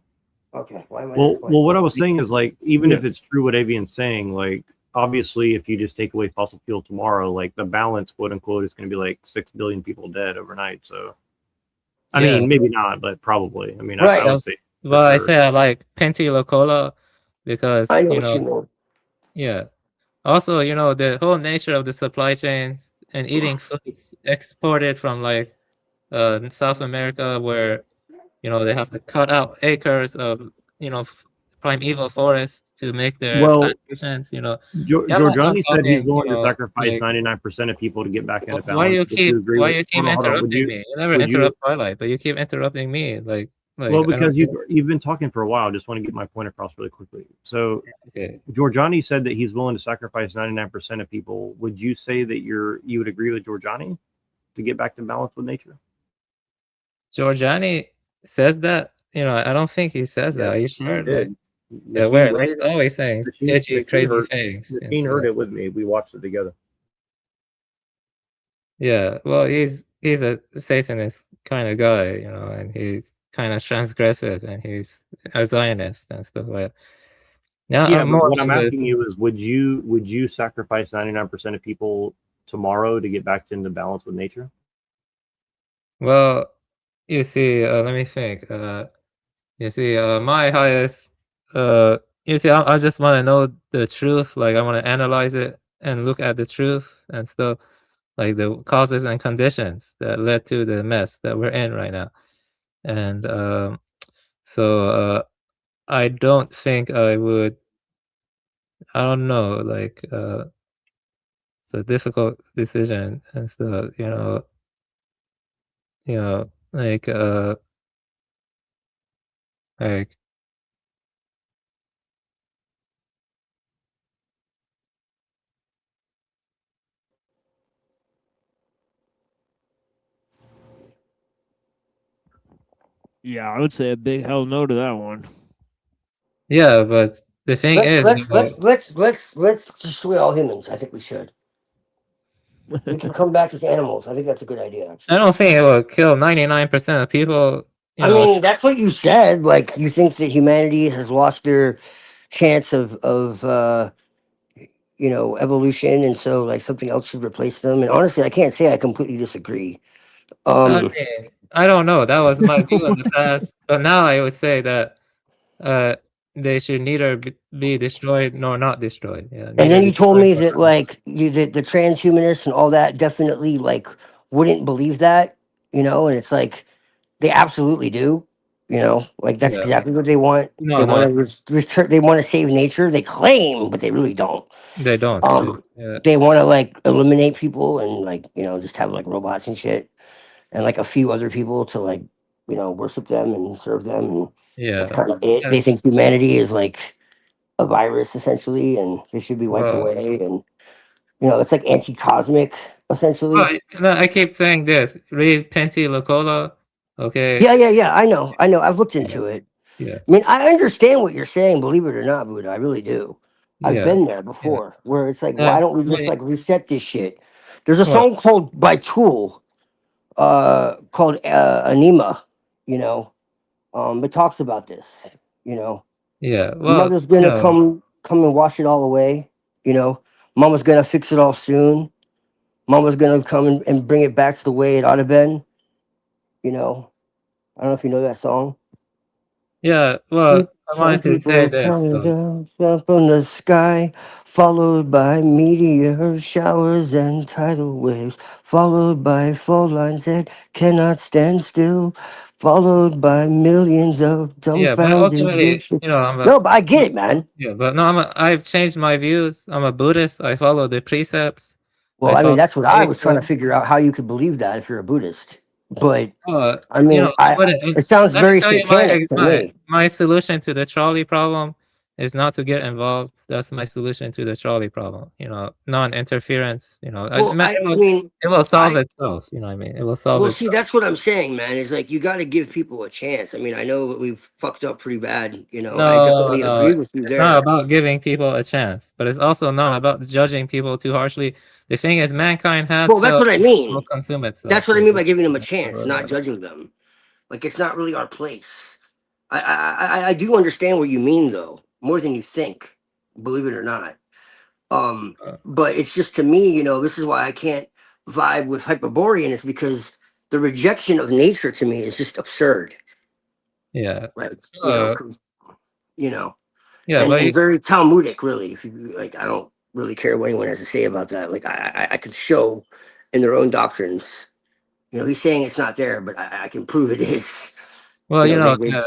Okay, why am I Well, what I was saying is, like, even if it's true what Avian's saying, like, obviously, if you just take away fossil fuel tomorrow, like, the balance, quote unquote, is going to be like 6 billion people dead overnight. So, I mean, maybe not, but probably. I mean, I would say. Well, I say I like Penti Locola because I know what you mean. yeah. Also, the whole nature of the supply chain and eating foods exported from like South America, where they have to cut out acres of primeval forests to make their Well, plantations. Giorgiani said he's willing to sacrifice 99% of people to get back into balance. Why you keep Hold on. interrupting me? You never interrupt Twilight, but you keep interrupting me. Well, because you've been talking for a while. I just want to get my point across really quickly. So, Giorgiani said that he's willing to sacrifice 99% of people. Would you say that you would agree with Giorgiani to get back to balance with nature? Giorgiani says that. I don't think he says that. Are you sure? Yeah, where? He's always saying edgy, crazy things. Machine heard it with me. We watched it together. Yeah, well, he's a Satanist kind of guy, and he's kind of transgressive, and he's a Zionist and stuff like that. Yeah, but what I'm asking you is, would you sacrifice 99% of people tomorrow to get back into balance with nature? Well, you see, let me think. You see, my highest, you see, I just want to know the truth. Like, I want to analyze it and look at the truth and stuff, like the causes and conditions that led to the mess that we're in right now. And so I don't think I would. I don't know, like it's a difficult decision and stuff. Like like. Yeah, I would say a big hell no to that one. Yeah, but the thing is, let's destroy all humans. I think we should. We can come back as animals. I think that's a good idea. Actually, I don't think it will kill 99% of people. I mean, that's what you said. Like, you think that humanity has lost their chance of evolution, and so like something else should replace them. And honestly, I can't say I completely disagree. I mean, I don't know. That was my view in the past, but now I would say that they should neither be destroyed nor not destroyed. Yeah, and then you told me that like the transhumanists and all that definitely like wouldn't believe that, and it's like they absolutely do. Like that's exactly what they want. No, they want to they want to save nature. They claim, but they really don't. They don't. They want to like eliminate people and like just have like robots and shit, and like a few other people to like worship them and serve them. And that's kind of it. They think humanity is like a virus essentially, and they should be wiped away. And it's like anti-cosmic essentially. No, I keep saying this. Read Penti Locola. Okay. Yeah. I know. I've looked into it. Yeah. I mean, I understand what you're saying. Believe it or not, Buddha, I really do. I've been there before, where it's like, why don't we just like reset this shit? There's a song called by Tool, called Anima. It talks about this. Yeah. Well, mother's gonna come and wash it all away. Mama's gonna fix it all soon. Mama's gonna come and bring it back to the way it ought to been. I don't know if you know that song. Yeah, well, I Some wanted to say people this. coming down from the sky, followed by meteors, showers, and tidal waves, followed by fault lines that cannot stand still, followed by millions of Yeah, but dumbfounded ultimately, bitches. you know, I'm a No, but I get it, man. yeah, but no, I've changed my views. I'm a Buddhist. I follow the precepts. Well, I I mean, follow that's what I the was trying to sacred. figure out how you could believe that if you're a Buddhist. But I You mean, know, what it sounds let me very tell you satanic to me. my solution to the trolley problem is not to get involved. That's my solution to the trolley problem. You know, non-interference. You know, Well, I mean, it will solve I itself. You know what I mean? It will solve well, see, itself. that's what I'm saying, man. Is like you got to give people a chance. I mean, I know that we've fucked up pretty bad. You know, I No, definitely no, agree with you it's not there. about giving people a chance, but it's also not about judging people too harshly. The thing is, mankind has Well, that's failed what I and will mean. consume itself. That's what I So mean we by giving them a have to chance, worry not about that. judging them. Like it's not really our place. I do understand what you mean, though, more than you think. Believe it or not. But it's just to me, you know, this is why I can't vibe with Hyperborean is because the rejection of nature to me is just absurd. Yeah. Like, Uh, you know, yeah, but and very Talmudic, really. If you like, I don't really care what anyone has to say about that. Like, I could show in their own doctrines. You know, he's saying it's not there, but I can prove it is. well, You you know, know, they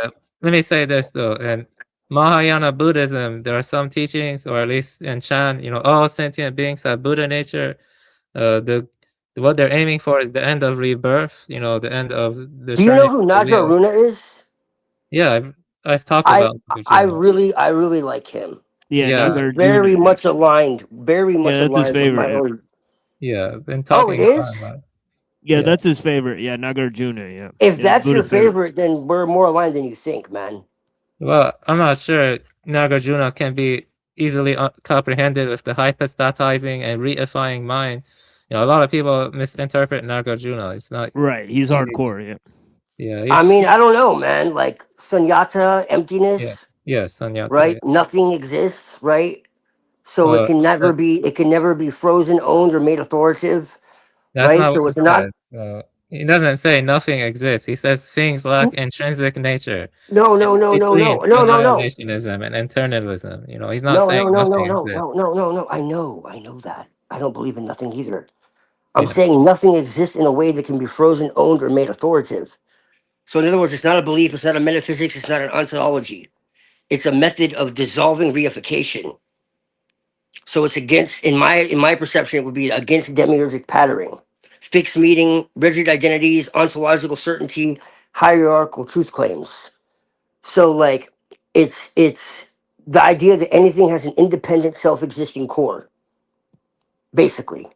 let me say this though. In Mahayana Buddhism, there are some teachings, or at least in Chan, you know, all sentient beings have Buddha nature. The what they're aiming for is the end of rebirth. You know, the end of the Do you turning know who of the Naja wheel. Runa is? Yeah, I've talked about Nagarjuna. I really like him. Yeah, Yeah, He's Nagarjuna. very Yeah, much aligned, very yeah, much that's his aligned with my favorite. Yeah, own. yeah, been Oh, it talking a lot is? about. yeah, Yeah. that's his favorite. Yeah, Nagarjuna. Yeah, If yeah, that's your Buddha's favorite. favorite, then we're more aligned than you think, man. Well, I'm not sure Nagarjuna can be easily comprehended with the hypostatizing and reifying mind. You know, a lot of people misinterpret Nagarjuna. It's not Right, he's easy. hardcore. Yeah, Yeah, I mean, I don't know, man. Like sunyata, yeah, emptiness, yeah, Sanyata. right? Yeah. Nothing exists, right? So Uh, that, it can never be frozen, owned, or made authoritative, that's right? not what So he it's not. says. He doesn't say nothing exists. He says things lack intrinsic nature. No, And no, no, no, between no, no, no, no, annihilationism and internalism, you know, he's not no, saying no, no, no, nothing no, exists. no, no, no, no. I know that. I don't believe in nothing either. I'm Yeah. saying nothing exists in a way that can be frozen, owned, or made authoritative. So in other words, it's not a belief, it's not a metaphysics, it's not an ontology. It's a method of dissolving reification. So it's against, in my perception, it would be against demiurgic patterning, fixed meaning, rigid identities, ontological certainty, hierarchical truth claims. So like it's the idea that anything has an independent self-existing core, basically.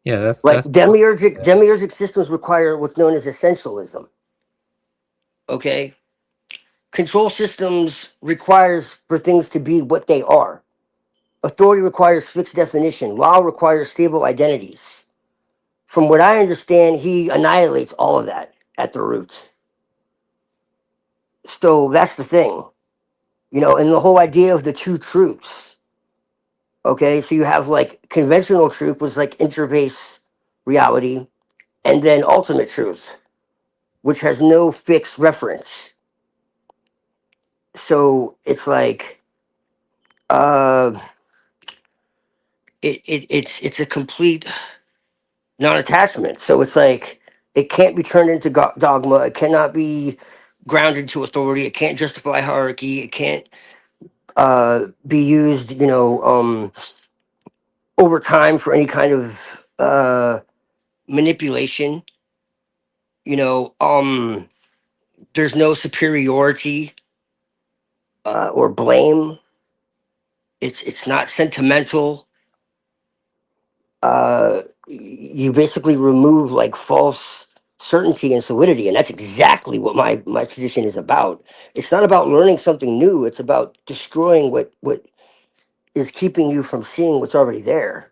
Yeah, Like that's demiurgic systems require what's known as essentialism. Okay. Control systems requires for things to be what they are. Authority requires fixed definition. Law requires stable identities. From what I understand, he annihilates all of that at the roots. So that's the thing, you know, and the whole idea of the two truths. Okay, so you have like conventional truth was like interbase reality, and then ultimate truth, which has no fixed reference. So it's like uh it's a complete non-attachment. So it's like it can't be turned into dogma. It cannot be grounded to authority. It can't justify hierarchy. It can't be used, you know, over time for any kind of manipulation. You know, there's no superiority or blame. It's not sentimental. You basically remove like false certainty and solidity, and that's exactly what my tradition is about. It's not about learning something new. It's about destroying what is keeping you from seeing what's already there.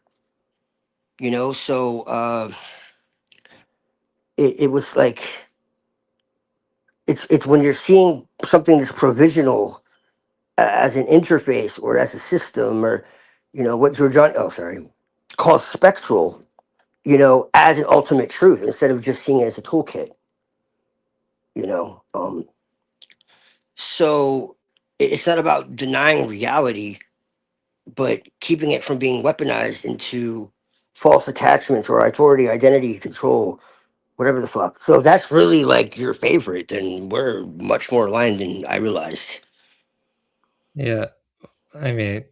You know, so it was like it's when you're seeing something that's provisional as an interface or as a system or you know what Georgian calls spectral, you know, as an ultimate truth instead of just seeing it as a toolkit, you know. So it's not about denying reality, but keeping it from being weaponized into false attachments or authority, identity, control, whatever the fuck. So that's really like your favorite, then we're much more aligned than I realized. Yeah, I mean,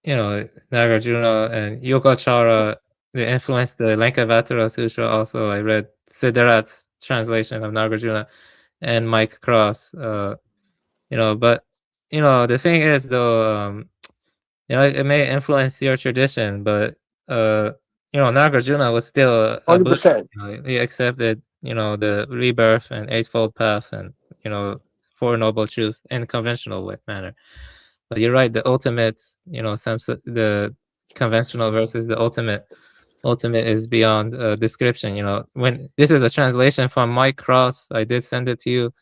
Nagarjuna and Yogacara, they influenced the Lankavatara Sutra also. I read Siddharth's translation of Nagarjuna and Mike Cross. But the thing is though, it may influence your tradition, but Nagarjuna was still a Buddha. 100%. He accepted, the rebirth and eightfold path and Four Noble Truths in conventional manner. But you're right, the ultimate, the conventional versus the ultimate is beyond description. When this is a translation from Mike Cross, I did send it to you.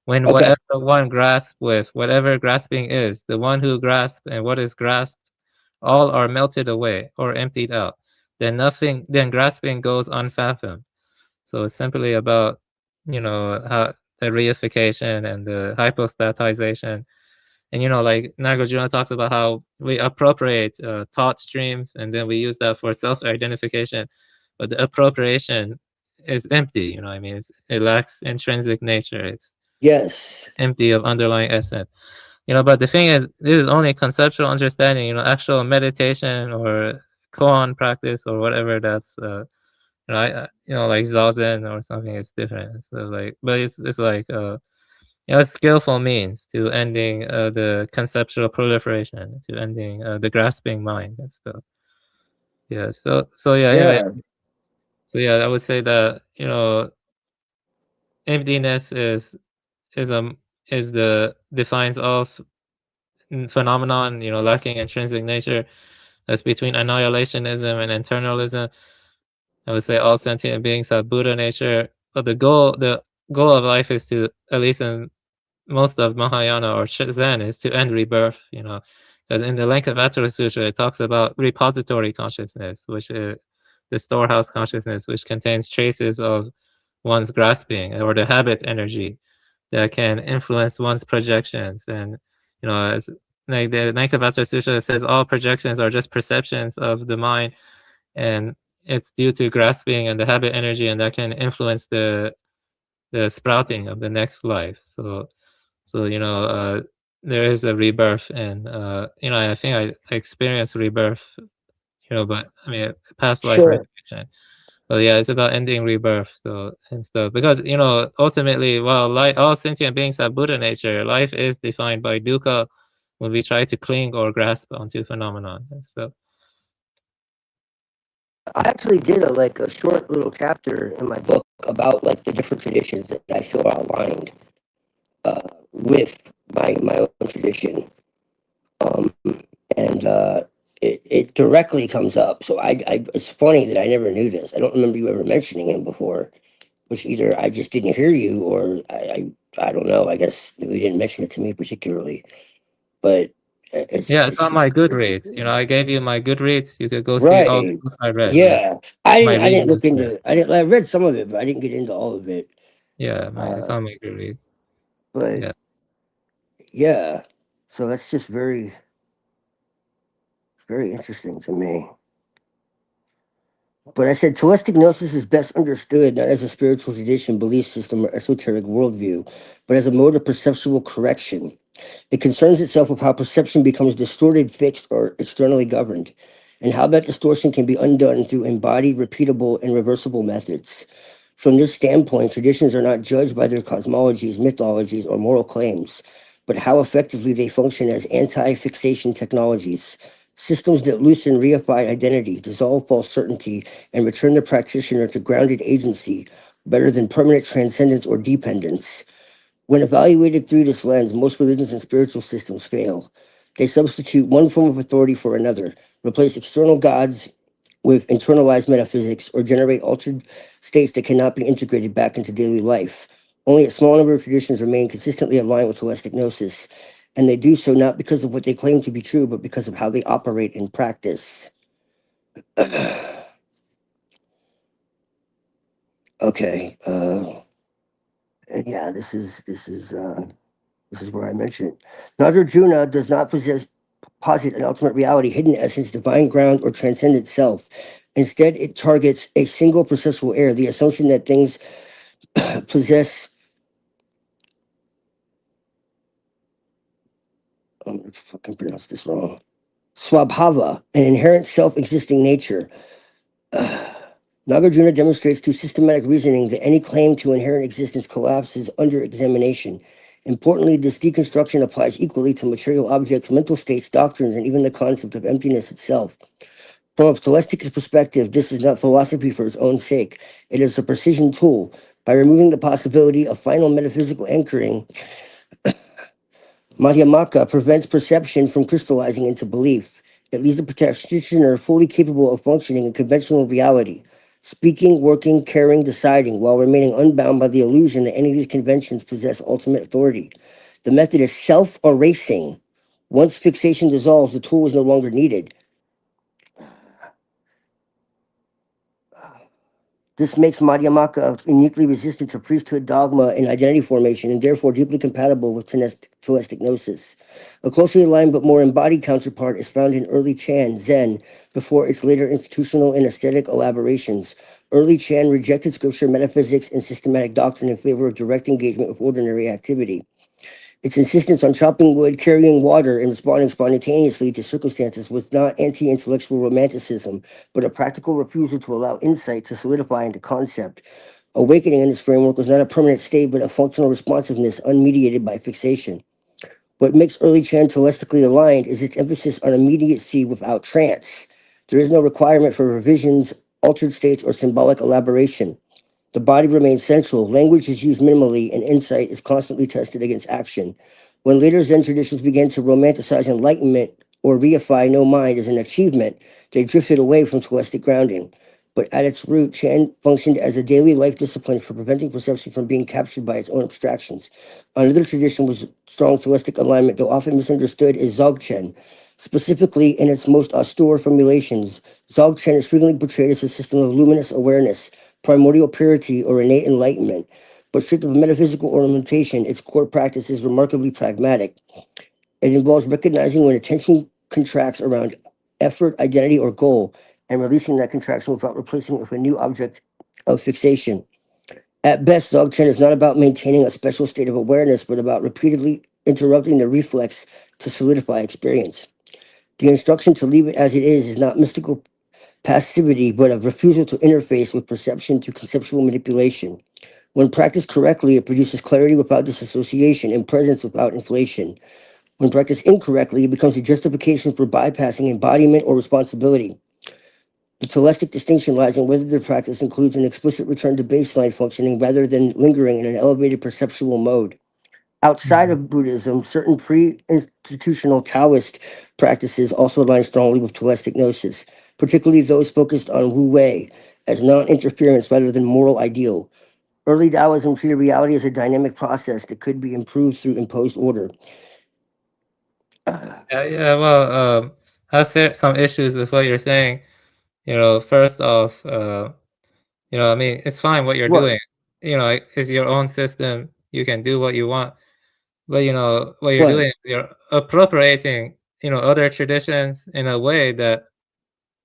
When whatever one grasps with, whatever grasping is, the one who grasps and what is grasped, all are melted away or emptied out. Then grasping goes unfathomed. So it's simply about, how the reification and the hypostatization. And, like Nagarjuna talks about how we appropriate thought streams and then we use that for self-identification. But the appropriation is empty, I mean, it lacks intrinsic nature. It's empty of underlying essence. But the thing is, this is only conceptual understanding, actual meditation or koan practice or whatever that's, like zazen or something is different. So but it's like, skillful means to ending the conceptual proliferation, to ending the grasping mind and stuff. Yeah. So yeah. Anyway. So yeah, I would say that emptiness defines all phenomenon. Lacking intrinsic nature. That's between annihilationism and internalism. I would say all sentient beings have Buddha nature, but the goal of life is to, at least in most of Mahayana or Zen, is to end rebirth. Because in the Lankavatara Sutra, it talks about repository consciousness, which is the storehouse consciousness, which contains traces of one's grasping or the habit energy that can influence one's projections. And as like the Lankavatara Sutra says, all projections are just perceptions of the mind, and it's due to grasping and the habit energy, and that can influence the sprouting of the next life. So there is a rebirth, and I think I experienced rebirth, but I mean past life resurrection. But yeah, it's about ending rebirth, and stuff, because ultimately, while all sentient beings have Buddha nature, life is defined by dukkha when we try to cling or grasp onto phenomenon and stuff. I actually did a short little chapter in my book about like the different traditions that I feel are aligned with my own tradition, and it directly comes up. So it's funny that I never knew this. I don't remember you ever mentioning him before, which either I just didn't hear you or I don't know. I guess you didn't mention it to me particularly, but It's on my Goodreads. I gave you my Goodreads. You could go see all the right. books I read. Yeah, I didn't look videos there. into. I read some of it, but I didn't get into all of it. Yeah, it's on my Goodreads. But yeah, so that's just very, very interesting to me. But I said Telestic Gnosis is best understood not as a spiritual tradition, belief system, or esoteric worldview, but as a mode of perceptual correction. It concerns itself with how perception becomes distorted, fixed, or externally governed, and how that distortion can be undone through embodied, repeatable, and reversible methods. From this standpoint, traditions are not judged by their cosmologies, mythologies, or moral claims, but how effectively they function as anti-fixation technologies, systems that loosen reified identity, dissolve false certainty, and return the practitioner to grounded agency, better than permanent transcendence or dependence. When evaluated through this lens, most religions and spiritual systems fail. They substitute one form of authority for another, replace external gods with internalized metaphysics, or generate altered states that cannot be integrated back into daily life. Only a small number of traditions remain consistently aligned with holistic gnosis, and they do so not because of what they claim to be true, but because of how they operate in practice. Okay. And yeah, this is This is where I mentioned it. Nagarjuna does not posit an ultimate reality, hidden essence, divine ground, or transcendent self. Instead, it targets a single processual error, the assumption that things possess. I'm gonna fucking pronounce this wrong. Swabhava, an inherent self-existing nature. Nagarjuna demonstrates through systematic reasoning that any claim to inherent existence collapses under examination. Importantly, this deconstruction applies equally to material objects, mental states, doctrines, and even the concept of emptiness itself. From a scholastic perspective, this is not philosophy for its own sake. It is a precision tool. By removing the possibility of final metaphysical anchoring, Madhyamaka prevents perception from crystallizing into belief. It leaves the practitioner fully capable of functioning in conventional reality, speaking, working, caring, deciding, while remaining unbound by the illusion that any of these conventions possess ultimate authority. The method is self-erasing. Once fixation dissolves, the tool is no longer needed. This makes Madhyamaka uniquely resistant to priesthood dogma and identity formation, and therefore deeply compatible with Telestic Gnosis. A closely aligned but more embodied counterpart is found in early Chan, Zen, before its later institutional and aesthetic elaborations. Early Chan rejected scripture, metaphysics, and systematic doctrine in favor of direct engagement with ordinary activity. Its insistence on chopping wood, carrying water, and responding spontaneously to circumstances was not anti-intellectual romanticism, but a practical refusal to allow insight to solidify into concept. Awakening in this framework was not a permanent state, but a functional responsiveness unmediated by fixation. What makes early Chan telestically aligned is its emphasis on immediacy without trance. There is no requirement for revisions, altered states, or symbolic elaboration. The body remains central, language is used minimally, and insight is constantly tested against action. When later Zen traditions began to romanticize enlightenment or reify no mind as an achievement, they drifted away from scholastic grounding. But at its root, Chan functioned as a daily life discipline for preventing perception from being captured by its own abstractions. Another tradition was strong scholastic alignment, though often misunderstood, is Dzogchen. Specifically, in its most austere formulations, Dzogchen is frequently portrayed as a system of luminous awareness, primordial purity, or innate enlightenment. But stripped of metaphysical ornamentation, its core practice is remarkably pragmatic. It involves recognizing when attention contracts around effort, identity, or goal, and releasing that contraction without replacing it with a new object of fixation. At best, Dzogchen is not about maintaining a special state of awareness, but about repeatedly interrupting the reflex to solidify experience. The instruction to leave it as it is not mystical passivity, but a refusal to interface with perception through conceptual manipulation. When practiced correctly, it produces clarity without disassociation and presence without inflation. When practiced incorrectly, it becomes a justification for bypassing embodiment or responsibility. The telestic distinction lies in whether the practice includes an explicit return to baseline functioning rather than lingering in an elevated perceptual mode. Outside of Buddhism, certain pre-institutional Taoist practices also align strongly with Telestic Gnosis, particularly those focused on Wu Wei as non-interference rather than moral ideal. Early Taoism treated reality as a dynamic process that could be improved through imposed order. Well, I have some issues with what you're saying. First off, I mean, it's fine what you're doing. It's your own system. You can do what you want. But what you're doing is you're appropriating, other traditions in a way that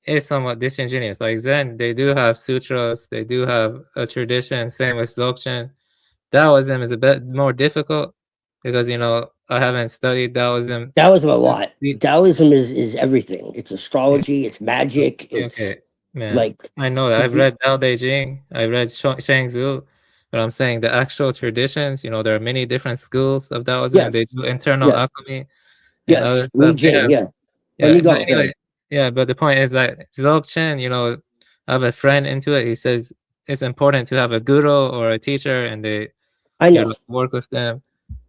is somewhat disingenuous. Like Zen, they do have sutras, they do have a tradition. Same with Dzogchen. Taoism is a bit more difficult because I haven't studied Taoism. Taoism a lot. Taoism is everything. It's astrology. It's magic. It's man. like I know that. I've read Tao Te Ching. I read Shang Tzu. But I'm saying the actual traditions. There are many different schools of Taoism. Yes. They do internal alchemy and other Yes, stuff. Jing, yeah. Yeah, but Nigong, anyway, sorry. but the point is that Dzogchen, I have a friend into it. He says it's important to have a guru or a teacher, and I know. work with them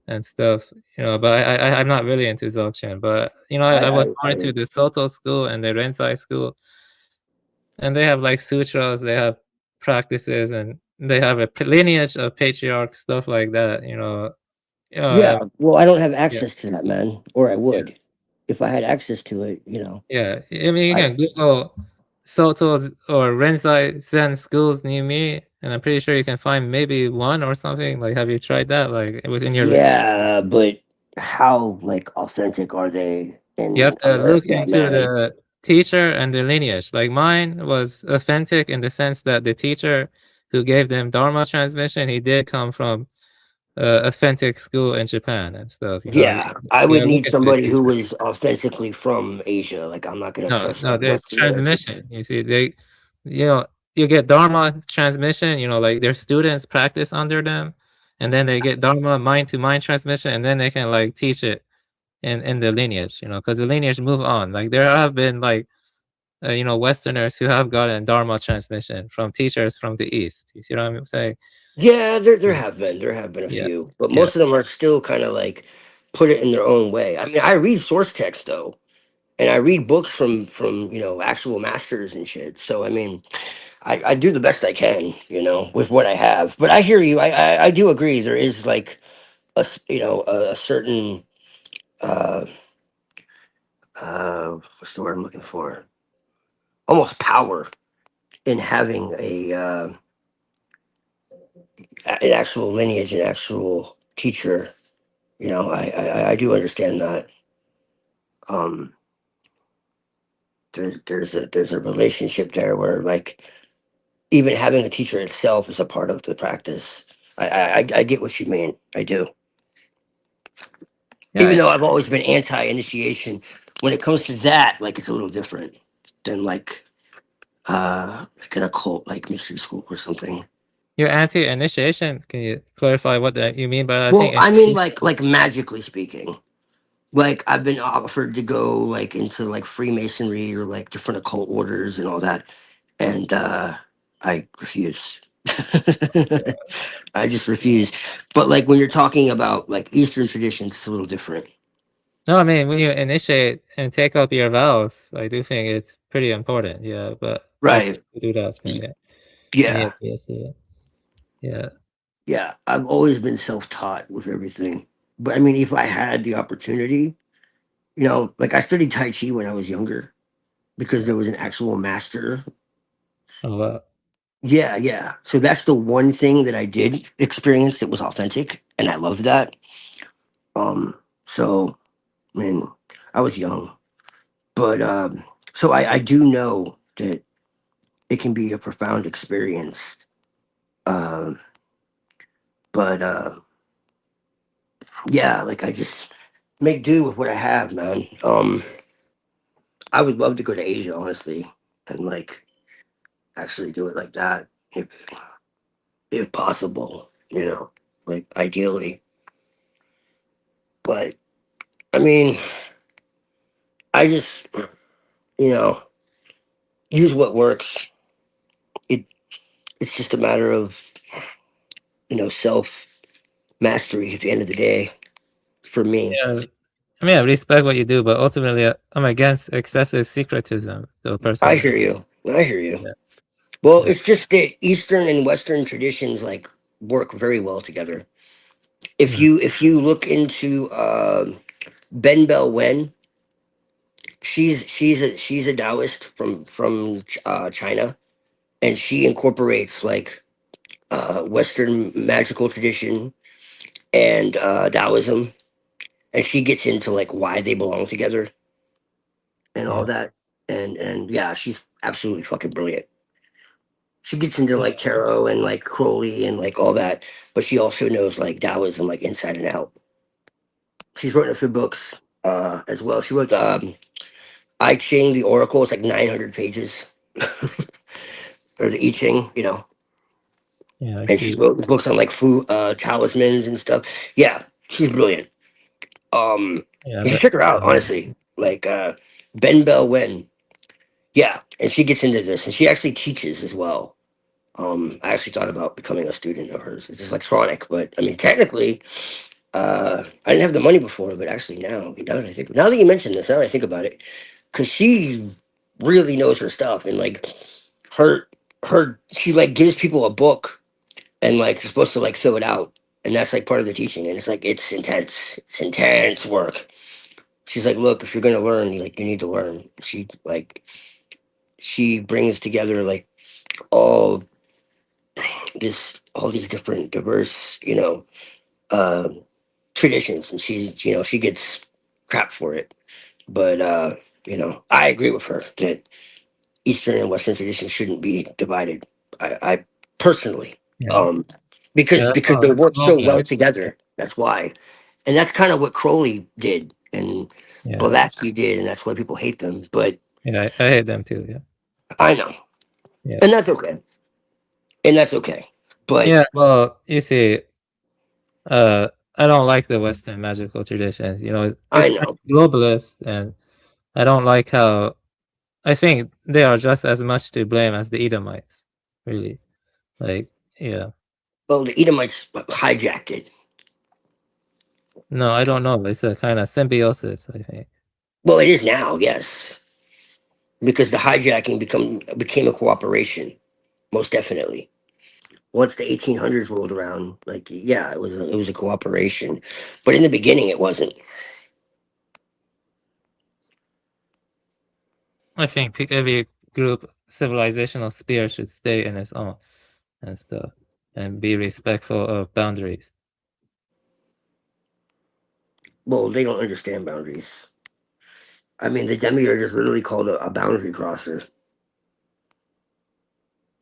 and stuff. But I'm not really into Dzogchen. But I was more into the Soto school and the Rensai school, and they have like sutras, they have practices, and they have a lineage of patriarchs, stuff like that. Yeah, well, I don't have access to that, man, or I would if I had access to it. Yeah, I mean, you can Google Soto's or Rensai Zen schools near me, and I'm pretty sure you can find maybe one or something. Like, have you tried that? Like within your Yeah, but how like authentic are they you have in to look America, into man? the teacher and the lineage. Like mine was authentic in the sense that the teacher who gave them Dharma transmission, he did come from authentic school in Japan and stuff. You know, Yeah, I you would gotta look need into the somebody who teacher. was authentically from Asia. Like, I'm not gonna No, trust no, some the Westerner kid. transmission. You see, you know, you get Dharma transmission. You know, like their students practice under them, and then they get Dharma mind to mind transmission, and then they can like teach it in the lineage. You know, because the lineage move on. Like there have been like you know, Westerners who have gotten Dharma transmission from teachers from the East. You see what I'm saying? Yeah, there have been a Yeah, few, but yeah. most of them are still kind of like put it in their own way. I mean, I read source text though, and I read books from actual masters and shit. So I mean, I do the best I can, with what I have. But I hear you. I do agree. There is like a certain uh what's the word I'm looking for? Almost power in having an actual lineage, an actual teacher. I do understand that. Um, there's a relationship there where like even having a teacher itself is a part of the practice. I get what you mean. I do. Even Yeah, though I've always been anti-initiation, when it comes to that, like it's a little different than like an occult, like mystery school or something. you're anti-initiation. Can you clarify what that you mean by that? I Well, think I mean, like magically speaking. Like I've been offered to go like into like Freemasonry or like different occult orders and all that, and I refuse. I just refuse. But like when you're talking about like Eastern traditions, it's a little different. no, I mean when you initiate and take up your vows, I do think it's pretty important. Yeah, but Right. to do that thing, yeah. Yeah. Yes, yeah, yeah. Yeah. I've always been self-taught with everything. But I mean, if I had the opportunity, like I studied Tai Chi when I was younger because there was an actual master. Oh wow. Yeah, yeah. So that's the one thing that I did experience that was authentic, and I loved that. So I mean, I was young, but so I do know that it can be a profound experience. Um, but yeah, like I just make do with what I have, man. I would love to go to Asia, honestly, and like actually do it like that, if possible, like ideally. But I mean, I just you know use what works. It's just a matter of self mastery at the end of the day for me. Yeah, I mean I respect what you do, but ultimately I'm against excessive secretism. So I personally, hear you. I hear you. yeah, Well, yeah. it's just that Eastern and Western traditions like work very well together. If Mm. you look into Ben Bell Wen, she's a Taoist from China, and she incorporates like Western magical tradition and Taoism, and she gets into like why they belong together and all Yeah. that. And yeah, she's absolutely fucking brilliant. She gets into Yeah. like tarot and like Crowley and like all that, but she also knows like Taoism like inside and out. She's written a few books as well. She wrote I Ching, the Oracle. It's like 900 pages, or the I Ching, Yeah, I and she's see. wrote books on like food, talismans and stuff. Yeah, she's brilliant. Yeah, You should but check her out, honestly. Like Ben Bell Wen. Yeah, and she gets into this, and she actually teaches as well. I actually thought about becoming a student of hers. It's just electronic, but I mean, technically, I didn't have the money before, but actually now that you mention this, now that I think about it, because she really knows her stuff, and like her she like gives people a book, and like you're supposed to like fill it out, and that's like part of the teaching, and it's like it's intense work. She's like, look, if you're gonna learn, like you need to learn. She brings together like all all these different diverse, uh, traditions, and she gets crap for it. But I agree with her that Eastern and Western traditions shouldn't be divided. I personally, Yeah. because they work so Okay. well together. That's why, and that's kind of what Crowley did, and Yeah. Blavatsky did, and that's why people hate them. But Yeah, I hate them too. Yeah. I know, Yeah. and that's okay, and that's okay. But Yeah. Well, you see, I don't like the Western magical traditions. I It's know. globalist, and I don't like how. I think they are just as much to blame as the Edomites. Really, like, yeah. Well, the Edomites hijacked it. No, I don't know. It's a kind of symbiosis, I think. Well, it is now, yes, because the hijacking became a cooperation, most definitely. Once the 1800s rolled around, like yeah, it was a cooperation, but in the beginning it wasn't. I think every group, civilizational sphere should stay in its own and stuff, and be respectful of boundaries. Well, they don't understand boundaries. I mean, the demiurge is literally called a boundary crosser.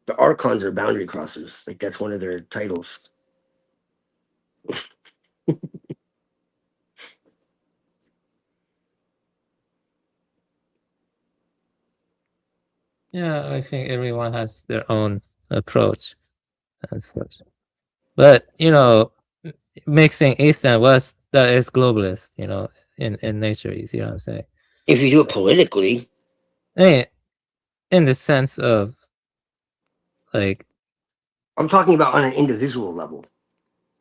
The archons are boundary crossers. Like that's one of their titles. Yeah, I think everyone has their own approach and such. But mixing East and West, that is globalist. In nature, you see what I'm saying? If you do it politically, I mean, in the sense of like I'm talking about on an individual level.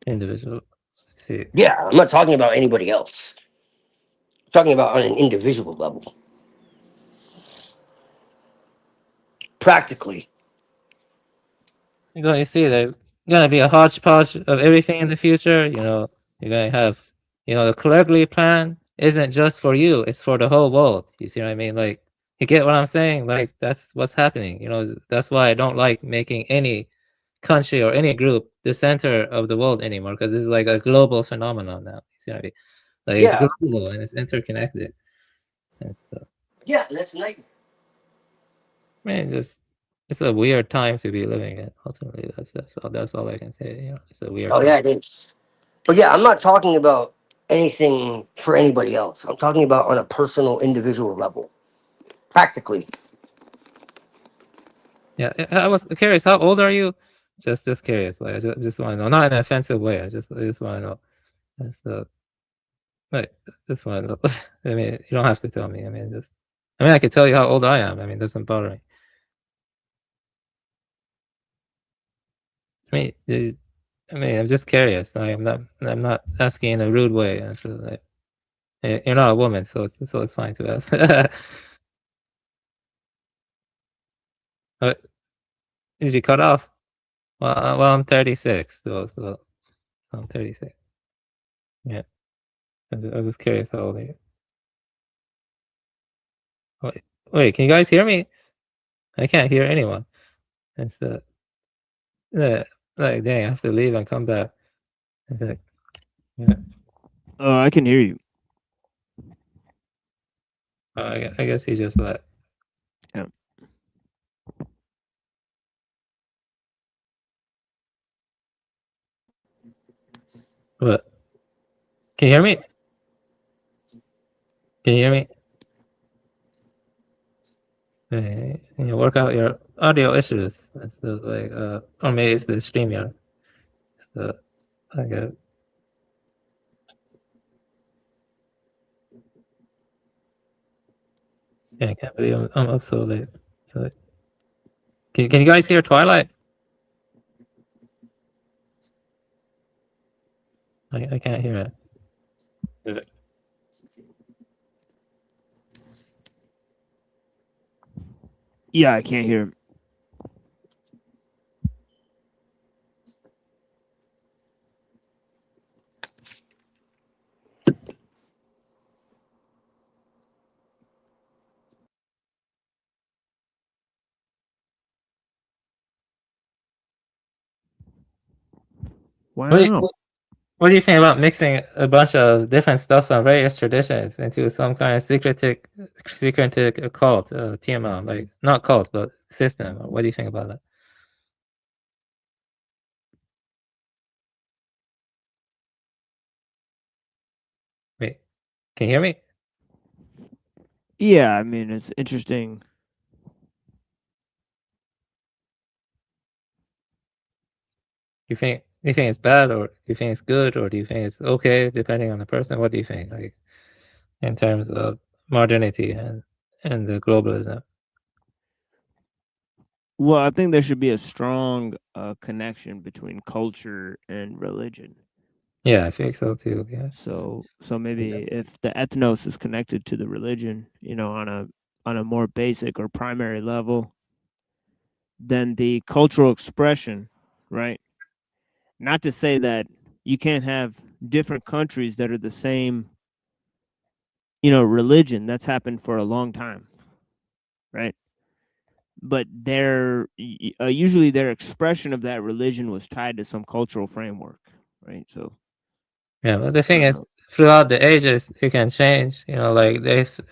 individual. Let's see. Yeah, I'm not talking about anybody else. I'm talking about on an individual level. Practically. You're going to see there's going to be a hodgepodge of everything in the future. You're going to have, the Cleverly plan isn't just for you, it's for the whole world. You see what I mean? Like, you get what I'm saying? Like, that's what's happening. That's why I don't like making any country or any group the center of the world anymore, because this is like a global phenomenon now. You see what I mean? Like, it's Yeah. global and it's interconnected and stuff. Yeah, that's nice. Man, it's a weird time to be living in. Ultimately, that's all I can say. It's a weird Oh time. yeah, it is. But yeah, I'm not talking about anything for anybody else. I'm talking about on a personal, individual level. Practically. Yeah, I was curious. How old are you? Just curious. Like, I just want to know. Not in an offensive way. I just want to know. So, like, just want to know. I mean, you don't have to tell me. I could tell you how old I am. It doesn't bother me. I'm just curious. I'm not asking in a rude way. Like, you're not a woman, so it's fine to ask. Did you cut off? Well, I'm 36, so I'm 36. Yeah, I was just curious how old are you? Wait, can you guys hear me? I can't hear anyone. It's yeah, like dang, I have to leave and come back. It's like, yeah. Oh, I can hear you. I guess he just left. Yeah. But can you hear me? Can you hear me? Work out your audio issues. It's like or maybe it's the StreamYard. So I guess. Yeah, I can't believe I'm up so late. So can you guys hear Twilight? I can't hear it. Yeah, I can't hear him. Wow. What do you think about mixing a bunch of different stuff from various traditions into some kind of secretive cult, TML, like not cult but system? What do you think about that? Wait, can you hear me? Yeah, I mean it's interesting. You think it's bad, or do you think it's good, or do you think it's okay, depending on the person? What do you think, like in terms of modernity and the globalism? Well, I think there should be a strong connection between culture and religion. Yeah, I think so too. Yeah. So maybe if the ethnos is connected to the religion, on a more basic or primary level, then the cultural expression, right? Not to say that you can't have different countries that are the same, religion. That's happened for a long time, right? But usually their expression of that religion was tied to some cultural framework, right? So yeah, but the thing is, throughout the ages, it can change. Like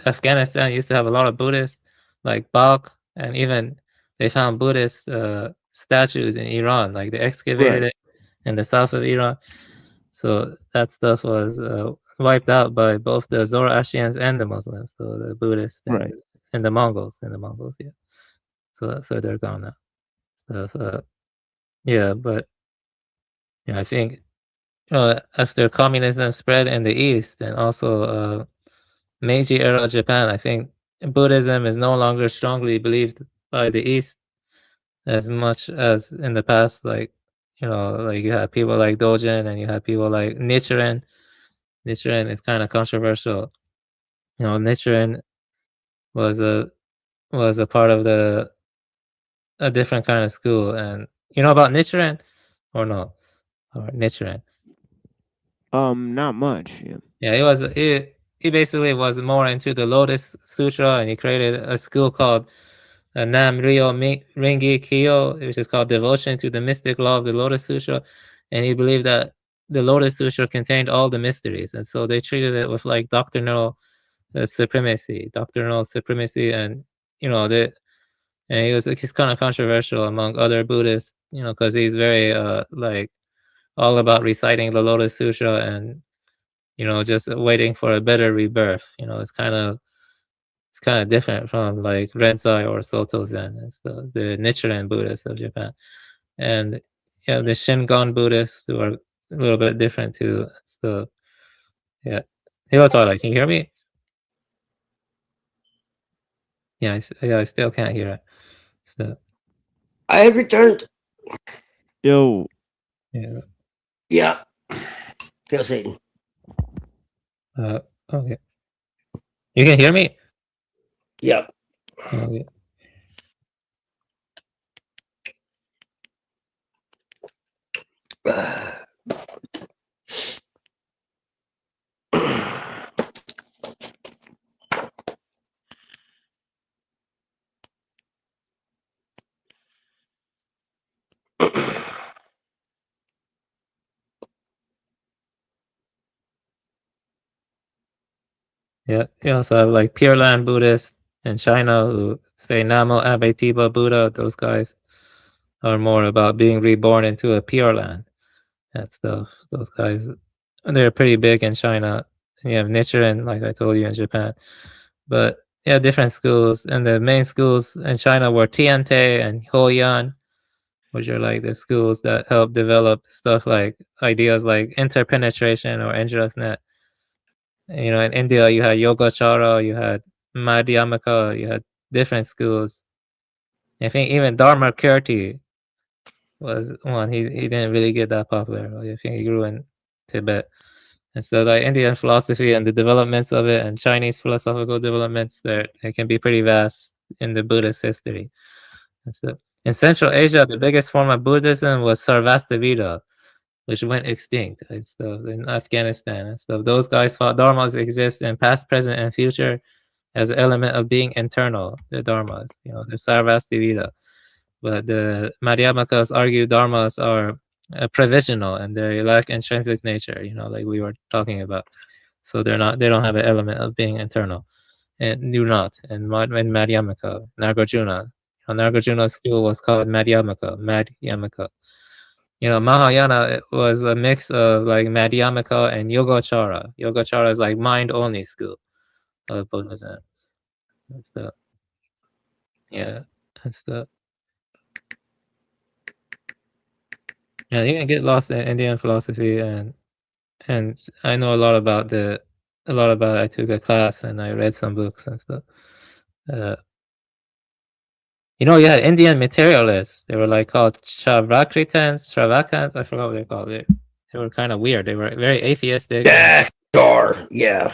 Afghanistan used to have a lot of Buddhists, like Balkh, and even they found Buddhist statues in Iran. Like they excavated it in the south of Iran. So that stuff was wiped out by both the Zoroastrians and the Muslims, so the Buddhists and the Mongols, yeah. So they're gone now. So yeah, but I think after communism spread in the East and also Meiji era Japan, I think Buddhism is no longer strongly believed by the East as much as in the past. Like like you have people like Dojin and you have people like Nichiren. Nichiren is kind of controversial. Nichiren was a part of a different kind of school, and you know about Nichiren or no? Or Nichiren? Not much. Yeah. Yeah, he basically was more into the Lotus Sutra, and he created a school called Nam Ryo Ringi Kyo, which is called Devotion to the Mystic Law of the Lotus Sutra, and he believed that the Lotus Sutra contained all the mysteries, and so they treated it with like doctrinal supremacy, and and he's kind of controversial among other Buddhists, because he's very like all about reciting the Lotus Sutra and just waiting for a better rebirth. It's kind of different from like Renzai or Soto Zen. It's the Nichiren Buddhists of Japan, and the Shingon Buddhists who are a little bit different too. So yeah, hey, what's all like? Can you hear me? Yeah, I still can't hear it. So I have returned. Yo. Yeah. Yeah. Tell Satan. Okay. You can hear me? Yeah. Okay. Yeah, you also have like Pure Land Buddhists in China who say Namo Abhidharma Buddha. Those guys are more about being reborn into a Pure Land and stuff. Those guys, they're pretty big in China. You have Nichiren, like I told you, in Japan. But yeah, different schools. And the main schools in China were Tiante and Hoyan, which are like the schools that help develop stuff like ideas like interpenetration or endless net. In India, you had Yogacara, you had Madhyamaka, you had different schools. I think even Dharma Kirti was one. He didn't really get that popular. I think he grew in Tibet. And so like Indian philosophy and the developments of it and Chinese philosophical developments, they can be pretty vast in the Buddhist history. And so in Central Asia, the biggest form of Buddhism was Sarvastivada, which went extinct and stuff in Afghanistan and stuff. Those guys thought dharmas exist in past, present, and future as an element of being internal. The dharmas, the Sarvastivada. But the Madhyamakas argue dharmas are provisional, and they lack intrinsic nature. You know, like we were talking about. So they don't have an element of being internal, and do not. And in Madhyamaka, Nagarjuna, Nagarjuna's school was called Madhyamaka. You know, Mahayana was a mix of like Madhyamaka and Yogacara. Yogacara is like mind only school of Buddhism. That's the that's the you can get lost in Indian philosophy, and I know a lot about it. I took a class and I read some books and stuff. You know, you had Indian materialists. They were like called Travakans. I forgot what they called it. They were kind of weird. They were very atheistic. Yeah, sure. Yeah.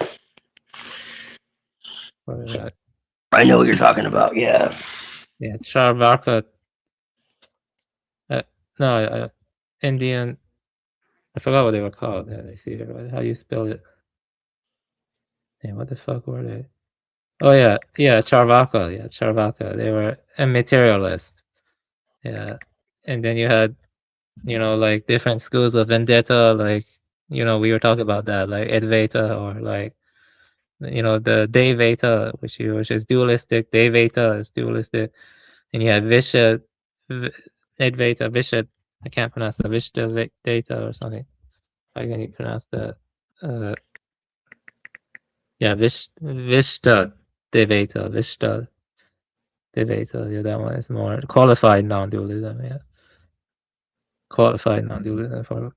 I know what you're talking about. Yeah. Yeah, Charvaka. No, Indian. I forgot what they were called. Yeah, I see here. How you spell it? Yeah, what the fuck were they? Oh yeah, Charvaka. Yeah, Charvaka. They were a materialist. Yeah, and then you had, you know, like different schools of vendetta. Like, you know, we were talking about that, like Advaita, or like, you know, the Devata, which is dualistic. Devata is dualistic, and you have Advaita, Visha. I can't pronounce that. Vishta Data or something. How can you pronounce that? Vishta Devata. Yeah, that one is more qualified non-dualism. Yeah, qualified non-dualism for.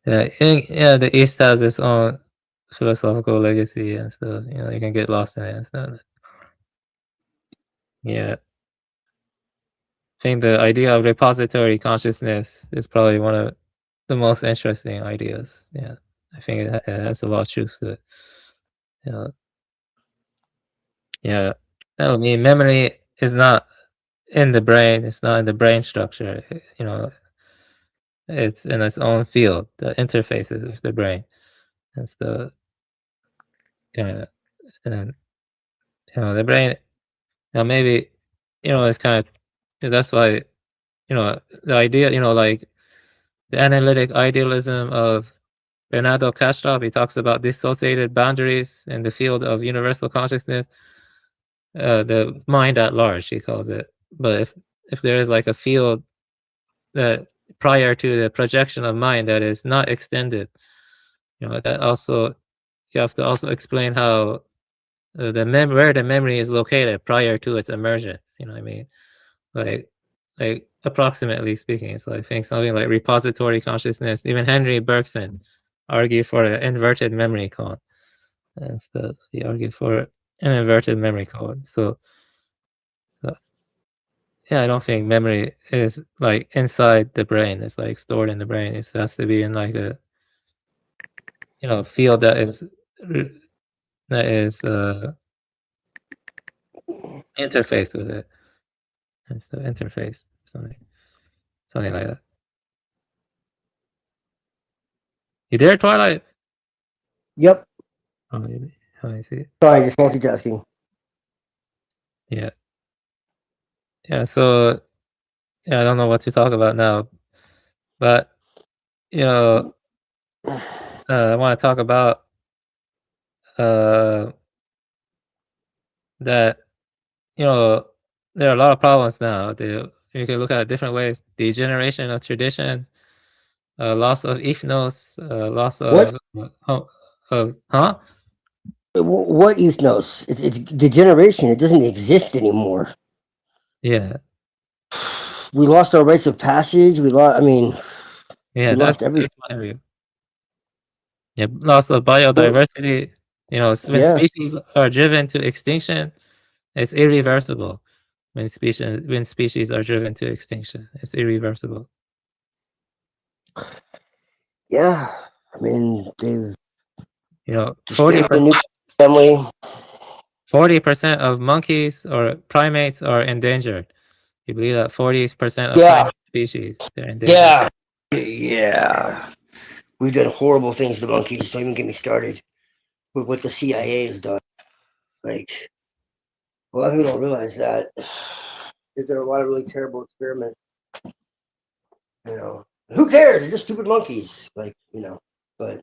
Yeah, the East has its own philosophical legacy and stuff. You know, you can get lost in it and stuff. Yeah. I think the idea of repository consciousness is probably one of the most interesting ideas. Yeah. I think it has a lot of truth to it. Yeah. Yeah. I mean, memory is not in the brain. It's not in the brain structure. You know, it's in its own field, the interfaces with the brain. That's the kind of, and you know, the brain. You know, maybe, you know, it's kind of, that's why, you know, the idea, you know, like the analytic idealism of Bernardo Kastrop, he talks about dissociated boundaries in the field of universal consciousness, the mind at large, he calls it. But if there is like a field that prior to the projection of mind that is not extended, you know, that also, you have to also explain how where the memory is located prior to its emergence. You know what I mean? Like approximately speaking. So I think something like repository consciousness. Even Henry Bergson argued for an inverted memory code and stuff. He argued for an inverted memory code. So yeah, I don't think memory is like inside the brain. It's like stored in the brain. It has to be in like a, you know, field that is interface with it. It's the interface, something like that. You there, Twilight? Yep. Oh, I see. Sorry, just multitasking. Yeah. Yeah. So yeah, I don't know what to talk about now, but you know, I want to talk about that. You know, there are a lot of problems now. You can look at it different ways: degeneration of tradition, loss of ethnos, loss of huh? What ethnos? It's degeneration. It doesn't exist anymore. Yeah. We lost our rites of passage. We lost. I mean, yeah, we lost everything. That's my view. Yeah, loss of biodiversity. You know, when species are driven to extinction, it's irreversible. When species are driven to extinction, it's irreversible. Yeah, I mean they've, you know, 40% family. 40% of monkeys or primates are endangered. You believe that 40% of primate species they're endangered? Yeah. We've done horrible things to monkeys. Don't even get me started with what the CIA has done. Like, a lot of people don't realize that. There are a lot of really terrible experiments. You know, Who cares? They're just stupid monkeys, like, you know. But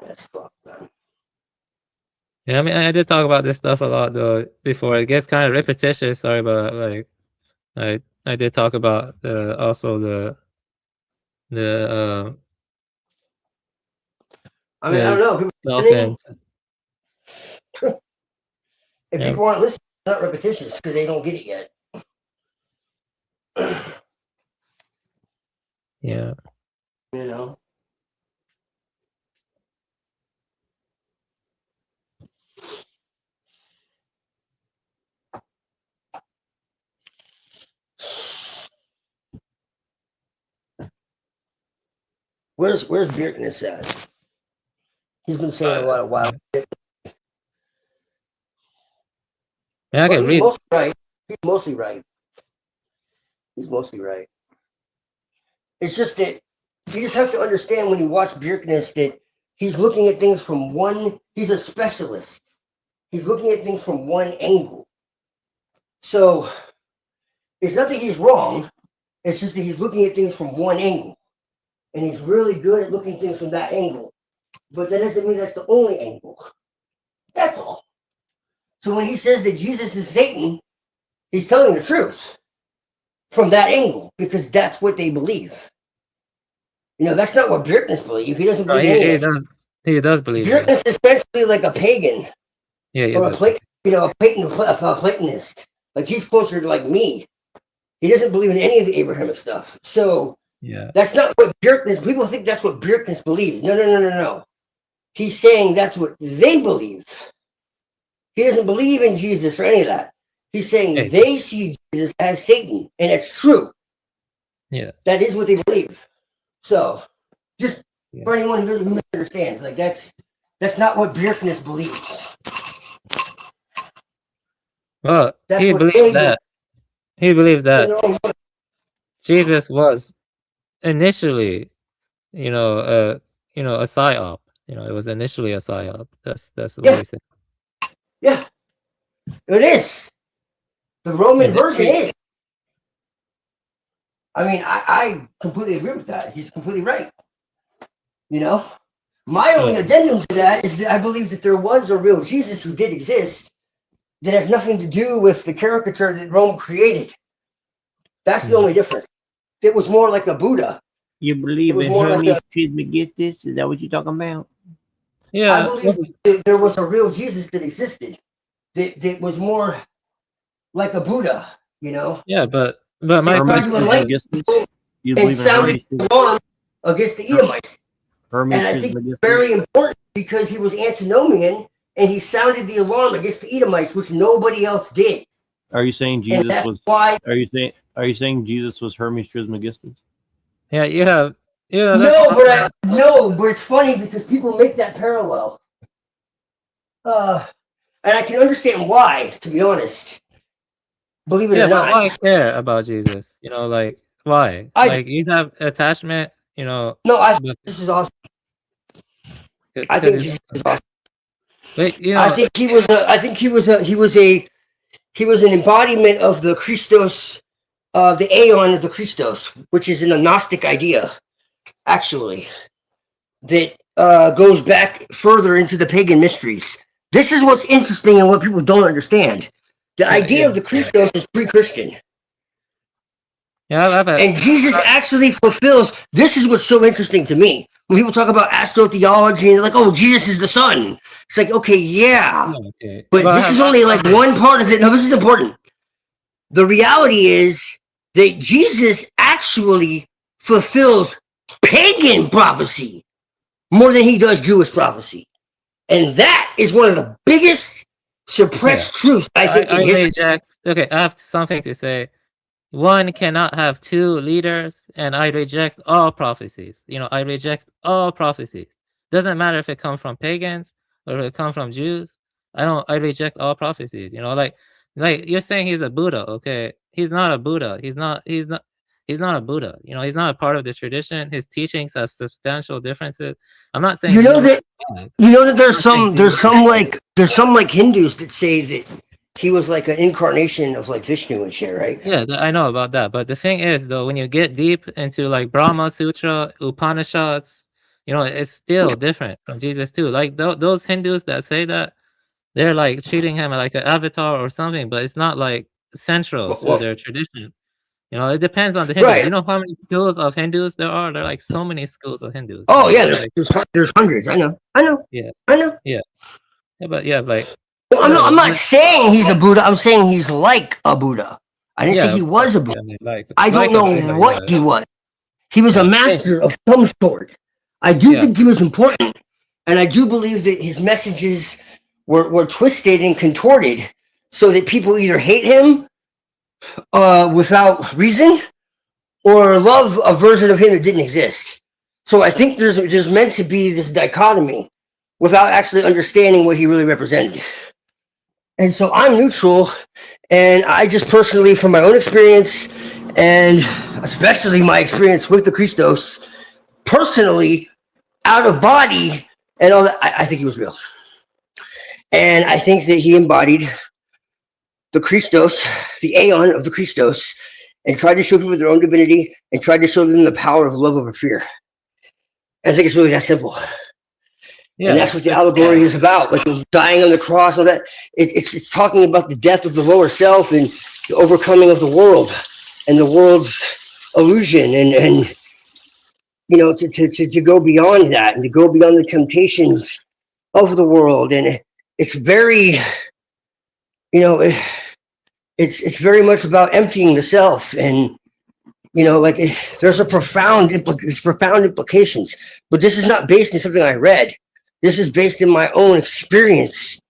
that's fucked, man. Yeah, I mean, I did talk about this stuff a lot though before. It gets kind of repetitious. Sorry, but like, I did talk about also the I mean, I don't know. People dolphins. If Yeah. people aren't listening, it's not repetitious because they don't get it yet. Yeah. You know. Where's Bjerknes at? He's been saying a lot of wild shit. Yeah, I Well, can he's read. mostly right. He's mostly right. He's mostly right. It's just that you just have to understand when you watch Bjerknes that he's looking at things from one. He's a specialist. He's looking at things from one angle. So it's not that he's wrong. It's just that he's looking at things from one angle, and he's really good at looking at things from that angle. But that doesn't mean that's the only angle. That's all. So when he says that Jesus is Satan, he's telling the truth from that angle because that's what they believe. You know, that's not what Bjerknes believes. He doesn't believe any of that. He does believe Bjerknes that. is essentially like a pagan. Yeah, he or is a Platonist. Like he's closer to like me. He doesn't believe in any of the Abrahamic stuff. So yeah, that's not what Bjerknes. People think that's what Bjerknes believes. No. He's saying that's what they believe. He doesn't believe in Jesus or any of that. He's saying they see Jesus as Satan, and it's true. Yeah, that is what they believe. So, just for anyone who misunderstands, like that's not what Bjerknes believes. Well, That's he what believes they that. He believes that believe. Jesus was initially, a psyop. It was initially a psyop. That's what he said. Yeah, it is. The Roman version is. I mean, I completely agree with that. He's completely right. You know, my only addendum to that is that I believe that there was a real Jesus who did exist that has nothing to do with the caricature that Rome created. That's the only difference. It was more like a Buddha. You believe in Hermes Trismegistus? Is that what you're talking about? Yeah. I believe that there was a real Jesus that existed that was more like a Buddha, you know? Yeah, but my tried to enlighten people and sounded alarm against the Edomites. And I think it's very important because he was antinomian and he sounded the alarm against the Edomites, which nobody else did. Are you saying Jesus was? Are you saying Jesus was Hermes Trismegistus? Yeah, you have. Yeah. No, but it's funny because people make that parallel. And I can understand why, to be honest. Believe it or not. But why care about Jesus? Like why? Like you have attachment. No, I think this is awesome. I think Jesus is awesome. Wait, I think he was an embodiment of the Christos, the aeon of the Christos, which is an agnostic idea, actually, that goes back further into the pagan mysteries. This is what's interesting and what people don't understand. The idea of the Christos is pre-Christian. Yeah, and Jesus actually fulfills. This is what's so interesting to me. When people talk about astrotheology and they're like, "Oh, Jesus is the Son," it's like, okay, yeah, but this is only like one part of it. No, this is important. The reality is that Jesus actually fulfills pagan prophecy more than he does Jewish prophecy, and that is one of the biggest suppressed truths I think in history. Reject. Okay, I have something to say. One cannot have two leaders, and I reject all prophecies. I reject all prophecies. Doesn't matter if it comes from pagans or if it comes from Jews. I reject all prophecies. Like you're saying he's a Buddha. Okay, he's not a Buddha. He's not a Buddha. He's not a part of the tradition. His teachings have substantial differences. I'm not saying that there's some like Hindus that say that he was like an incarnation of like Vishnu and shit, right? Yeah, I know about that. But the thing is, though, when you get deep into like Brahma Sutra, Upanishads, you know, it's still different from Jesus too. Like those Hindus that say that, they're like treating him like an avatar or something, but it's not like central to their tradition. You know, it depends on the Hindus. Right. You know how many schools of Hindus there are? There are like so many schools of Hindus. Oh You know, yeah, there's hundreds. I know. yeah, I know. yeah, but yeah, like. Well, I'm not saying he's a Buddha. I'm saying he's like a Buddha. I didn't say he was a Buddha. I don't know what he was. He was a master of some sort. I do think he was important, and I do believe that his messages were twisted and contorted so that people either hate him without reason or love a version of him that didn't exist. So I think there's meant to be this dichotomy without actually understanding what he really represented. And so I'm neutral, and I just personally, from my own experience, and especially my experience with the Christos, personally, out of body, and all that, I think he was real. And I think that he embodied the Christos, the aeon of the Christos, and tried to show people their own divinity, and tried to show them the power of love over fear. I think it's really that simple. Yeah, and that's what the allegory is about. Like those dying on the cross, and all that. It's talking about the death of the lower self and the overcoming of the world and the world's illusion, and you know, to go beyond that and to go beyond the temptations of the world. And it's very, you know, it's very much about emptying the self, and you know, like there's profound implications. But this is not based on something I read. This is based in my own experience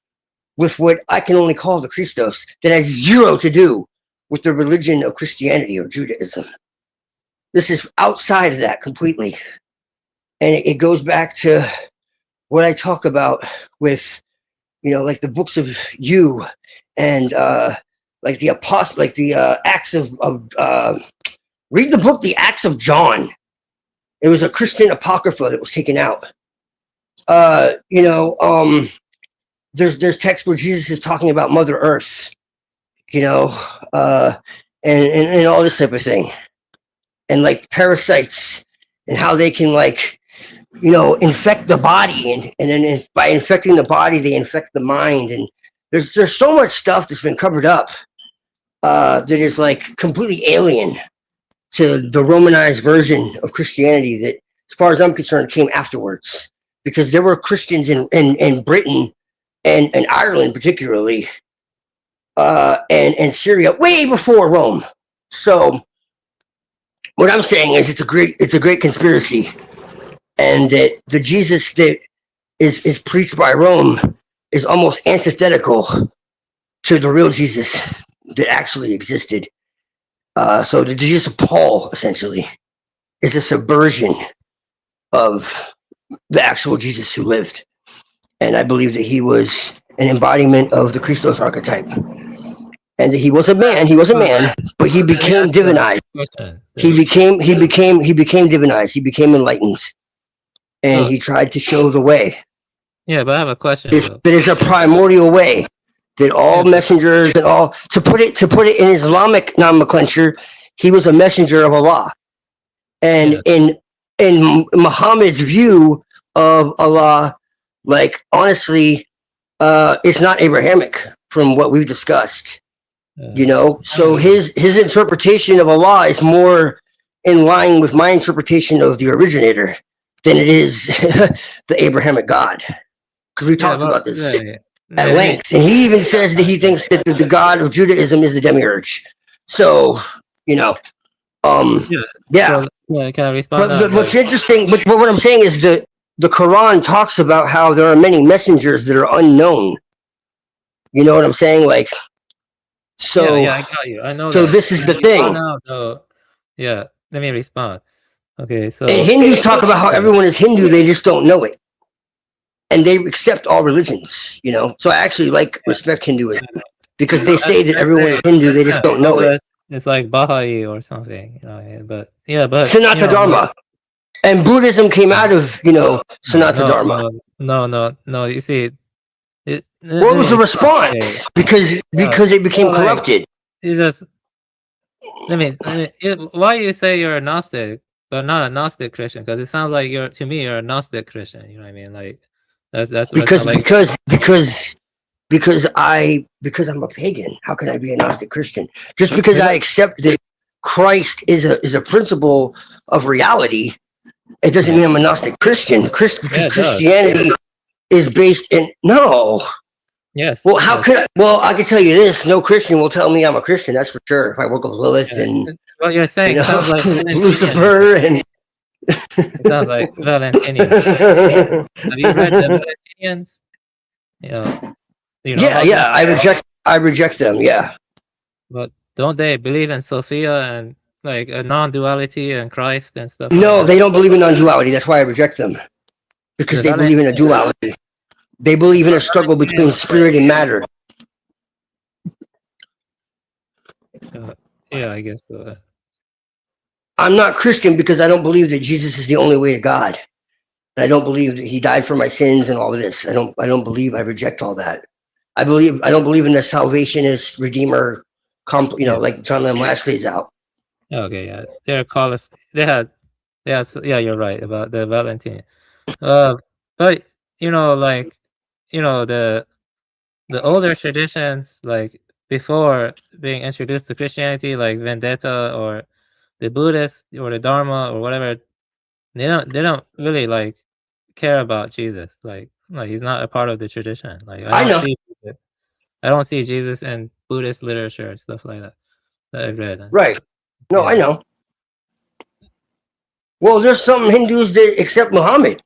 with what I can only call the Christos, that has zero to do with the religion of Christianity or Judaism. This is outside of that completely. And it goes back to what I talk about with, you know, like the books of you and like the apostle, like the Acts of read the book, The Acts of John. It was a Christian apocrypha that was taken out. You know, there's texts where Jesus is talking about Mother Earth, you know, and all this type of thing, and like parasites and how they can, like, you know, infect the body, and then by infecting the body, they infect the mind, and there's so much stuff that's been covered up that is like completely alien to the Romanized version of Christianity that, as far as I'm concerned, came afterwards. Because there were Christians in Britain and Ireland particularly, and Syria way before Rome. So what I'm saying is it's a great conspiracy, and that the Jesus that is preached by Rome is almost antithetical to the real Jesus that actually existed. So the Jesus of Paul essentially is a subversion of the actual Jesus who lived. And I believe that he was an embodiment of the Christos archetype. And that he was a man, but he became divinized. He became divinized. He became enlightened. And he tried to show the way. Yeah, but I have a question. That is a primordial way that all messengers and all, to put it in Islamic nomenclature, he was a messenger of Allah. And in Muhammad's view of Allah, like, honestly, it's not Abrahamic from what we've discussed, you know? So his interpretation of Allah is more in line with my interpretation of the originator than it is the Abrahamic God. Because we talked about this at length. And he even says that he thinks that the God of Judaism is the demiurge. So, you know, yeah. So, can I respond? But what's interesting, but what I'm saying is the Quran talks about how there are many messengers that are unknown. You know what I'm saying? Like, so yeah, I got you. I know. So that. this is the thing. Yeah, let me respond. Okay, so and Hindus talk about how everyone is Hindu, they just don't know it, and they accept all religions. You know, so I actually respect Hinduism because they say that everyone is Hindu, they just don't know it. It's like Baha'i or something, you know. But Sanatana Dharma, and Buddhism came out of, you know, Sanatana Dharma. No. You see, What was the response? Because it became corrupted. You just why you say you're a Gnostic, but not a Gnostic Christian? Because it sounds like you're a Gnostic Christian. You know what I mean? Like that's because like, I'm a pagan. How can I be a Gnostic Christian? Just because I accept that Christ is a principle of reality, it doesn't mean I'm a Gnostic Christian. Because Christianity is based in Yes. Well, how could I? Well, I can tell you this: no Christian will tell me I'm a Christian. That's for sure. If I work with Lilith and what you're saying sounds like Lucifer and it sounds like Valentinian. Have you read the Valentinians? I reject them. Yeah. But don't they believe in Sophia and like a non-duality and Christ and stuff? No, they don't believe in non-duality. That's why I reject them. Because they believe in a duality. They believe in a struggle between spirit and matter. Yeah, I guess so. I'm not Christian because I don't believe that Jesus is the only way to God. I don't believe that he died for my sins and all of this. I don't believe. I reject all that. I don't believe in the salvationist redeemer, like John M. Lashley's out. Okay, yeah, you're right about the Valentine. But the older traditions, like before being introduced to Christianity, like Vendetta or the Buddhist or the Dharma or whatever, they don't really like care about Jesus. Like he's not a part of the tradition. Like I don't see Jesus in Buddhist literature and stuff like that I read. Right. No, I know. Well, there's some Hindus that accept Muhammad.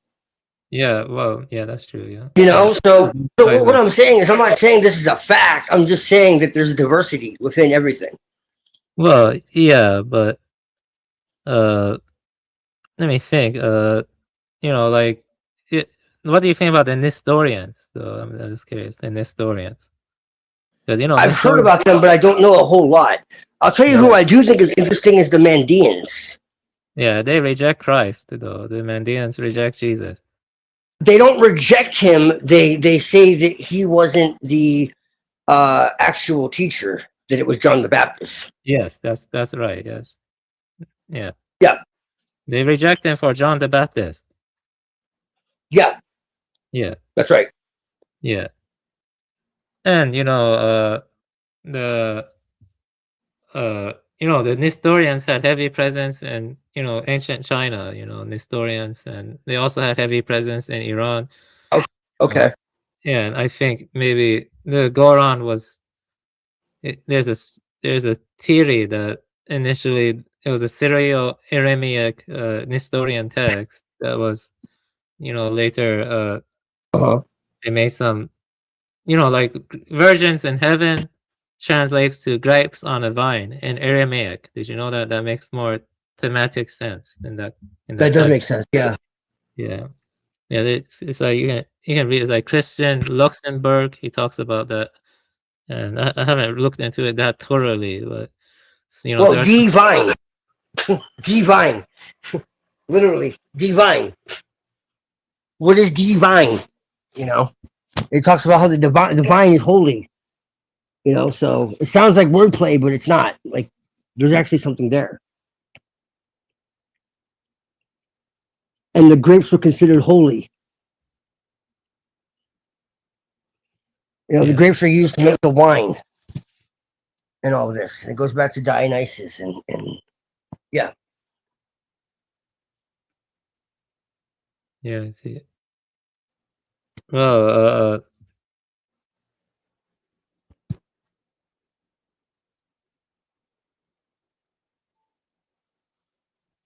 Yeah, well, yeah, that's true. Yeah. So what I'm saying is, I'm not saying this is a fact. I'm just saying that there's a diversity within everything. Well, yeah, but let me think. Like, what do you think about the Nestorians? So I'm just curious, the Nestorians. Because I've heard about them, but I don't know a whole lot. I'll tell you who I do think is interesting is the Mandeans. Yeah, they reject Christ, though. The Mandeans reject Jesus. They don't reject him. They say that he wasn't the actual teacher, that it was John the Baptist. Yes, that's right. Yes. Yeah. Yeah. They reject him for John the Baptist. Yeah. Yeah. That's right. Yeah. And the Nestorians had heavy presence in ancient China. Nestorians, and they also had heavy presence in Iran. Okay. Yeah, and I think maybe the Goran was. There's a theory that initially it was a Syro-Aramaic Nestorian text that was, later they made some, like Virgins in Heaven translates to grapes on a vine in Aramaic. Did you know that? That makes more thematic sense in that. That does make sense. Yeah. Yeah. Yeah. It's like you can read. It's like Christian Luxembourg. He talks about that, and I haven't looked into it that thoroughly, but well, divine, divine, literally divine. What is divine? It talks about how the divine is holy. So it sounds like wordplay, but it's not. Like there's actually something there. And the grapes were considered holy. The grapes are used to make the wine and all of this. It goes back to Dionysus and yeah. Yeah, I see it. Well,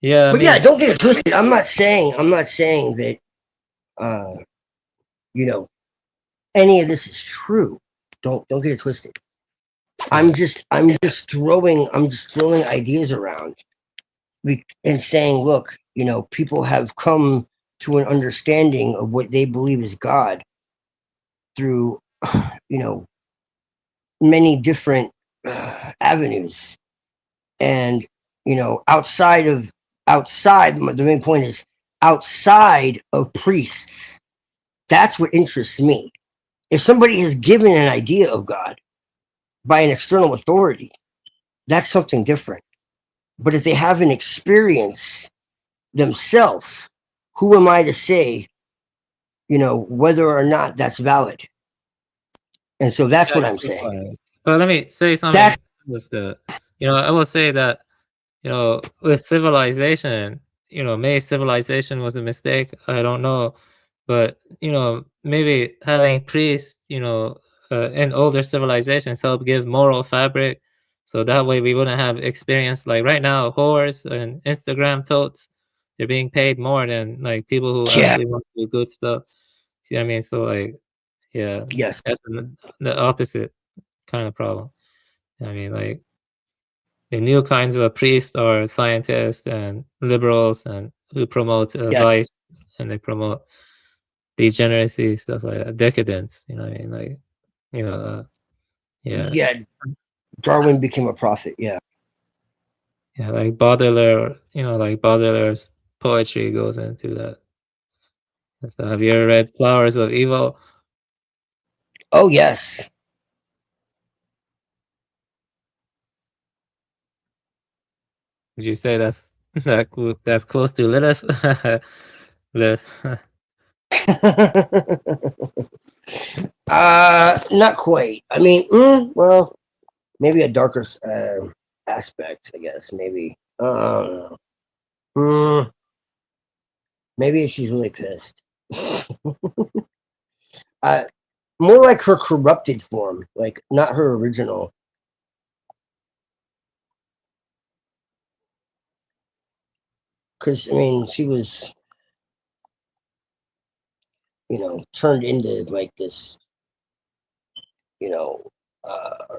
yeah, but yeah, don't get it twisted. I'm not saying that any of this is true. Don't get it twisted. I'm just throwing ideas around and saying, look, people have come to an understanding of what they believe is God through many different avenues, and outside, the main point is outside of priests. That's what interests me. If somebody is given an idea of God by an external authority, that's something different. But if they have an experience themselves, who am I to say, whether or not that's valid? And so that's what I'm saying. But let me say something with I will say that, with civilization, maybe civilization was a mistake. I don't know. But, maybe having priests, in older civilizations help give moral fabric. So that way we wouldn't have experience like right now, whores and Instagram totes, they're being paid more than like people who actually want to do good stuff. See what I mean? So like, yeah, yes, that's the opposite kind of problem. I mean, like the new kinds of priests are scientists and liberals and who promote vice and they promote degeneracy, stuff like that, decadence. You know what I mean? Like, yeah. Yeah, Darwin became a prophet. Yeah. Yeah, like Baudelaire. Like Baudelaire's poetry goes into that. So have you ever read Flowers of Evil? Oh yes. Would you say that's that's close to Lilith? Lilith. Not quite. I mean, well, maybe a darker aspect, I guess. Maybe. I don't know. Maybe she's really pissed. More like her corrupted form, like not her original. Because I mean, she was, turned into like this,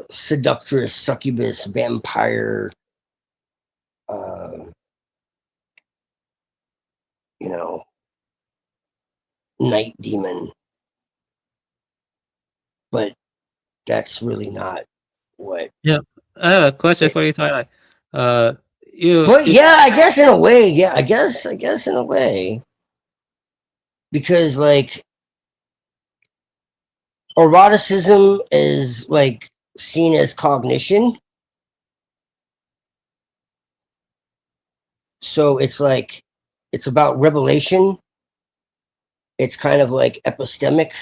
seductress, succubus, vampire, night demon. But that's really not what. Yeah, I have a question for you, Twilight. But yeah, I guess in a way, yeah, I guess in a way, because like eroticism is like seen as cognition. So it's like, it's about revelation. It's kind of like epistemic.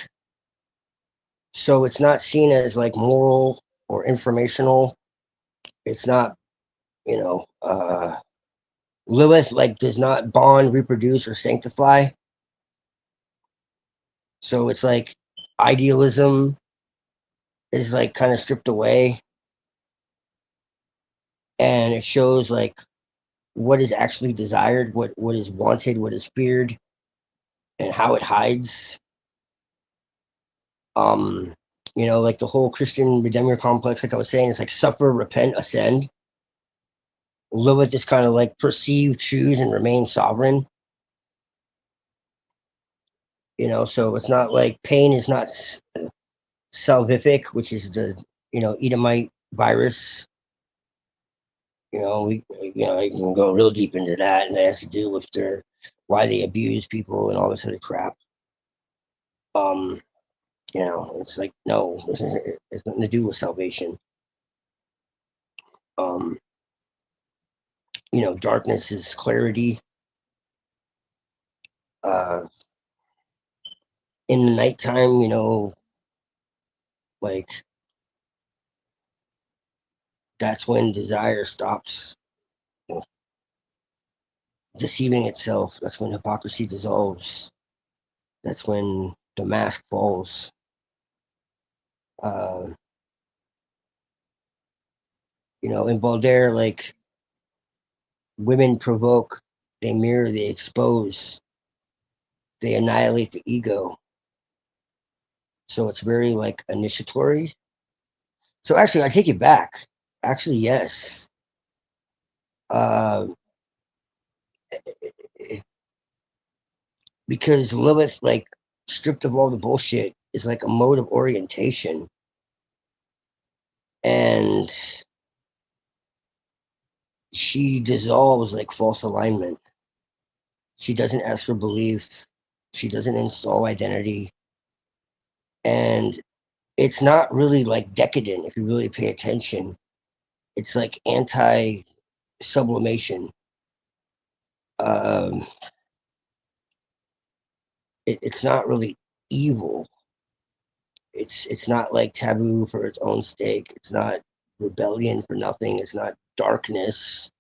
So it's not seen as like moral or informational. It's not, Lilith like does not bond, reproduce, or sanctify. So it's like idealism is like kind of stripped away. And it shows like what is actually desired, what is wanted, what is feared, and how it hides. Like the whole Christian Redeemer complex, like I was saying, it's like suffer, repent, ascend. Lilith is kind of like perceive, choose, and remain sovereign. So it's not like pain is not salvific, which is the Edomite virus. I can go real deep into that, and it has to do with why they abuse people and all this other crap. It's like, no, it's nothing to do with salvation. Darkness is clarity. In the nighttime, like that's when desire stops deceiving itself. That's when hypocrisy dissolves. That's when the mask falls. In Baudelaire, like women provoke, they mirror, they expose, they annihilate the ego. So it's very like initiatory. So actually, I take it back. Actually, yes. Because Lilith, like stripped of all the bullshit, is like a mode of orientation. And she dissolves like false alignment. She doesn't ask for belief. She doesn't install identity. and it's not really like decadent if you really pay attention. It's like anti-sublimation. It's not really evil. It's not like taboo for its own sake. It's not rebellion for nothing. It's not darkness.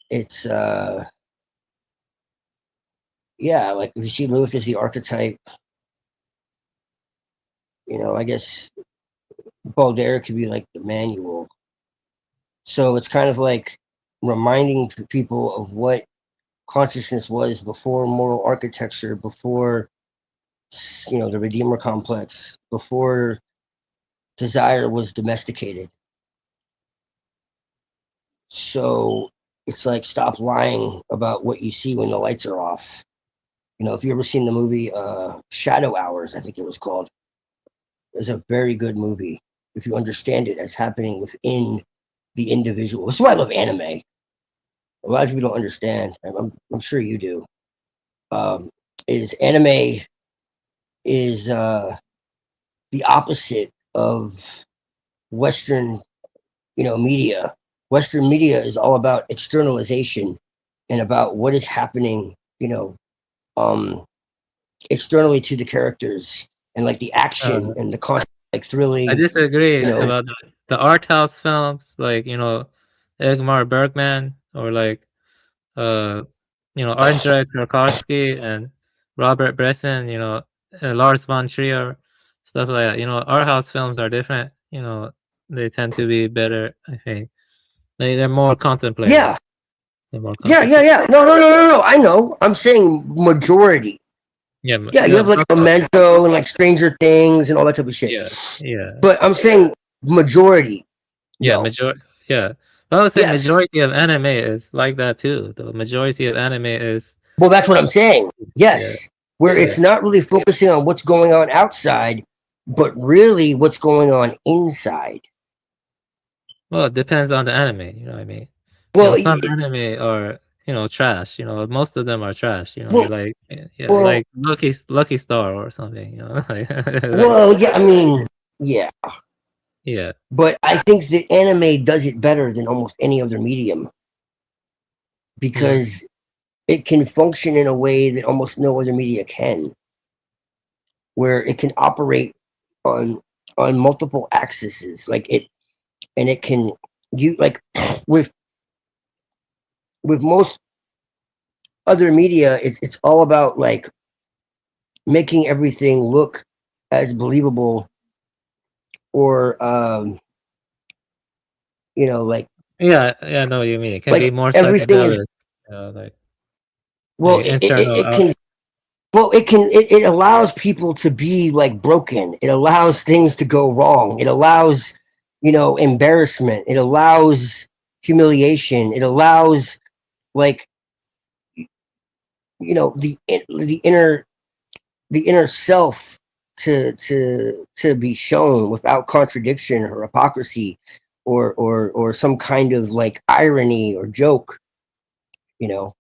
It's yeah, like if you see Lilith as the archetype, you know, I guess Balder could be like the manual. So it's kind of like reminding people of what consciousness was before moral architecture, before, you know, the Redeemer complex, before desire was domesticated. So it's like stop lying about what you see when the lights are off. You know, if you ever seen the movie Shadow Hours, I think it was called. It's a very good movie if you understand it as happening within the individual. That's why I love anime. A lot of people don't understand, and I'm sure you do. Is anime is the opposite of Western, you know, media. Western media is all about externalization and about what is happening, you know, externally to the characters and like the action and the content, like thrilling. I disagree you know. about the art house films, like, you know, Ingmar Bergman or like you know, Andrzej Tarkovsky and Robert Bresson, you know, Lars von Trier, stuff like that. You know, art house films are different. You know, they tend to be better. I think they're more contemplative. Yeah. They're more Yeah. No. I know. I'm saying majority. Yeah. Yeah, you have like Memento and like Stranger Things and all that type of shit. Yeah. But I'm saying majority. Yeah, though. Yeah. I would say Yes. majority of anime is like that too. The majority of anime is. Well, that's what I'm saying. Yes. Yeah. Where it's not really focusing on what's going on outside, but really what's going on inside. Well, it depends on the anime. You know what I mean? Well, you know, some anime are, you know, trash. You know, most of them are trash. You know, Well- like well- like Lucky Star or something. You know, like, well, yeah, I mean, yeah. Yeah. But I think the anime does it better than almost any other medium because it can function in a way that almost no other media can, where it can operate on multiple axes, like it, and it can you like with most other media, it's all about like making everything look as believable or you know, like Yeah, I know what you mean. It can like be more everything is psychedelic. You know, like well, like it internal out- can. Well, it allows people to be like broken. It allows things to go wrong. It allows, you know, embarrassment. It allows humiliation. It allows like, you know, the inner self to be shown without contradiction or hypocrisy or some kind of like irony or joke, you know.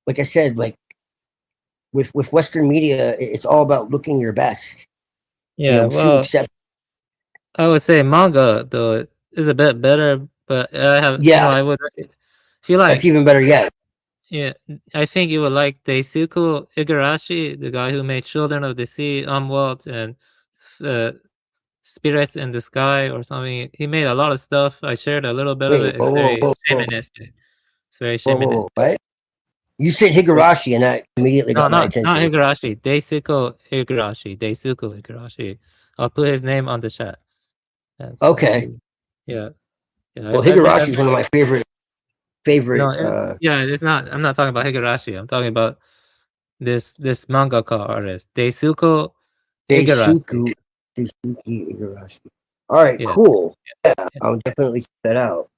Like I said, like with Western media, it's all about looking your best. Yeah, Few well, exceptions. I would say manga though is a bit better, but I have you know, I would feel like That's even better yet. Yeah, I think you would like Daisuke Igarashi, the guy who made Children of the Sea, Umwelt, and uh, Spirits in the Sky or something. He made a lot of stuff. I shared a little bit of it. It's very shamanistic. It's very shamanistic. What? You said Higurashi, and that immediately got my attention. Not Igarashi. Daisuke Igarashi. Daisuke Igarashi. I'll put his name on the chat. Okay. Yeah. Well, Higurashi is one of my favorite. No, yeah, it's not. I'm not talking about Higurashi. I'm talking about this mangaka artist, Daisuke Igarashi. Daisuke Igarashi. All right, cool. Yeah, I'll definitely check that out.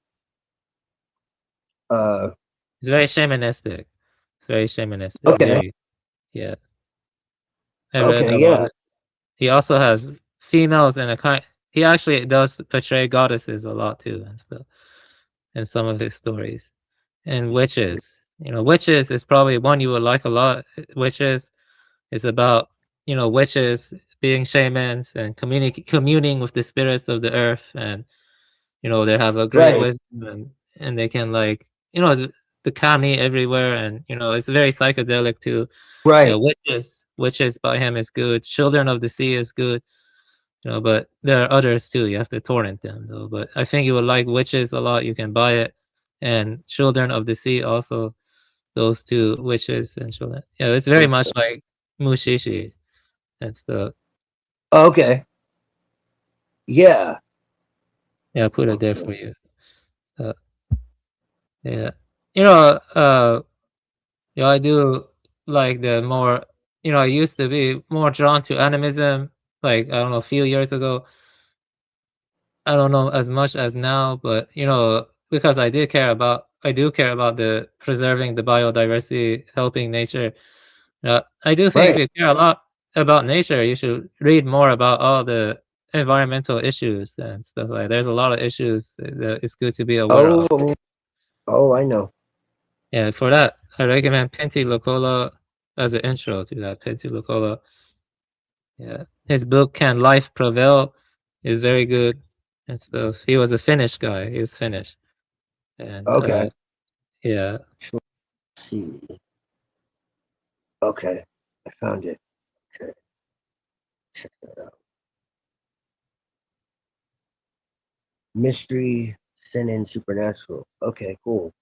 It's very shamanistic. It's very shamanistic. Okay. Very, yeah. I read a lot. He also has females and a kind. He actually does portray goddesses a lot too and stuff in some of his stories. And witches. You know, witches is probably one you would like a lot. Witches It's about, you know, witches being shamans and communing with the spirits of the earth, and you know they have a great wisdom, and they can, like, you know, the kami everywhere, and you know it's very psychedelic too. Right. You know, witches by him is good. Children of the Sea is good. You know, but there are others too. You have to torrent them though. But I think you would like Witches a lot. You can buy it, and Children of the Sea also. Those two, Witches and Children. Yeah, it's very much like Mushishi and stuff. Okay. Yeah. Yeah, I put it there for you. Yeah, you know, yeah, I do like the more. You know, I used to be more drawn to animism. Like, I don't know, a few years ago. I don't know as much as now, but you know, because I do care about the preserving the biodiversity, helping nature. I do think if you care a lot about nature, you should read more about all the environmental issues and stuff like. There's a lot of issues that it's good to be aware of. Oh, I know. Yeah, for that, I recommend Pentti Lukola as an intro to that. Pentti Lukola. Yeah, his book "Can Life Prevail" is very good and stuff. He was a Finnish guy. He was Finnish, and yeah. Let's see. Okay, I found it. Okay, check that out. Mystery, Sin, and Supernatural. Okay, cool.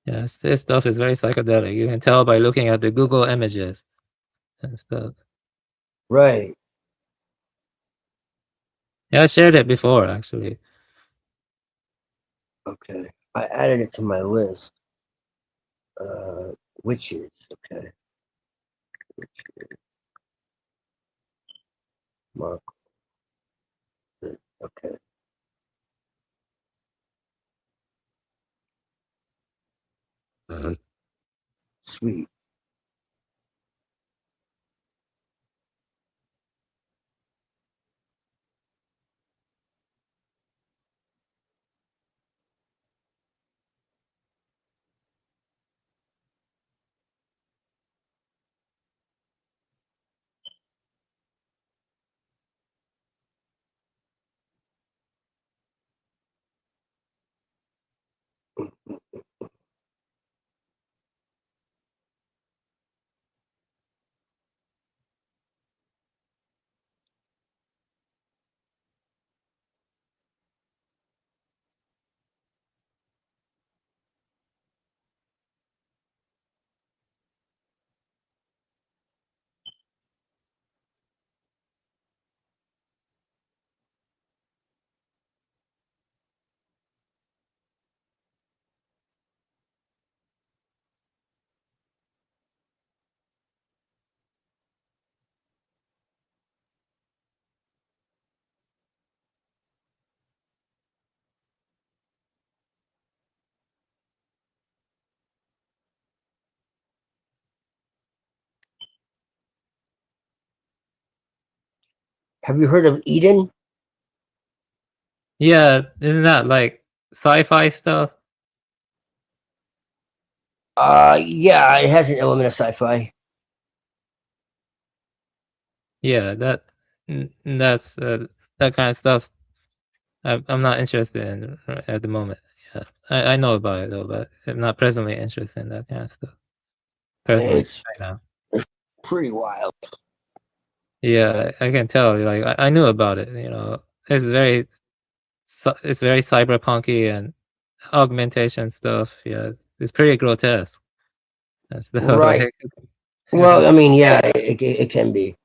Yeah, this stuff is very psychedelic. You can tell by looking at the Google images and stuff. Right. Yeah, I shared it before, actually. Okay, I added it to my list. Witches. Okay. Witches. Mark. Okay. Sweet. Have you heard of Eden? Yeah, isn't that like sci-fi stuff? Yeah, it has an element of sci-fi. Yeah, that's that kind of stuff. I'm not interested in at the moment. Yeah, I know about it though, but I'm not presently interested in that kind of stuff. Personally, It's right now. pretty wild. Yeah, I can tell. Like I knew about it. You know, it's very cyberpunky and augmentation stuff. Yeah, it's pretty grotesque and stuff. Right. Well, I mean, yeah, it can be.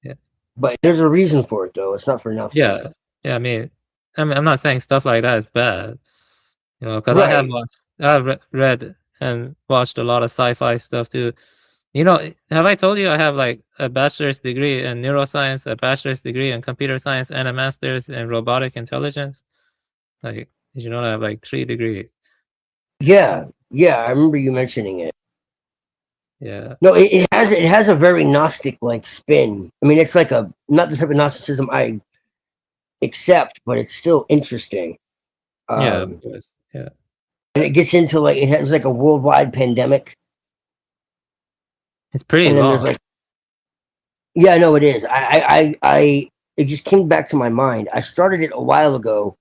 Yeah. But there's a reason for it, though. It's not for nothing. Yeah, yeah. I mean, I'm not saying stuff like that is bad. You know, because I've read and watched a lot of sci-fi stuff too. You know, have I told you I have like a bachelor's degree in neuroscience, a bachelor's degree in computer science, and a master's in robotic intelligence? Like, did you know I have like 3 degrees? Yeah, I remember you mentioning it. Yeah. No, it has a very Gnostic like spin. I mean, it's like not the type of Gnosticism I accept, but it's still interesting. Yeah, of course. Yeah. And it gets into like it has like a worldwide pandemic. It's pretty and then long. there's like, yeah, no, it is. It just came back to my mind. I started it a while ago,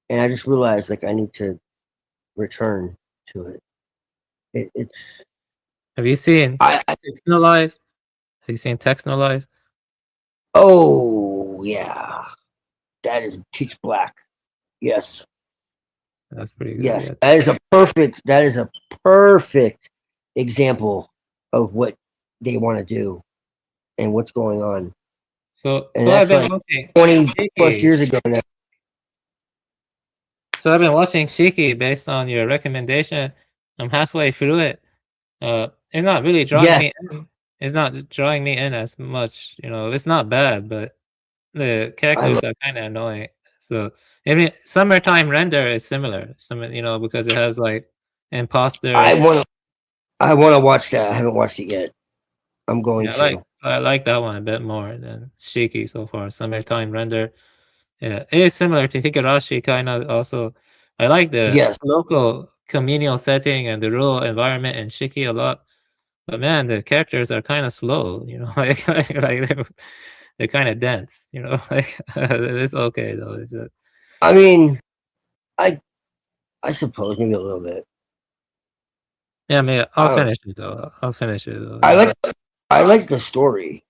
and I just realized like I need to return to it. It's. Have you seen Textualize? Have you seen Textualize? Oh yeah, that is pitch black. Yes. That's pretty good. Yes, Yeah. that is a perfect. That is a perfect example of what they want to do and what's going on. So And I've that's been like watching 20 plus Shiki. years ago now. So I've been watching Shiki based on your recommendation. I'm halfway through it. It's not really drawing me in. It's not drawing me in as much. You know, it's not bad, but the characters are kind of annoying. So even Summertime Render is similar. Because it has like imposters. I want to watch that. I haven't watched it yet. I'm going to. I like that one a bit more than Shiki so far. Summertime Render. Yeah, it is similar to Higurashi kind of also. I like the local communal setting and the rural environment in Shiki a lot. But man, the characters are kind of slow, like they're kind of dense, like it's okay though. I mean, I suppose maybe a little bit. Yeah, I'll finish it though. I'll finish it though. I like the story.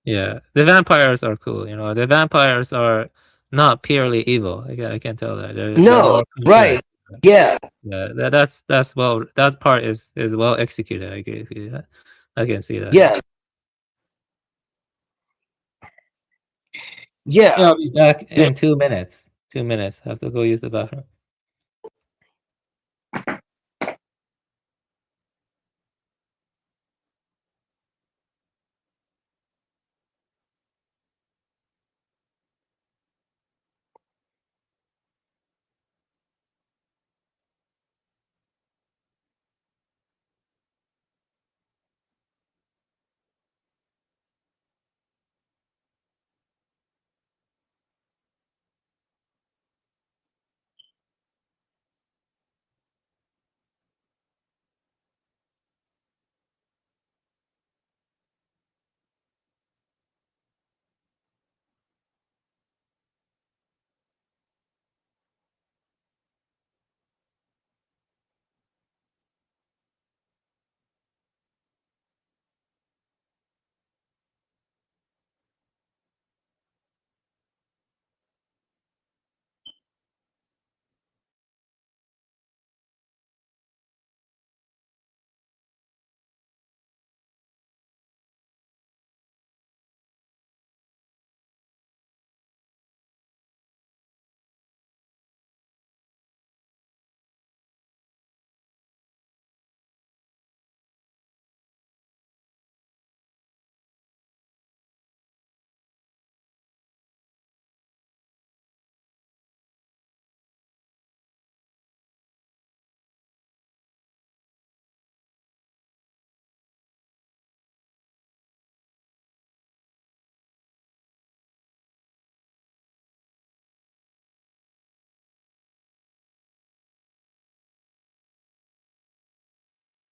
Yeah, the vampires are cool. The vampires are not purely evil. I can tell that. They're more right. Yeah. Yeah, that's well. That part is well executed. I agree with you. I can see that. Yeah. Yeah. I'll be back in 2 minutes. 2 minutes. I have to go use the bathroom.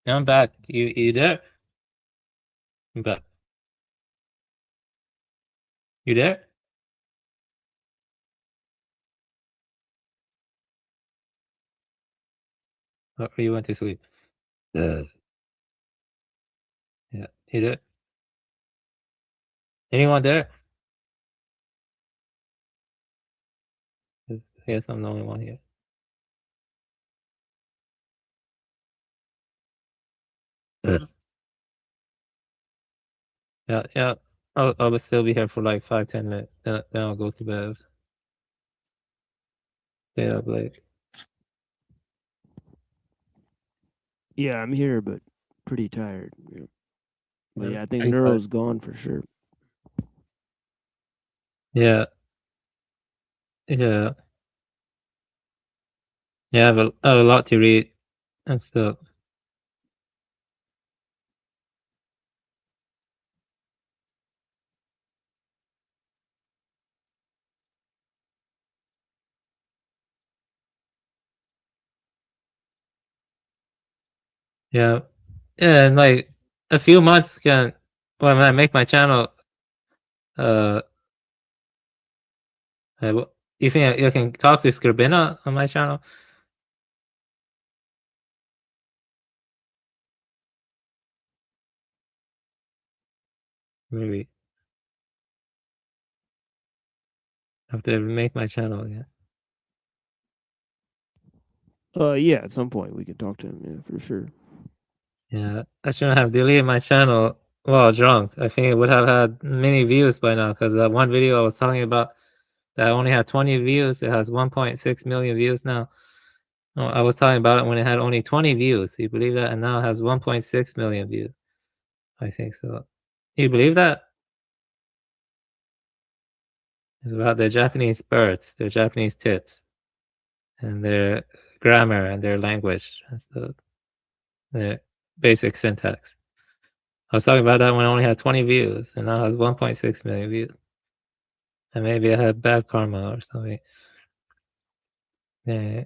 I'm back. You there? I'm back. You there? Or you went to sleep? Yeah. You there? Anyone there? I guess I'm the only one here. Yeah. I'll still be here for like 5-10 minutes. Then I'll go to bed. Stay up late. Yeah, I'm here, but pretty tired. Yeah. But yeah, I think Are you Neuro's gone for sure. Yeah. Yeah. Yeah, I have a lot to read and stuff. Yeah, and like a few months can when I make my channel. You think you can talk to Skribina on my channel? Maybe I have to make my channel again. Yeah, at some point we can talk to him, yeah, for sure. Yeah, I shouldn't have deleted my channel while drunk. I think it would have had many views by now because that one video I was talking about that only had 20 views, it has 1.6 million views now. Oh, I was talking about it when it had only 20 views. You believe that? And now it has 1.6 million views. I think so. You believe that? It's about the Japanese birds, the Japanese tits, and their grammar and their language. So the basic syntax. I was talking about that when I only had 20 views, and now it has 1.6 million views. And maybe I had bad karma or something. Yeah.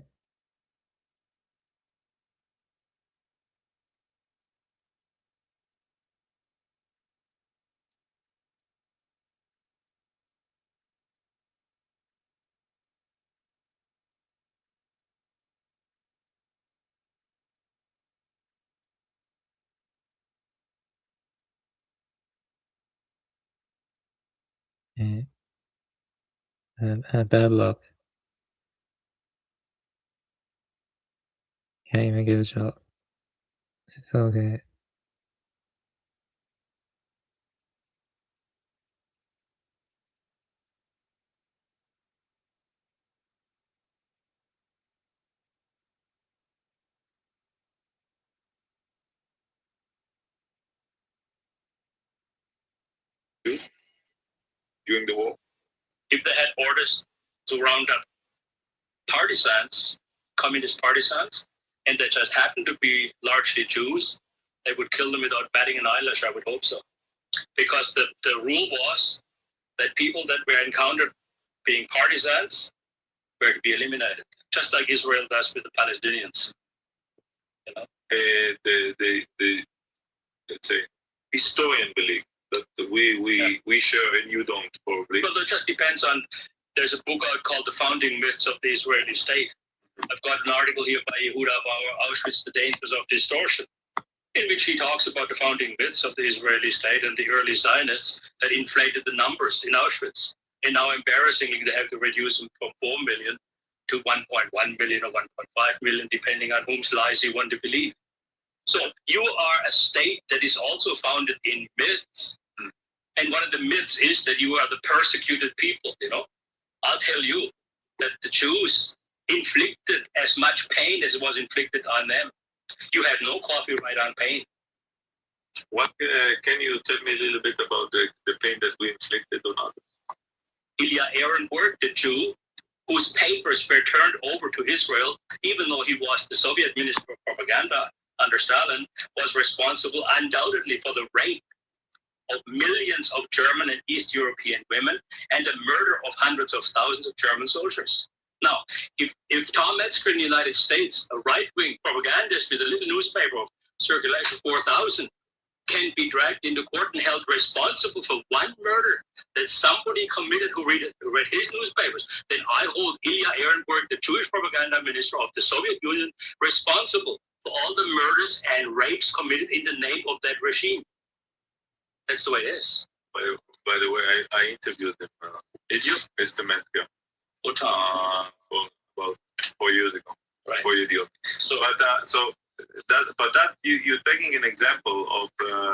Yeah. And had bad luck. Can't even get a job. It's okay. During the war, if they had orders to round up partisans, communist partisans, and they just happened to be largely Jews, they would kill them without batting an eyelash, I would hope so. Because the rule was that people that were encountered being partisans were to be eliminated, just like Israel does with the Palestinians. You know? The let's say, historian belief that we share and you don't, probably. Well, it just depends on, there's a book out called The Founding Myths of the Israeli State. I've got an article here by Yehuda Bauer, Auschwitz, The Dangers of Distortion, in which he talks about the founding myths of the Israeli state and the early Zionists that inflated the numbers in Auschwitz. And now, embarrassingly, they have to reduce them from 4 million to 1.1 million or 1.5 million, depending on whose lies you want to believe. So you are a state that is also founded in myths. And one of the myths is that you are the persecuted people, you know. I'll tell you that the Jews inflicted as much pain as was inflicted on them. You have no copyright on pain. What can you tell me a little bit about the pain that we inflicted on others? Ilya Ehrenburg, the Jew, whose papers were turned over to Israel, even though he was the Soviet Minister of Propaganda under Stalin, was responsible undoubtedly for the rape of millions of German and East European women and the murder of hundreds of thousands of German soldiers. Now, if Tom Metzger in the United States, a right-wing propagandist with a little newspaper of circulation 4,000, can be dragged into court and held responsible for one murder that somebody committed who read his newspapers, then I hold Ilya Ehrenburg, the Jewish propaganda minister of the Soviet Union, responsible for all the murders and rapes committed in the name of that regime. That's the way it is. By the way, I interviewed him. Did you? Mr. Metzger. What time? About 4 years ago. Right. 4 years ago. So, but you're taking an example of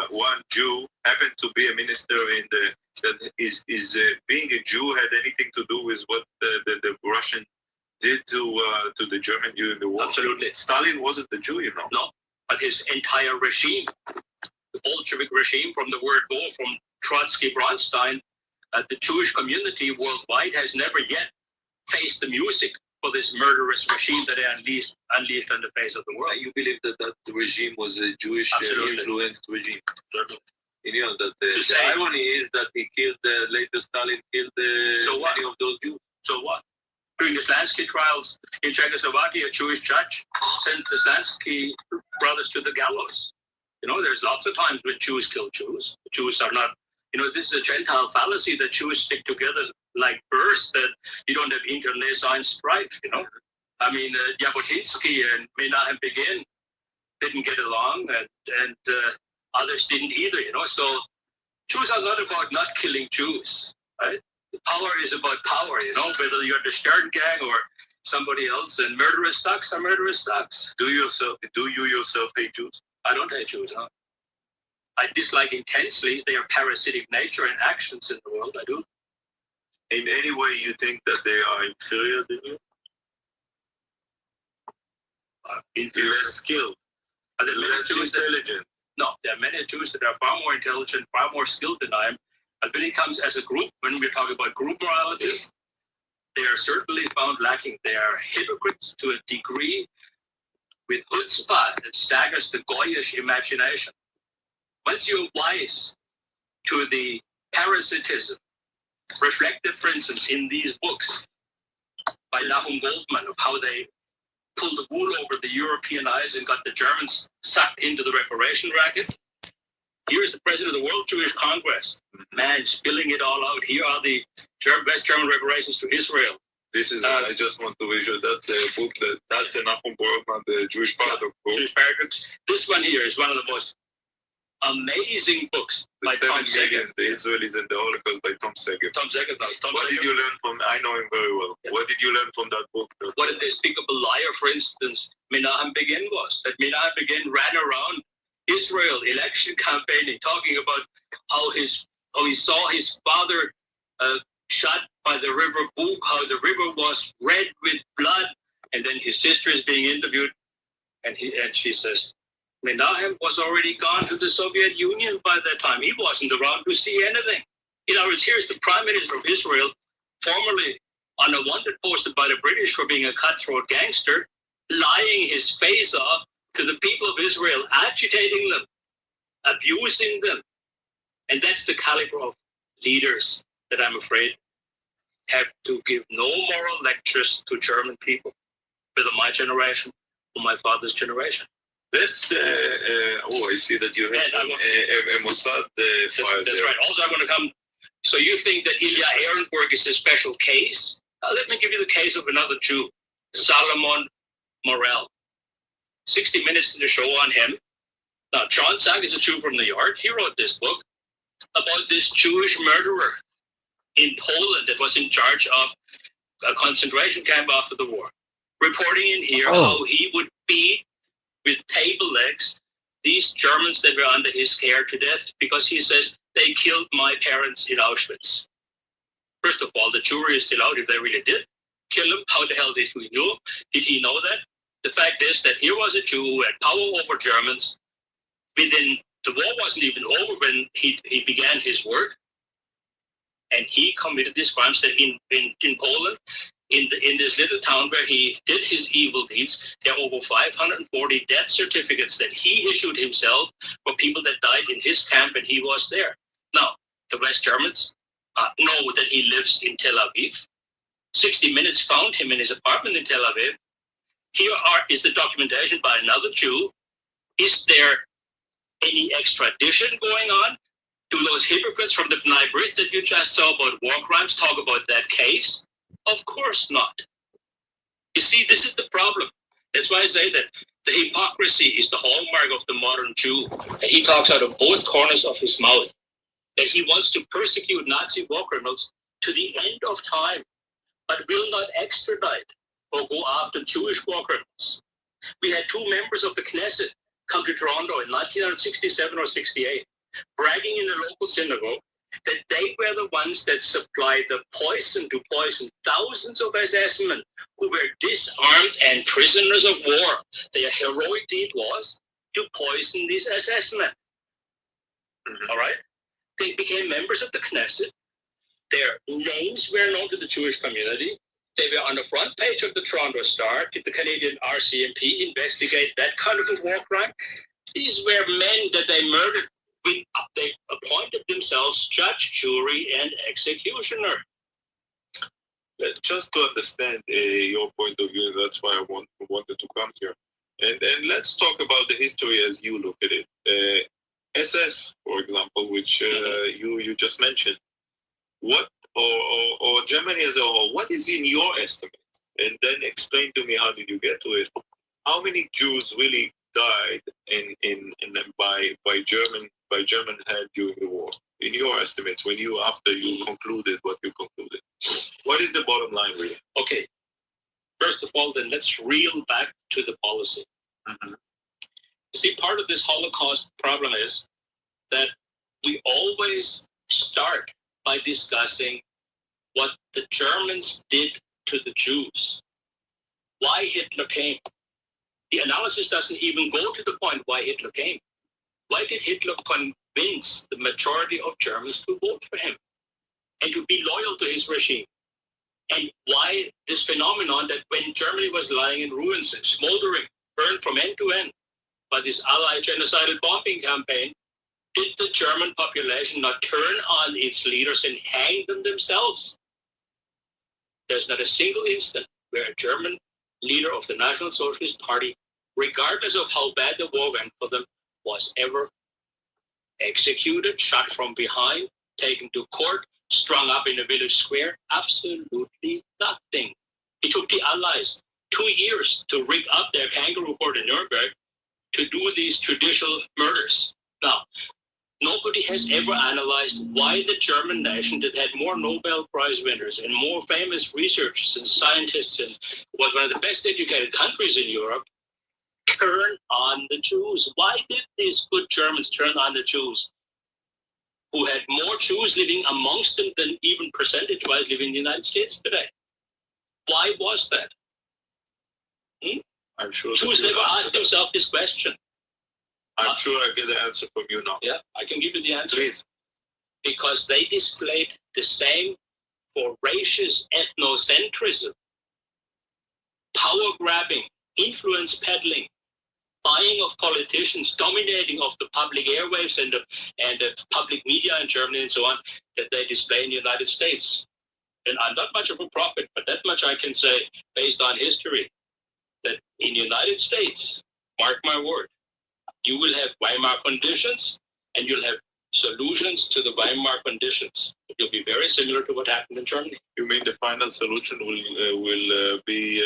one Jew happened to be a minister in that is being a Jew had anything to do with what the Russian did to the German during the war? Absolutely. Stalin wasn't the Jew, you know. No, but his entire regime, the Bolshevik regime, from the word go, from Trotsky, Bronstein, the Jewish community worldwide has never yet faced the music for this murderous regime that they unleashed on the face of the world. You believe that the regime was a Jewish influenced regime? Certainly. You know that the irony is that he killed later Stalin killed many of those Jews. So what? During the Slansky trials in Czechoslovakia, a Jewish judge sent the Slansky brothers to the gallows. You know, there's lots of times when Jews kill Jews. Jews are not, you know, this is a Gentile fallacy that Jews stick together like birds, that you don't have internecine strife, you know. I mean, Jabotinsky and Menahem Begin didn't get along, and others didn't either, you know. So Jews are not about not killing Jews, right? Power is about power, you know, whether you're the Stern gang or somebody else, and murderous thugs are murderous thugs. Do you yourself hate Jews? I don't hate Jews, huh? I dislike intensely their parasitic nature and actions in the world, I do. In any way you think that they are inferior than you? Less skilled? Are they less intelligent? No, there are many Jews that are far more intelligent, far more skilled than I am. But when it comes as a group, when we're talking about group morality, they are certainly found lacking. They are hypocrites to a degree with chutzpah that staggers the Goyish imagination. Once you're wise to the parasitism reflected, for instance, in these books by Nahum Goldman of how they pulled the wool over the European eyes and got the Germans sucked into the reparation racket. Here's the president of the World Jewish Congress, man, spilling it all out. Here are the West German reparations to Israel. This is, I just want to visual, that's a book, that's a Nahum Goldman, the Jewish Paradox book. Jewish Paradox. This one here is one of the most amazing books by Tom Seger. The Israelis and the Holocaust by Tom Seger. Tom Seger. What did you learn from, I know him very well. Yeah. What did you learn from that book? What a despicable liar, for instance, Menahem Begin was. That Menahem Begin ran around Israel election campaigning, talking about how he saw his father shot by the river Buk, how the river was red with blood, and then his sister is being interviewed, and she says, Menahem was already gone to the Soviet Union by that time. He wasn't around to see anything. In other words, here's the Prime Minister of Israel, formerly on a wanted poster by the British for being a cutthroat gangster, lying his face off to the people of Israel, agitating them, abusing them. And that's the caliber of leaders that I'm afraid have to give no moral lectures to German people, whether my generation or my father's generation. That's, I see that you have a Mossad file. That's right. Also, I want to come. So you think that Ilya Ehrenberg is a special case? Let me give you the case of another Jew, Solomon Morel. 60 Minutes to show on him. Now, John Sack is a Jew from New York. He wrote this book about this Jewish murderer in Poland that was in charge of a concentration camp after the war. Reporting in here how he would beat with table legs these Germans that were under his care to death because he says they killed my parents in Auschwitz. First of all, the jury is still out if they really did kill him. How the hell did we know? Did he know that? The fact is that here was a Jew who had power over Germans. Within the war wasn't even over when he began his work, and he committed these crimes that in Poland, in this little town where he did his evil deeds, there are over 540 death certificates that he issued himself for people that died in his camp and he was there. Now, the West Germans know that he lives in Tel Aviv. 60 Minutes found him in his apartment in Tel Aviv. Here is the documentation by another Jew. Is there any extradition going on? Do those hypocrites from the B'nai B'rith that you just saw about war crimes talk about that case? Of course not. You see, this is the problem. That's why I say that the hypocrisy is the hallmark of the modern Jew. He talks out of both corners of his mouth that he wants to persecute Nazi war criminals to the end of time, but will not extradite or go after Jewish war criminals. We had two members of the Knesset come to Toronto in 1967 or 68, bragging in a local synagogue that they were the ones that supplied the poison to poison thousands of SS men who were disarmed and prisoners of war. Their heroic deed was to poison these SS men. All right? They became members of the Knesset. Their names were known to the Jewish community. They were on the front page of the Toronto Star. If the Canadian RCMP investigate that kind of a war crime, these were men that they murdered. They appointed themselves judge, jury, and executioner. just to understand your point of view, that's why I wanted to come here. And let's talk about the history as you look at it. SS, for example, which you just mentioned. What or Germany as a whole, what is in your estimate? And then explain to me how did you get to it? How many Jews really died by German hand during the war? In your estimates, after you concluded what you concluded, what is the bottom line really? Okay. First of all, then let's reel back to the policy. You see, part of this Holocaust problem is that we always start by discussing what the Germans did to the Jews. Why Hitler came. The analysis doesn't even go to the point why Hitler came. Why did Hitler convince the majority of Germans to vote for him and to be loyal to his regime? And why this phenomenon that when Germany was lying in ruins and smoldering, burned from end to end by this Allied genocidal bombing campaign, did the German population not turn on its leaders and hang them themselves? There's not a single instant where a German leader of the National Socialist Party, regardless of how bad the war went for them, was ever executed, shot from behind, taken to court, strung up in a village square. Absolutely nothing. It took the Allies 2 years to rig up their kangaroo court in Nuremberg to do these judicial murders. Now, nobody has ever analyzed why the German nation that had more Nobel Prize winners and more famous researchers and scientists and was one of the best educated countries in Europe turn on the Jews. Why did these good Germans turn on the Jews, who had more Jews living amongst them than even percentage-wise live in the United States today? Why was that? I'm sure Jews never asked themselves this question. I'm sure I get the answer from you now. Yeah, I can give you the answer. Please. Because they displayed the same voracious ethnocentrism, power grabbing, influence peddling, buying of politicians, dominating of the public airwaves and the public media in Germany and so on, that they display in the United States. And I'm not much of a prophet, but that much I can say based on history, that in the United States, mark my word, you will have Weimar conditions and you'll have solutions to the Weimar conditions. It will be very similar to what happened in Germany. You mean the final solution will be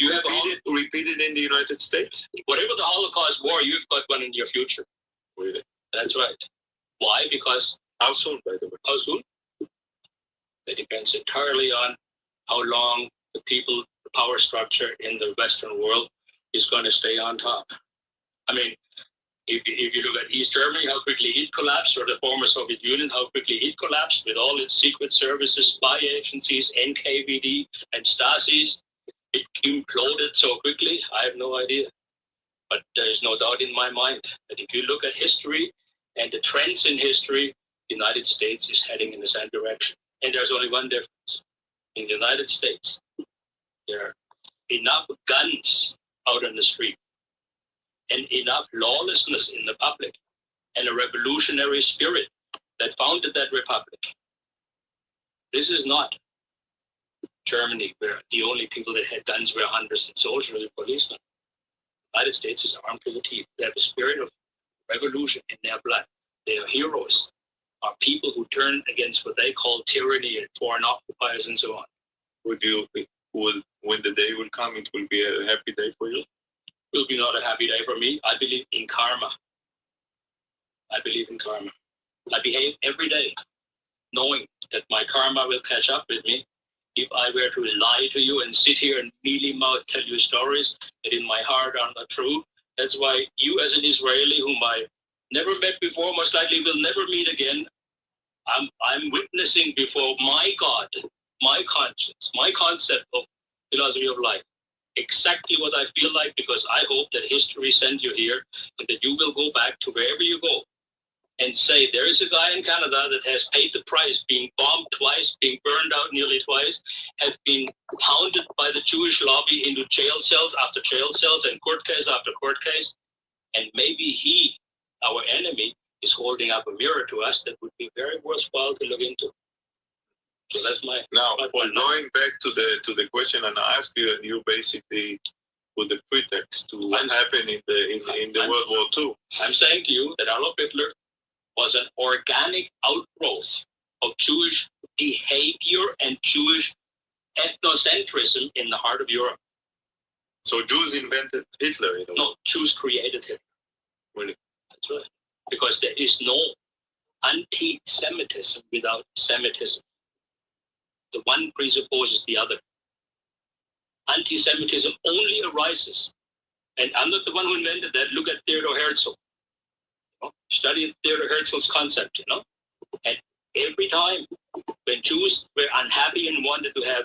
you have repeated in the United States? Whatever the Holocaust war, you've got one in your future. Really? That's right. Why? Because how soon, by the way? How soon? It depends entirely on how long the people, the power structure in the Western world is going to stay on top. I mean, if you look at East Germany, how quickly it collapsed, or the former Soviet Union, how quickly it collapsed with all its secret services, spy agencies, NKVD, and Stasis, it imploded so quickly, I have no idea. But there is no doubt in my mind that if you look at history and the trends in history, the United States is heading in the same direction. And there's only one difference. In the United States, there are enough guns out on the street and enough lawlessness in the public and a revolutionary spirit that founded that republic. This is not Germany, where the only people that had guns were hunters and soldiers and policemen. The United States is armed to the teeth. They have a spirit of revolution in their blood. They are heroes, are people who turned against what they call tyranny and foreign occupiers and so on. When the day will come, it will be a happy day for you? It will be not a happy day for me. I believe in karma. I believe in karma. I behave every day knowing that my karma will catch up with me if I were to lie to you and sit here and mealy-mouthed tell you stories that in my heart are not true. That's why you, as an Israeli whom I never met before, most likely will never meet again, I'm witnessing before my God, my conscience, my concept of philosophy of life, exactly what I feel like, because I hope that history sent you here and that you will go back to wherever you go and say, there is a guy in Canada that has paid the price, being bombed twice, being burned out nearly twice, have been hounded by the Jewish lobby into jail cells after jail cells and court case after court case. And maybe he, our enemy, is holding up a mirror to us that would be very worthwhile to look into. So that's my point. Going back to the question, and I ask you, and you basically put the pretext to what happened in the World War II. I'm saying to you that Adolf Hitler was an organic outgrowth of Jewish behavior and Jewish ethnocentrism in the heart of Europe. So Jews invented Hitler? No, Jews created Hitler. Really? That's right. Because there is no anti-Semitism without Semitism. The one presupposes the other. Anti-Semitism only arises, and I'm not the one who invented that. Look at Theodor Herzl. Study Theodor Herzl's concept, And every time when Jews were unhappy and wanted to have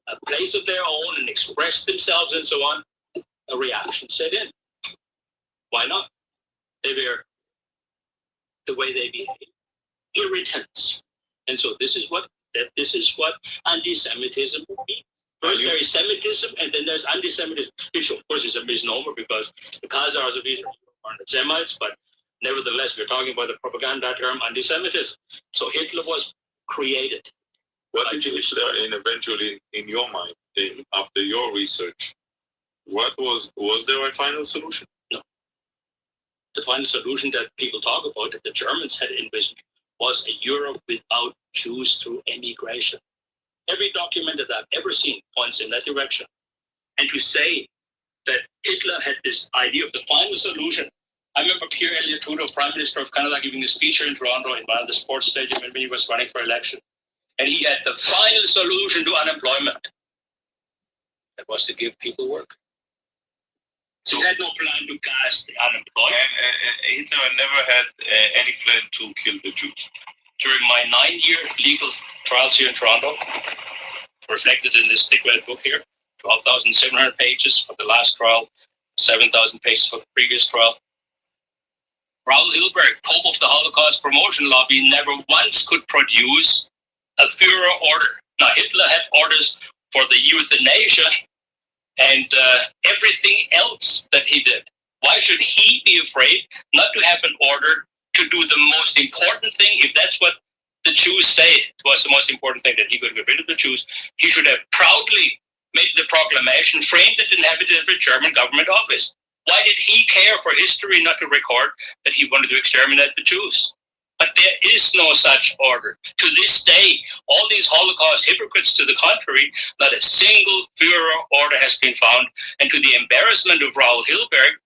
a place of their own and express themselves and so on, a reaction set in. Why not? They were, the way they behave, irritants. And so this is what anti-Semitism means. First there is Semitism, and then there's anti-Semitism, which of course is a misnomer because the Khazars of Israel are not Semites, but nevertheless we're talking about the propaganda term anti-Semitism. So Hitler was created. What did Hitler, and eventually in your mind, after your research, what was there a final solution? No. The final solution that people talk about, that the Germans had envisioned, was a Europe without Jews through emigration. Every document that I've ever seen points in that direction. And to say that Hitler had this idea of the final solution. I remember Pierre Elliott Trudeau, Prime Minister of Canada, giving a speech here in Toronto in one of the sports stadium when he was running for election. And he had the final solution to unemployment. That was to give people work. So he had no plan to gas the unemployed. And Hitler never had any plan to kill the Jews. During my 9-year legal trials here in Toronto, reflected in this thick red book here, 12,700 pages for the last trial, 7,000 pages for the previous trial. Raoul Hilberg, Pope of the Holocaust Promotion Lobby, never once could produce a Führer order. Now, Hitler had orders for the euthanasia and everything else that he did. Why should he be afraid not to have an order to do the most important thing? If that's what the Jews say was the most important thing, that he could get rid of the Jews, he should have proudly made the proclamation, framed it, and have it in every German government office. Why did he care for history not to record that he wanted to exterminate the Jews? But there is no such order. To this day, all these Holocaust hypocrites to the contrary, not a single Führer order has been found. And to the embarrassment of Raoul Hilberg,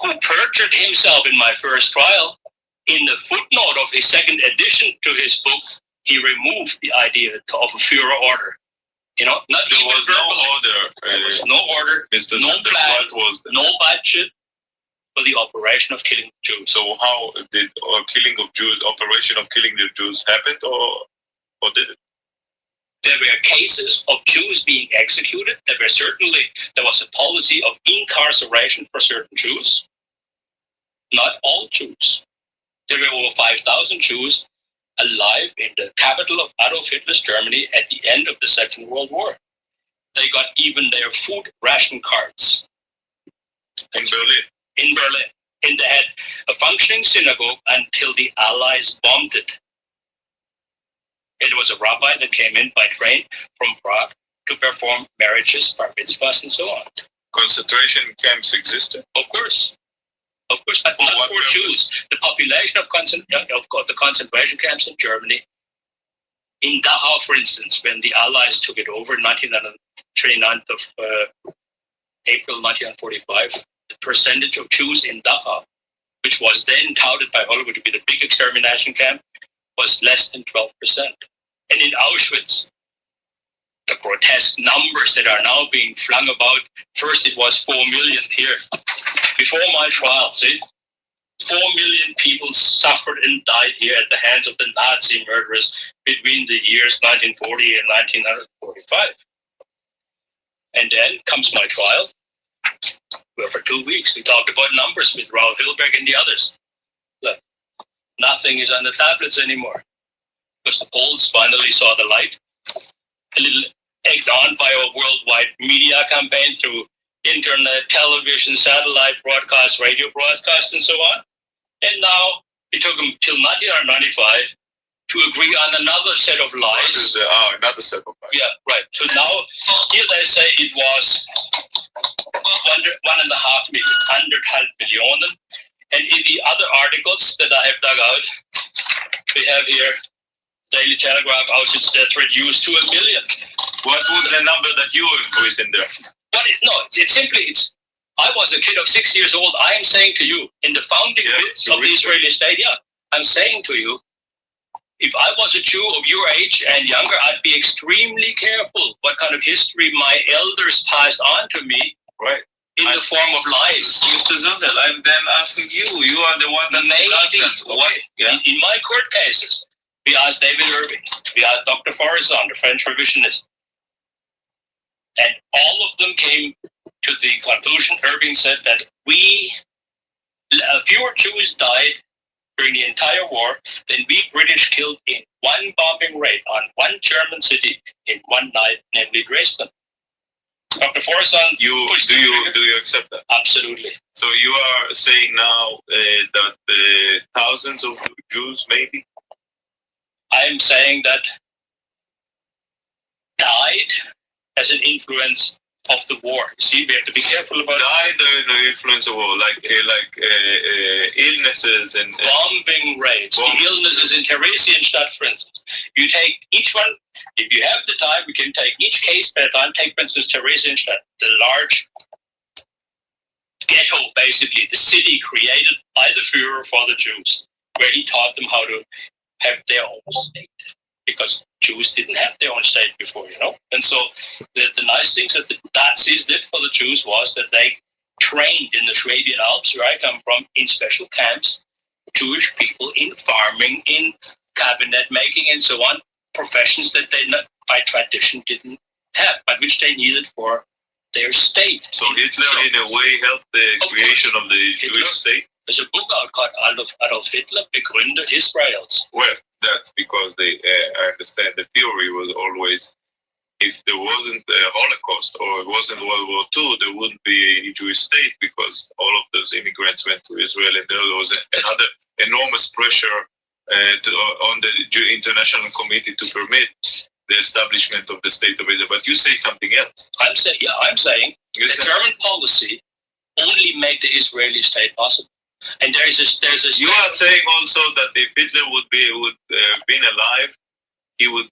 who perjured himself in my first trial, in the footnote of his second edition to his book, he removed the idea of a Führer order. There was no order. There was no order, Mr. no Sanders, plan, what was no budget for the operation of killing Jews. So how did operation of killing the Jews happen, or did it? There were cases of Jews being executed. There was a policy of incarceration for certain Jews. Not all Jews. There were over 5,000 Jews alive in the capital of Adolf Hitler's Germany at the end of the Second World War. They got even their food ration cards. In Berlin? In Berlin. And they had a functioning synagogue until the Allies bombed it. It was a rabbi that came in by train from Prague to perform marriages, bar mitzvahs, and so on. Concentration camps existed? Of course. Of course, but not for Jews. The population of the concentration camps in Germany, in Dachau, for instance, when the Allies took it over, 29th of April 1945, the percentage of Jews in Dachau, which was then touted by Hollywood to be the big extermination camp, was less than 12%. And in Auschwitz, the grotesque numbers that are now being flung about, first it was 4 million here. Before my trial, 4 million people suffered and died here at the hands of the Nazi murderers between the years 1940 and 1945. And then comes my trial, where for 2 weeks we talked about numbers with Raoul Hilberg and the others. Look, nothing is on the tablets anymore, because the Poles finally saw the light, a little egged on by a worldwide media campaign through internet, television, satellite broadcast, radio broadcast, and so on. And now it took them till 1995 to agree on another set of lies. Another set of lies. Yeah, right. So now, here they say it was 1.5 million, 100 millionen. And in the other articles that I have dug out, we have here Daily Telegraph, Auschwitz death reduced to 1 million. What would the number that you increased in there? I was a kid of 6 years old. I am saying to you, in the founding myths of the Israeli state, I'm saying to you, if I was a Jew of your age and younger, I'd be extremely careful what kind of history my elders passed on to me. Right. In the form of lies. Mr. Zundel, I'm then asking you. You are the one that asked them. Okay. In my court cases, we asked David Irving, we asked Dr. Forzan, the French revisionist, and all of them came to the conclusion. Irving said that fewer Jews died during the entire war than we British killed in one bombing raid on one German city in one night, namely Dresden. Dr. Forzan, do you accept that? Absolutely. So you are saying now that thousands of Jews, maybe? I am saying that died as an influence of the war. See, we have to be careful about died the influence of war, like illnesses and bombing raids, the illnesses in Theresienstadt, for instance. You take each one. If you have the time, we can take each case per time. Take, for instance, Theresienstadt, the large ghetto, basically, the city created by the Führer for the Jews, where he taught them how to have their own state, because Jews didn't have their own state before, And so the nice things that the Nazis did for the Jews was that they trained in the Swabian Alps, where I come from, in special camps, Jewish people in farming, in cabinet making, and so on, professions that they by tradition didn't have, but which they needed for their state. So Hitler, in a way, helped the creation of the Jewish state? There's a book out called Adolf Hitler, Begründer Israels. Well, that's because I understand the theory was always, if there wasn't a Holocaust or it wasn't World War II, there wouldn't be a Jewish state, because all of those immigrants went to Israel, and there was another enormous pressure on the international committee to permit the establishment of the state of Israel. But you say something else. I'm saying the German policy only made the Israeli state possible. And there's a. You are saying also that if Hitler would been alive, he would,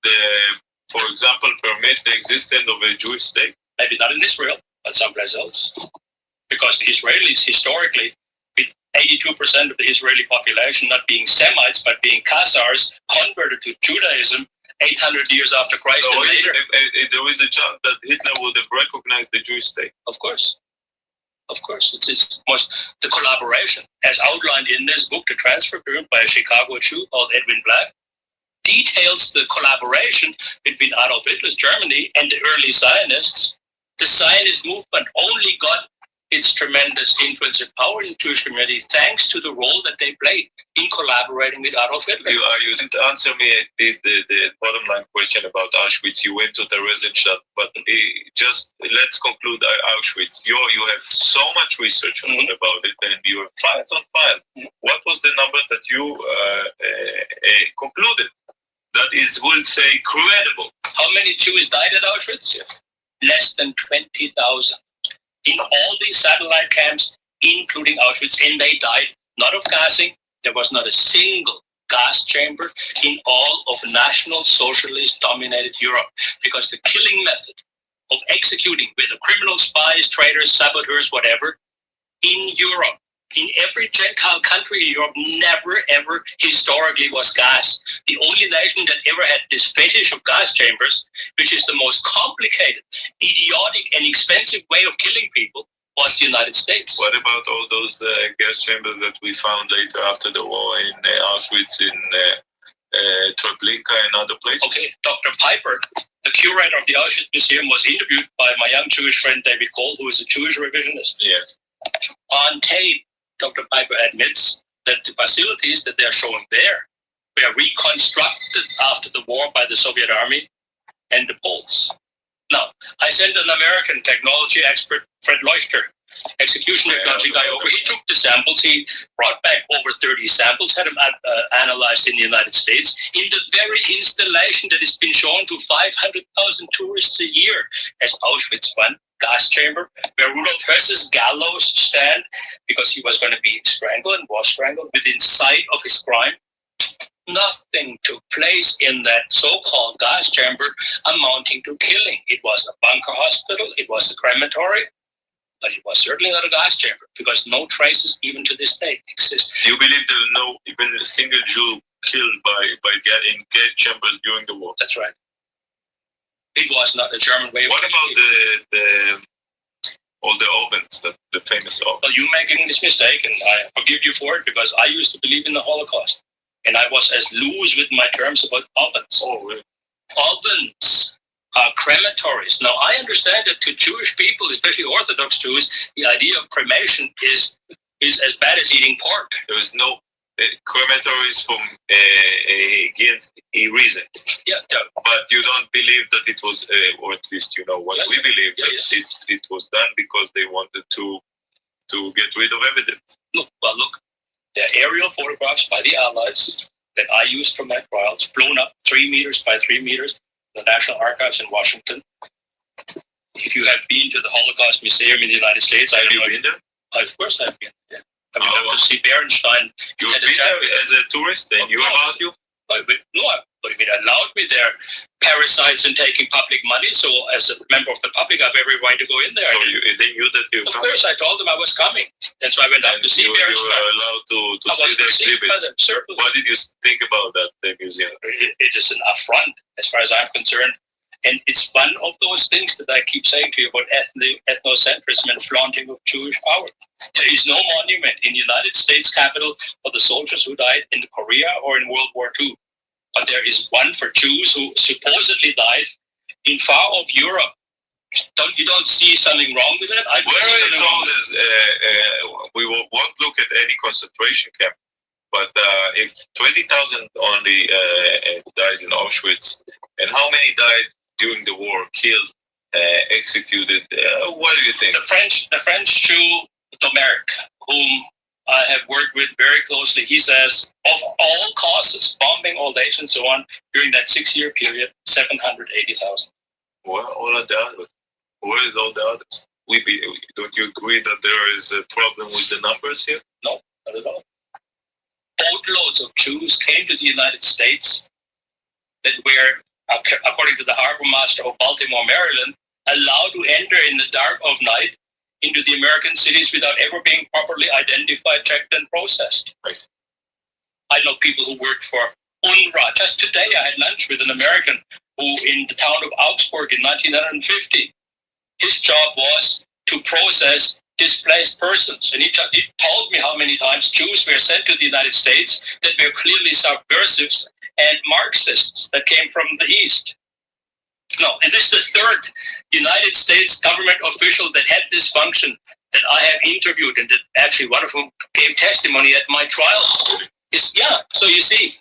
for example, permit the existence of a Jewish state. Maybe not in Israel, but someplace else, because the Israelis historically, with 82% of the Israeli population not being Semites but being Khazars, converted to Judaism 800 years after Christ. So and later, there is a chance that Hitler would have recognized the Jewish state. Of course. It's the collaboration, as outlined in this book, The Transfer Period, by a Chicago Jew called Edwin Black, details the collaboration between Adolf Hitler's Germany and the early Zionists. The Zionist movement only got its tremendous influence and power in the Jewish community thanks to the role that they played in collaborating with Adolf Hitler. You didn't answer me at least the bottom line question about Auschwitz. You went to the Theresienstadt, but just let's conclude Auschwitz. You have so much research about it, and you have files on file. What was the number that you concluded that we'll say, credible? How many Jews died at Auschwitz? Less than 20,000. In all these satellite camps, including Auschwitz, and they died not of gassing. There was not a single gas chamber in all of National Socialist-dominated Europe, because the killing method of executing with criminal spies, traitors, saboteurs, whatever, in Europe, in every Gentile country in Europe, never ever historically was gas. The only nation that ever had this fetish of gas chambers, which is the most complicated, idiotic, and expensive way of killing people, was the United States. What about all those gas chambers that we found later after the war in Auschwitz, in Treblinka, and other places? Okay, Dr. Piper, the curator of the Auschwitz Museum, was interviewed by my young Jewish friend David Cole, who is a Jewish revisionist. Yes. On tape, Dr. Piper admits that the facilities that they're showing there were reconstructed after the war by the Soviet Army and the Poles. Now, I sent an American technology expert, Fred Leuchter, executioner got the guy over. He took the samples. He brought back over 30 samples, had them analyzed in the United States, in the very installation that has been shown to 500,000 tourists a year as Auschwitz I gas chamber, where Rudolf Höss's gallows stand, because he was going to be strangled and was strangled within sight of his crime. Nothing took place in that so-called gas chamber amounting to killing. It was a bunker hospital, it was a crematory, but it was certainly not a gas chamber, because no traces, even to this day, exist. Do you believe there was no even a single Jew killed in gas chambers during the war? That's right. It was not a German way of What about all the ovens, the famous ovens? Well, you're making this mistake, and I forgive you for it, because I used to believe in the Holocaust. And I was as loose with my terms about ovens. Oh, really? Ovens are crematories. Now, I understand that to Jewish people, especially Orthodox Jews, the idea of cremation is as bad as eating pork. There is no crematories from against a reason. Yeah, but you don't believe that it was, or at least you know what we believe, that it was done because they wanted to get rid of evidence. Look, the aerial photographs by the Allies that I used for my trials, blown up 3 meters by 3 meters, the National Archives in Washington. If you have been to the Holocaust Museum in the United States, have you been there? Of course I've been. Yeah. I mean, to see Bernstein. You've been there as a tourist, then you about you? No, but it allowed me there. Parasites and taking public money. So as a member of the public, I have every right to go in there. So they knew that you were coming? Of course, I told them I was coming. That's why I went up to see Bernstein. You were allowed to see the exhibits. What did you think about that, the museum? It is an affront, as far as I'm concerned. And it's one of those things that I keep saying to you about ethnocentrism and flaunting of Jewish power. There is no monument in the United States Capitol for the soldiers who died in Korea or in World War II. But there is one for Jews who supposedly died in far off Europe. You don't see something wrong with it? Where is all this? We won't look at any concentration camp. But if 20,000 only died in Auschwitz, and how many died during the war, killed, executed? What do you think? The French Jew, Domergue, whom I have worked with very closely, he says, of all causes, bombing, old age, and so on, during that 6-year period, 780,000. Well, all of the others. Where is all the others? Don't you agree that there is a problem with the numbers here? No, not at all. Boatloads of Jews came to the United States that were, according to the harbor master of Baltimore, Maryland, allowed to enter in the dark of night into the American cities without ever being properly identified, checked, and processed. Right. I know people who worked for UNRWA. Just today I had lunch with an American who, in the town of Augsburg in 1950, his job was to process displaced persons. And he told me how many times Jews were sent to the United States that were clearly subversives and Marxists that came from the East. No, and this is the third United States government official that had this function that I have interviewed, and that actually one of whom gave testimony at my trial. So you see,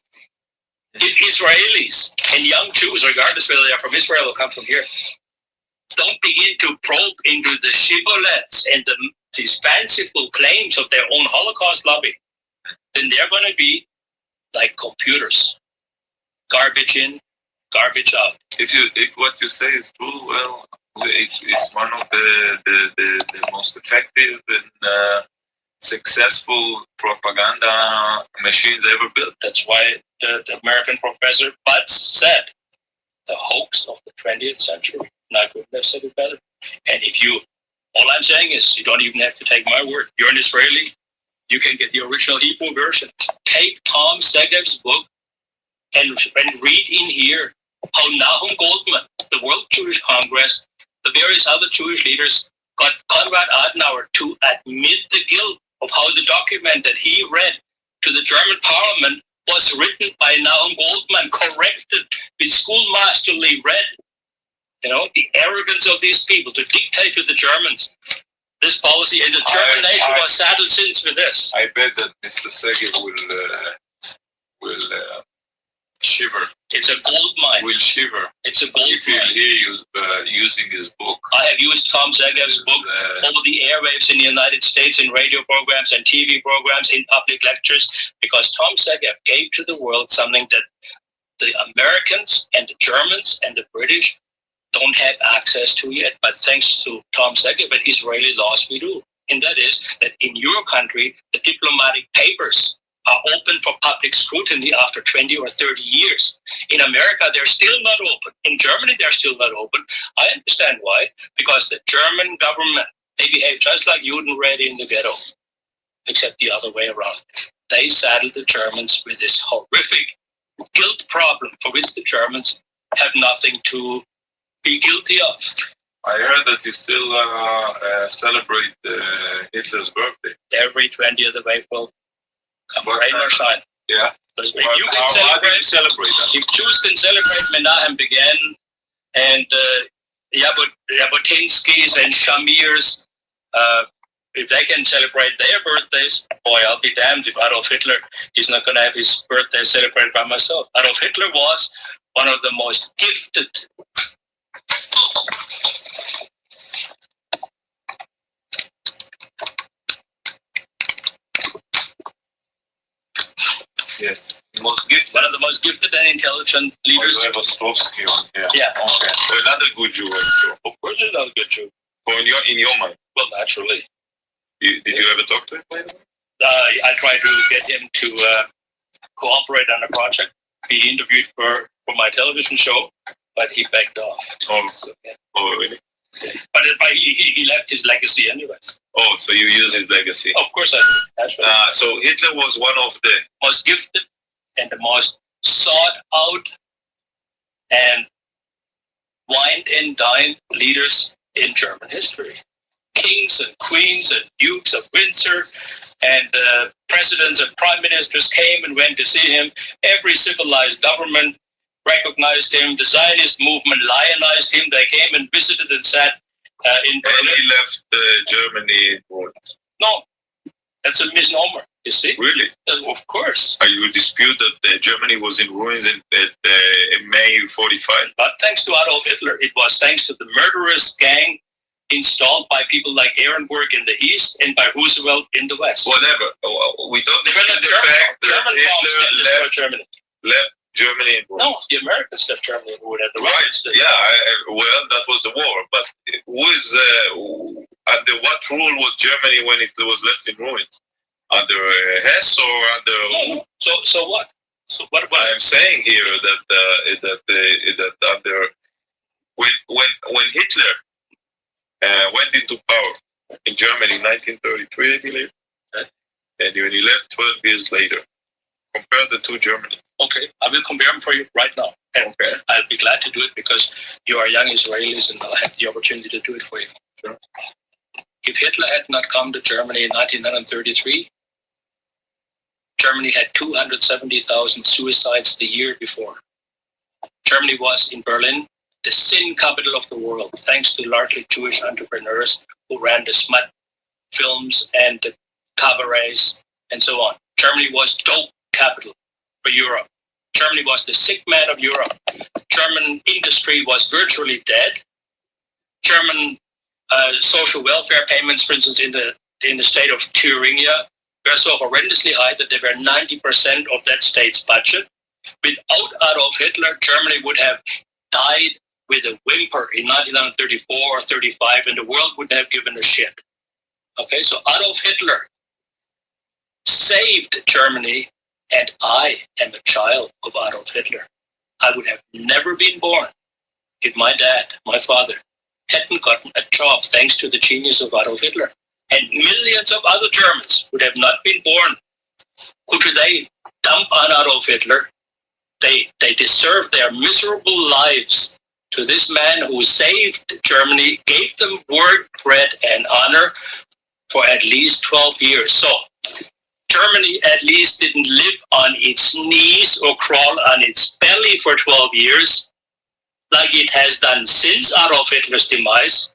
if Israelis and young Jews, regardless whether they are from Israel or come from here, don't begin to probe into the shibboleths and these fanciful claims of their own Holocaust lobby, then they're going to be like computers. Garbage in, garbage out. If what you say is true, well, it's one of the most effective and successful propaganda machines ever built. That's why the American professor Butts said, the hoax of the 20th century. And I couldn't have said it better. And all I'm saying is, you don't even have to take my word. You're an Israeli. You can get the original Hebrew version. Take Tom Segev's book and read in here how Nahum Goldman, the World Jewish Congress, the various other Jewish leaders got Konrad Adenauer to admit the guilt of how the document that he read to the German parliament was written by Nahum Goldman, corrected with schoolmasterly read. The arrogance of these people to dictate to the Germans this policy, and the German nation was saddled since with this. I bet that Mr. Segev will shiver. It's a gold mine. Will shiver. It's a gold if mine. If you hear you using his book I have used Tom Zegev's book over the airwaves in the United States in radio programs and TV programs, in public lectures, because Tom Zegev gave to the world something that the Americans and the Germans and the British don't have access to yet, but thanks to Tom Zegev and Israeli laws we do. And that is that in your country, the diplomatic papers are open for public scrutiny after 20 or 30 years. In America, they're still not open. In Germany, they're still not open. I understand why. Because the German government, they behave just like Judenräte in the ghetto, except the other way around. They saddled the Germans with this horrific guilt problem for which the Germans have nothing to be guilty of. I heard that you still celebrate Hitler's birthday. Every 20th of April. Come rain or shine. Yeah. If you can celebrate that. If Jews can celebrate Menahem began and Jabotinskis and Shamirs, if they can celebrate their birthdays, boy, I'll be damned if Adolf Hitler is not going to have his birthday celebrated by myself. Adolf Hitler was one of the most gifted Yes. Most gifted. One of the most gifted and intelligent leaders. Oh, Ostrovsky on here. Yeah. Okay. So another good Jew, I'm sure. Of course, another good Jew. Or in your mind. Well, naturally. Did you ever talk to him? I tried to get him to cooperate on a project. He interviewed for my television show, but he backed off. Oh, so, yeah. Oh really? Yeah. But he left his legacy anyway. Oh, so you use his legacy? Of course I do. That's right. So Hitler was one of the most gifted and the most sought out and wined and dined leaders in German history. Kings and queens and dukes of Windsor and presidents and prime ministers came and went to see him. Every civilized government recognized him. The Zionist movement lionized him. They came and visited and sat in Berlin. And he left Germany. No, that's a misnomer, you see. Really? Of course. Are you dispute that Germany was in ruins in May 45? But thanks to Adolf Hitler. It was thanks to the murderous gang installed by people like Ehrenberg in the east and by Roosevelt in the west. Whatever. We don't dispute the fact that Hitler left Germany in ruins. No, the Americans left Germany in ruins. The Right. Russians did. Yeah. Well, that was the war. But who is under what rule was Germany when it was left in ruins? Under Hess or under? No. So what? So what? I'm saying here that under when Hitler went into power in Germany in 1933, I believe, and when he left 12 years later, compare the two Germanies. Okay, I will compare them for you right now. And okay. I'll be glad to do it because you are young Israelis and I'll have the opportunity to do it for you. Sure. If Hitler had not come to Germany in 1933, Germany had 270,000 suicides the year before. Germany was in Berlin, the sin capital of the world, thanks to largely Jewish entrepreneurs who ran the smut films and the cabarets and so on. Germany was dope capital for Europe. Germany was the sick man of Europe. German industry was virtually dead. German social welfare payments, for instance, in the state of Thuringia, were so horrendously high that they were 90% of that state's budget. Without Adolf Hitler, Germany would have died with a whimper in 1934 or 35, and the world wouldn't have given a shit. Okay, so Adolf Hitler saved Germany, and I am a child of Adolf Hitler. I would have never been born if my dad, my father, hadn't gotten a job thanks to the genius of Adolf Hitler. And millions of other Germans would have not been born who today dump on Adolf Hitler. They deserve their miserable lives to this man who saved Germany, gave them work, bread, and honor for at least 12 years. So Germany at least didn't live on its knees or crawl on its belly for 12 years, like it has done since Adolf Hitler's demise.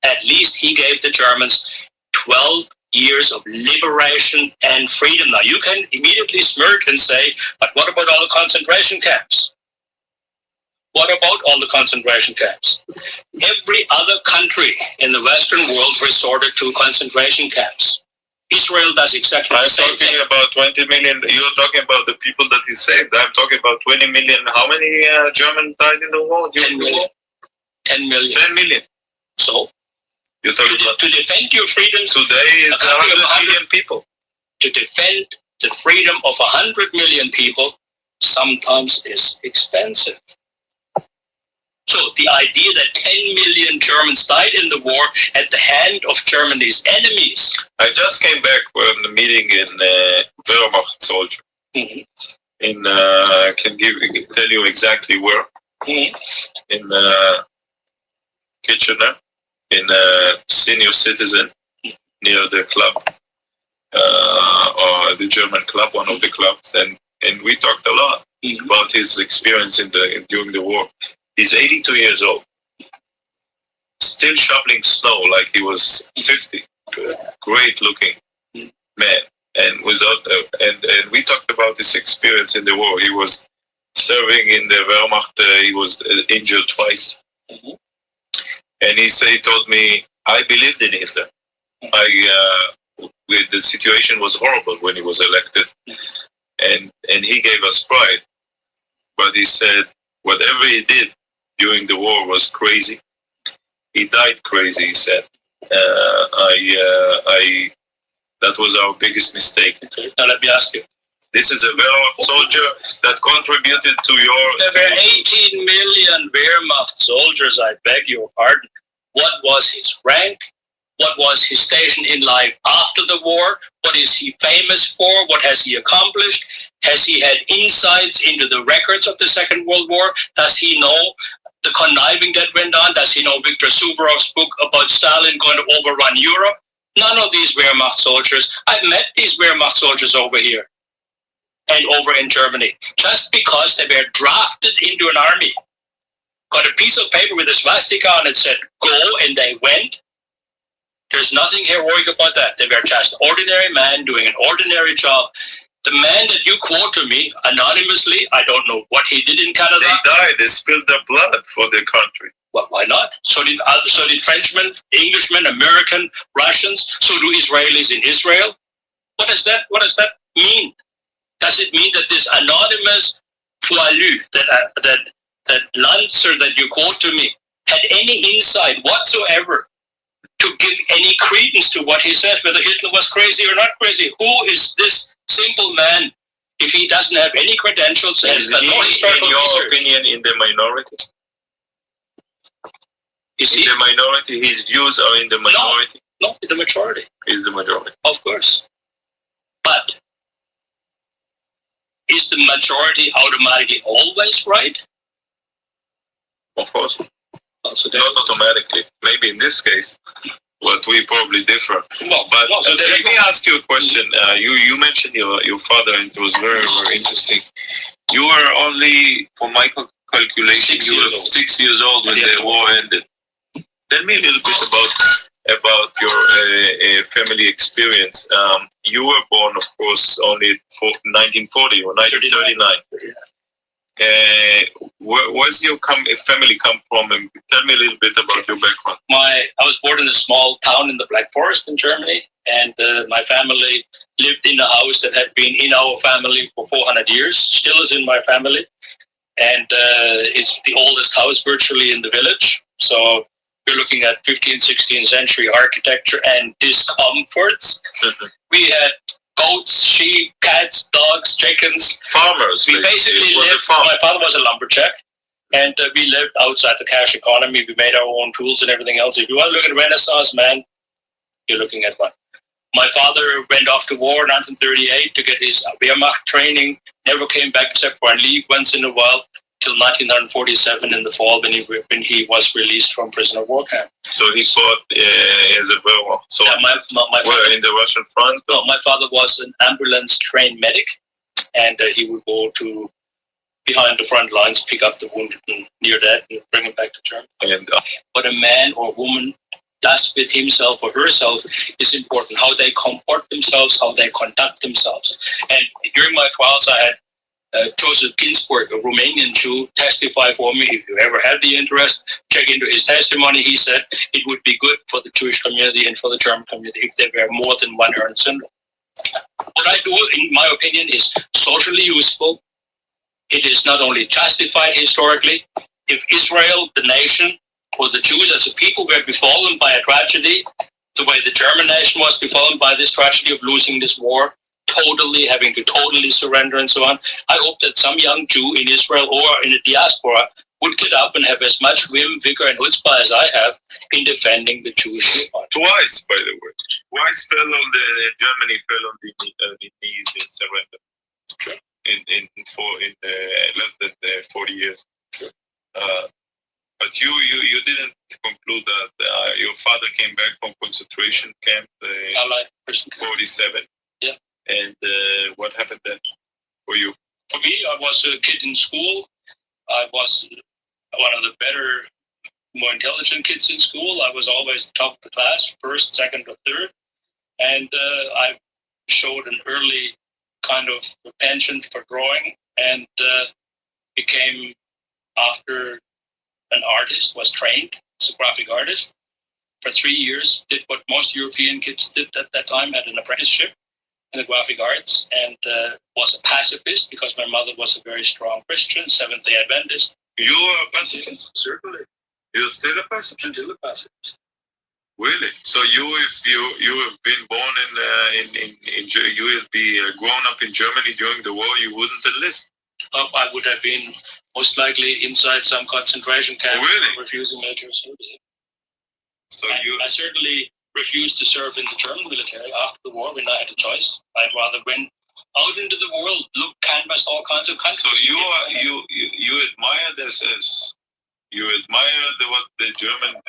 At least he gave the Germans 12 years of liberation and freedom. Now, you can immediately smirk and say, but what about all the concentration camps? What about all the concentration camps? Every other country in the Western world resorted to concentration camps. Israel does exactly the same thing. I'm talking about 20 million. You're talking about the people that he saved. I'm talking about 20 million. How many Germans died in the war? 10 million. 10 million. 10 million. So, you're talking about to defend your freedoms. Today it's 100 million people. To defend the freedom of 100 million people sometimes is expensive. So the idea that 10 million Germans died in the war at the hand of Germany's enemies. I just came back from the meeting in Wehrmacht soldier. Mm-hmm. In can tell you exactly where. Mm-hmm. In Kitchener, in senior citizen near the club, or the German club, one of the clubs, and we talked a lot about his experience during the war. He's 82 years old, still shoveling snow like he was 50. Great looking man, and and we talked about his experience in the war. He was serving in the Wehrmacht. He was injured twice, and he told me, "I believed in Hitler. The situation was horrible when he was elected, and he gave us pride. But he said whatever he did during the war was crazy. He died crazy." He said, "That was our biggest mistake." Now let me ask you. This is a Wehrmacht soldier that contributed to your... There were 18 million Wehrmacht soldiers, I beg your pardon. What was his rank? What was his station in life after the war? What is he famous for? What has he accomplished? Has he had insights into the records of the Second World War? Does he know the conniving that went on? Does he know Viktor Suvorov's book about Stalin going to overrun Europe? None of these Wehrmacht soldiers. I've met these Wehrmacht soldiers over here and over in Germany just because they were drafted into an army. Got a piece of paper with a swastika on it, said go, and they went. There's nothing heroic about that. They were just ordinary men doing an ordinary job. The man that you quote to me anonymously, I don't know what he did in Canada. They died. They spilled their blood for their country. Well, why not? So did Frenchmen, Englishmen, American, Russians. So do Israelis in Israel. What does that mean? Does it mean that this anonymous poilu, that Lancer that you quote to me, had any insight whatsoever to give any credence to what he says, whether Hitler was crazy or not crazy? Who is this simple man if he doesn't have any credentials? Is he, in your opinion, in the minority? Is he? In the minority? His views are in the minority? No, in the majority. He's the majority. Of course. But is the majority automatically always right? Of course. Not automatically. Maybe in this case, but we probably differ. But let me ask you a question. You mentioned your father, and it was very, very interesting. You were only, for my calculation, you were 6 years old when the war ended. Tell me a little bit about your family experience. You were born, of course, only 1940 or 1939. Where's your family come from? And tell me a little bit about your background. I was born in a small town in the Black Forest in Germany, and my family lived in a house that had been in our family for 400 years, still is in my family, and it's the oldest house virtually in the village. So we're looking at 15th, 16th century architecture and discomforts. We had goats, sheep, cats, dogs, chickens. Farmers. We basically lived. My father was a lumberjack, and we lived outside the cash economy. We made our own tools and everything else. If you want to look at Renaissance man, you're looking at one. My father went off to war in 1938 to get his Wehrmacht training. Never came back except for a leave once in a while till 1947 in the fall when he was released from prisoner of war camp. So he fought as a Wehrmacht. So yeah, my father, in the Russian front? No, my father was an ambulance-trained medic, and he would go to behind the front lines, pick up the wounded and near dead, and bring them back to Germany. And what a man or woman does with himself or herself is important. How they comport themselves, how they conduct themselves. And during my trials, I had Joseph Ginsburg, a Romanian Jew, testified for me. If you ever had the interest, check into his testimony. He said it would be good for the Jewish community and for the German community if there were more than one Ernst syndrome. What I do, in my opinion, is socially useful. It is not only justified historically. If Israel, the nation, or the Jews as a people were befallen by a tragedy, the way the German nation was befallen by this tragedy of losing this war, having to totally surrender and so on, I hope that some young Jew in Israel or in the diaspora would get up and have as much vim, vigor, and chutzpah as I have in defending the Jewish people. Twice, by the way. Twice Germany fell on the knees in surrender. Sure. In less than 40 years. Sure. But you didn't conclude that your father came back from concentration camp in 47. Yeah. And what happened then for you? For me, I was a kid in school. I was one of the better, more intelligent kids in school. I was always the top of the class, first, second, or third. And I showed an early kind of penchant for drawing and became, after an artist, was trained as a graphic artist for 3 years, did what most European kids did at that time, had an apprenticeship in the graphic arts, and was a pacifist because my mother was a very strong Christian, Seventh-day Adventist. You are a pacifist? Certainly. You're still a pacifist? Still a pacifist. Really? So if you have been born you will be grown up in Germany during the war, you wouldn't enlist? I would have been most likely inside some concentration camp, really? Refusing military service. So I certainly refused to serve in the German military after the war when I had a choice. I'd rather went out into the world, look, canvass all kinds of countries. So you admire this as you admire what the German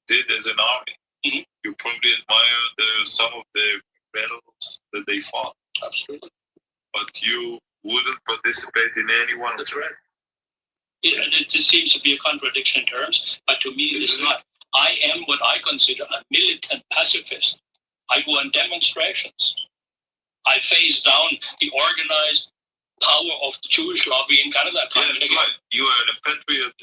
did as an army. Mm-hmm. You probably admire some of the battles that they fought. Absolutely. But you wouldn't participate in any one of them. Right. It seems to be a contradiction in terms, but to me it is not. I am what I consider a militant pacifist. I go on demonstrations. I face down the organized power of the Jewish lobby in Canada. Yes, right. You are a patriot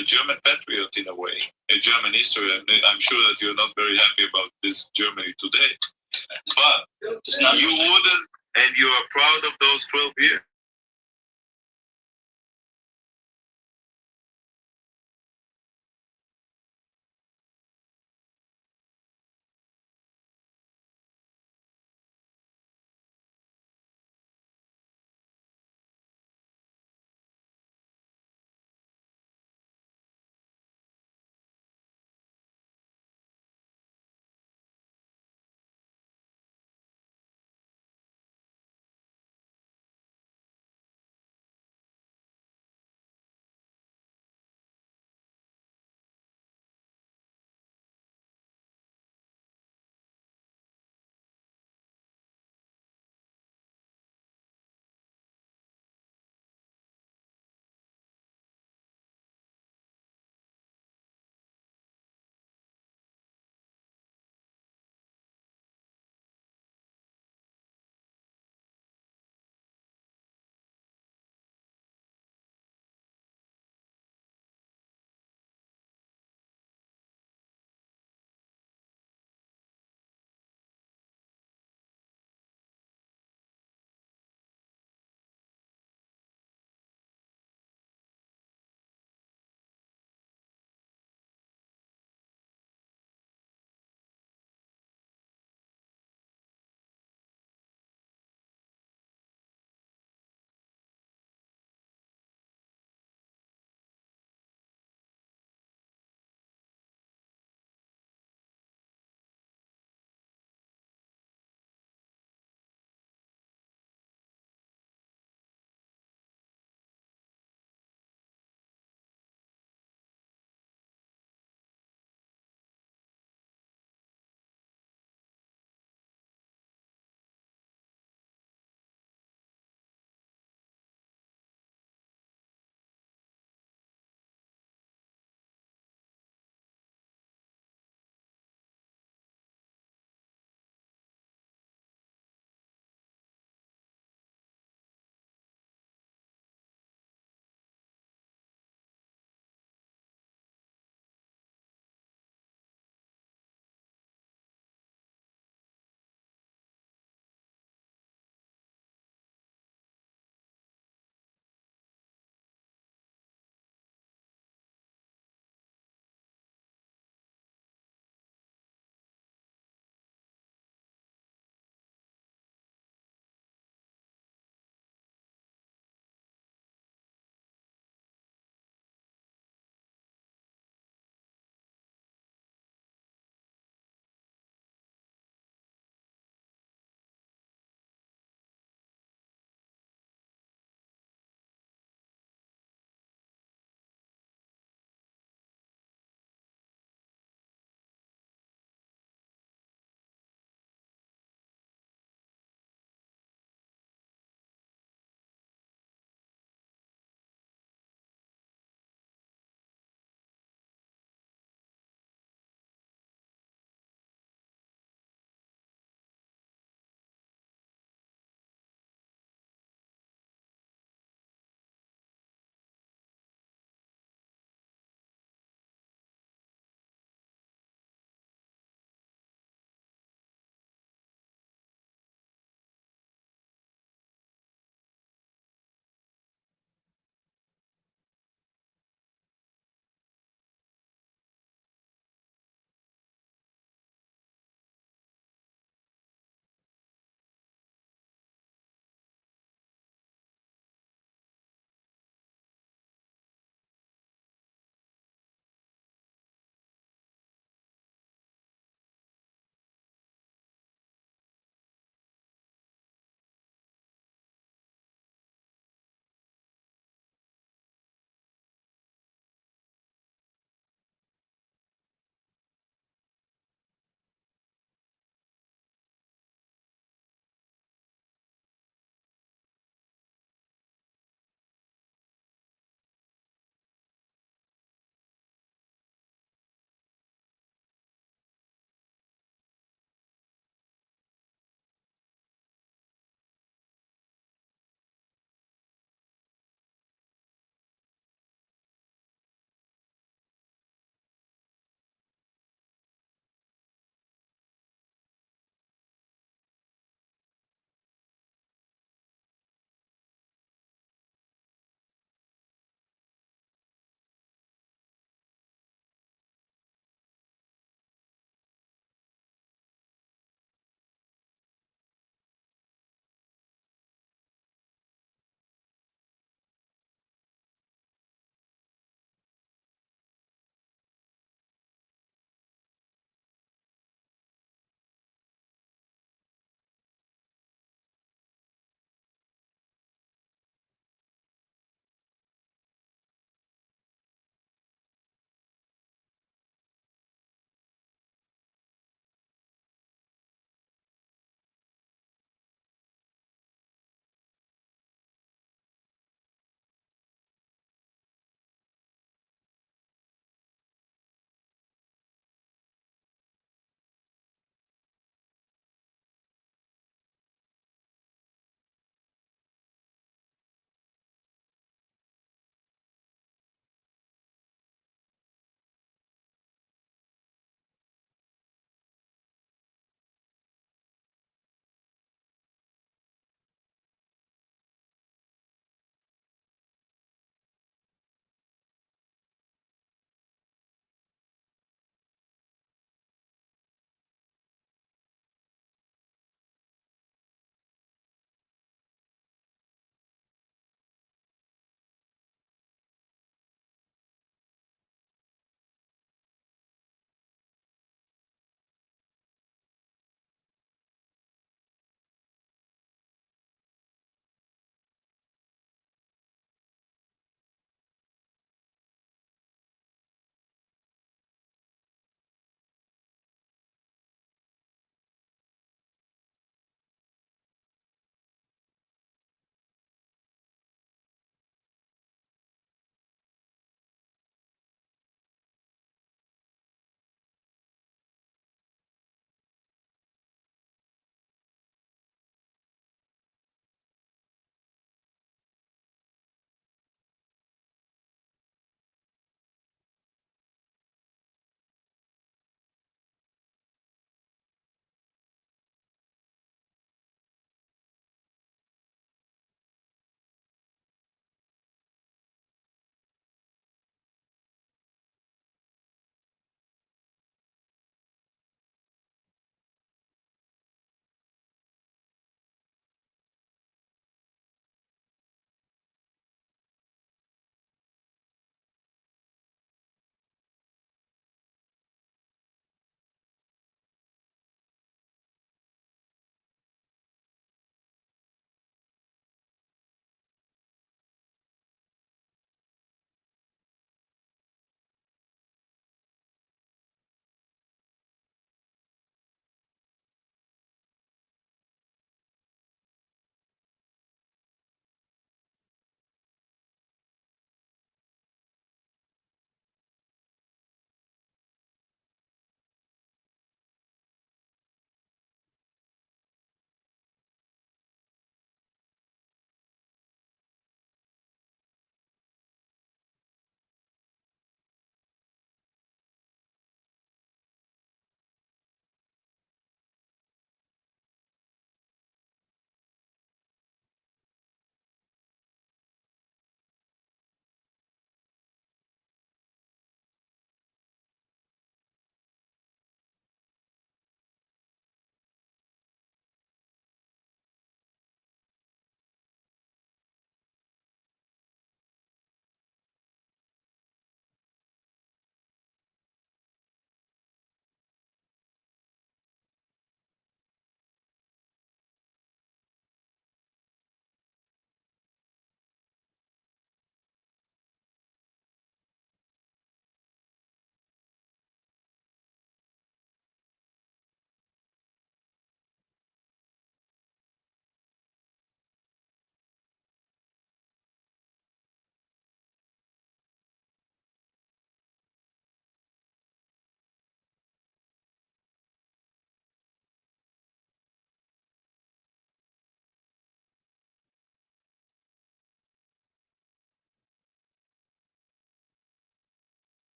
a German patriot in a way, a German history. I'm sure that you're not very happy about this Germany today, but you wouldn't, and you are proud of those 12 years.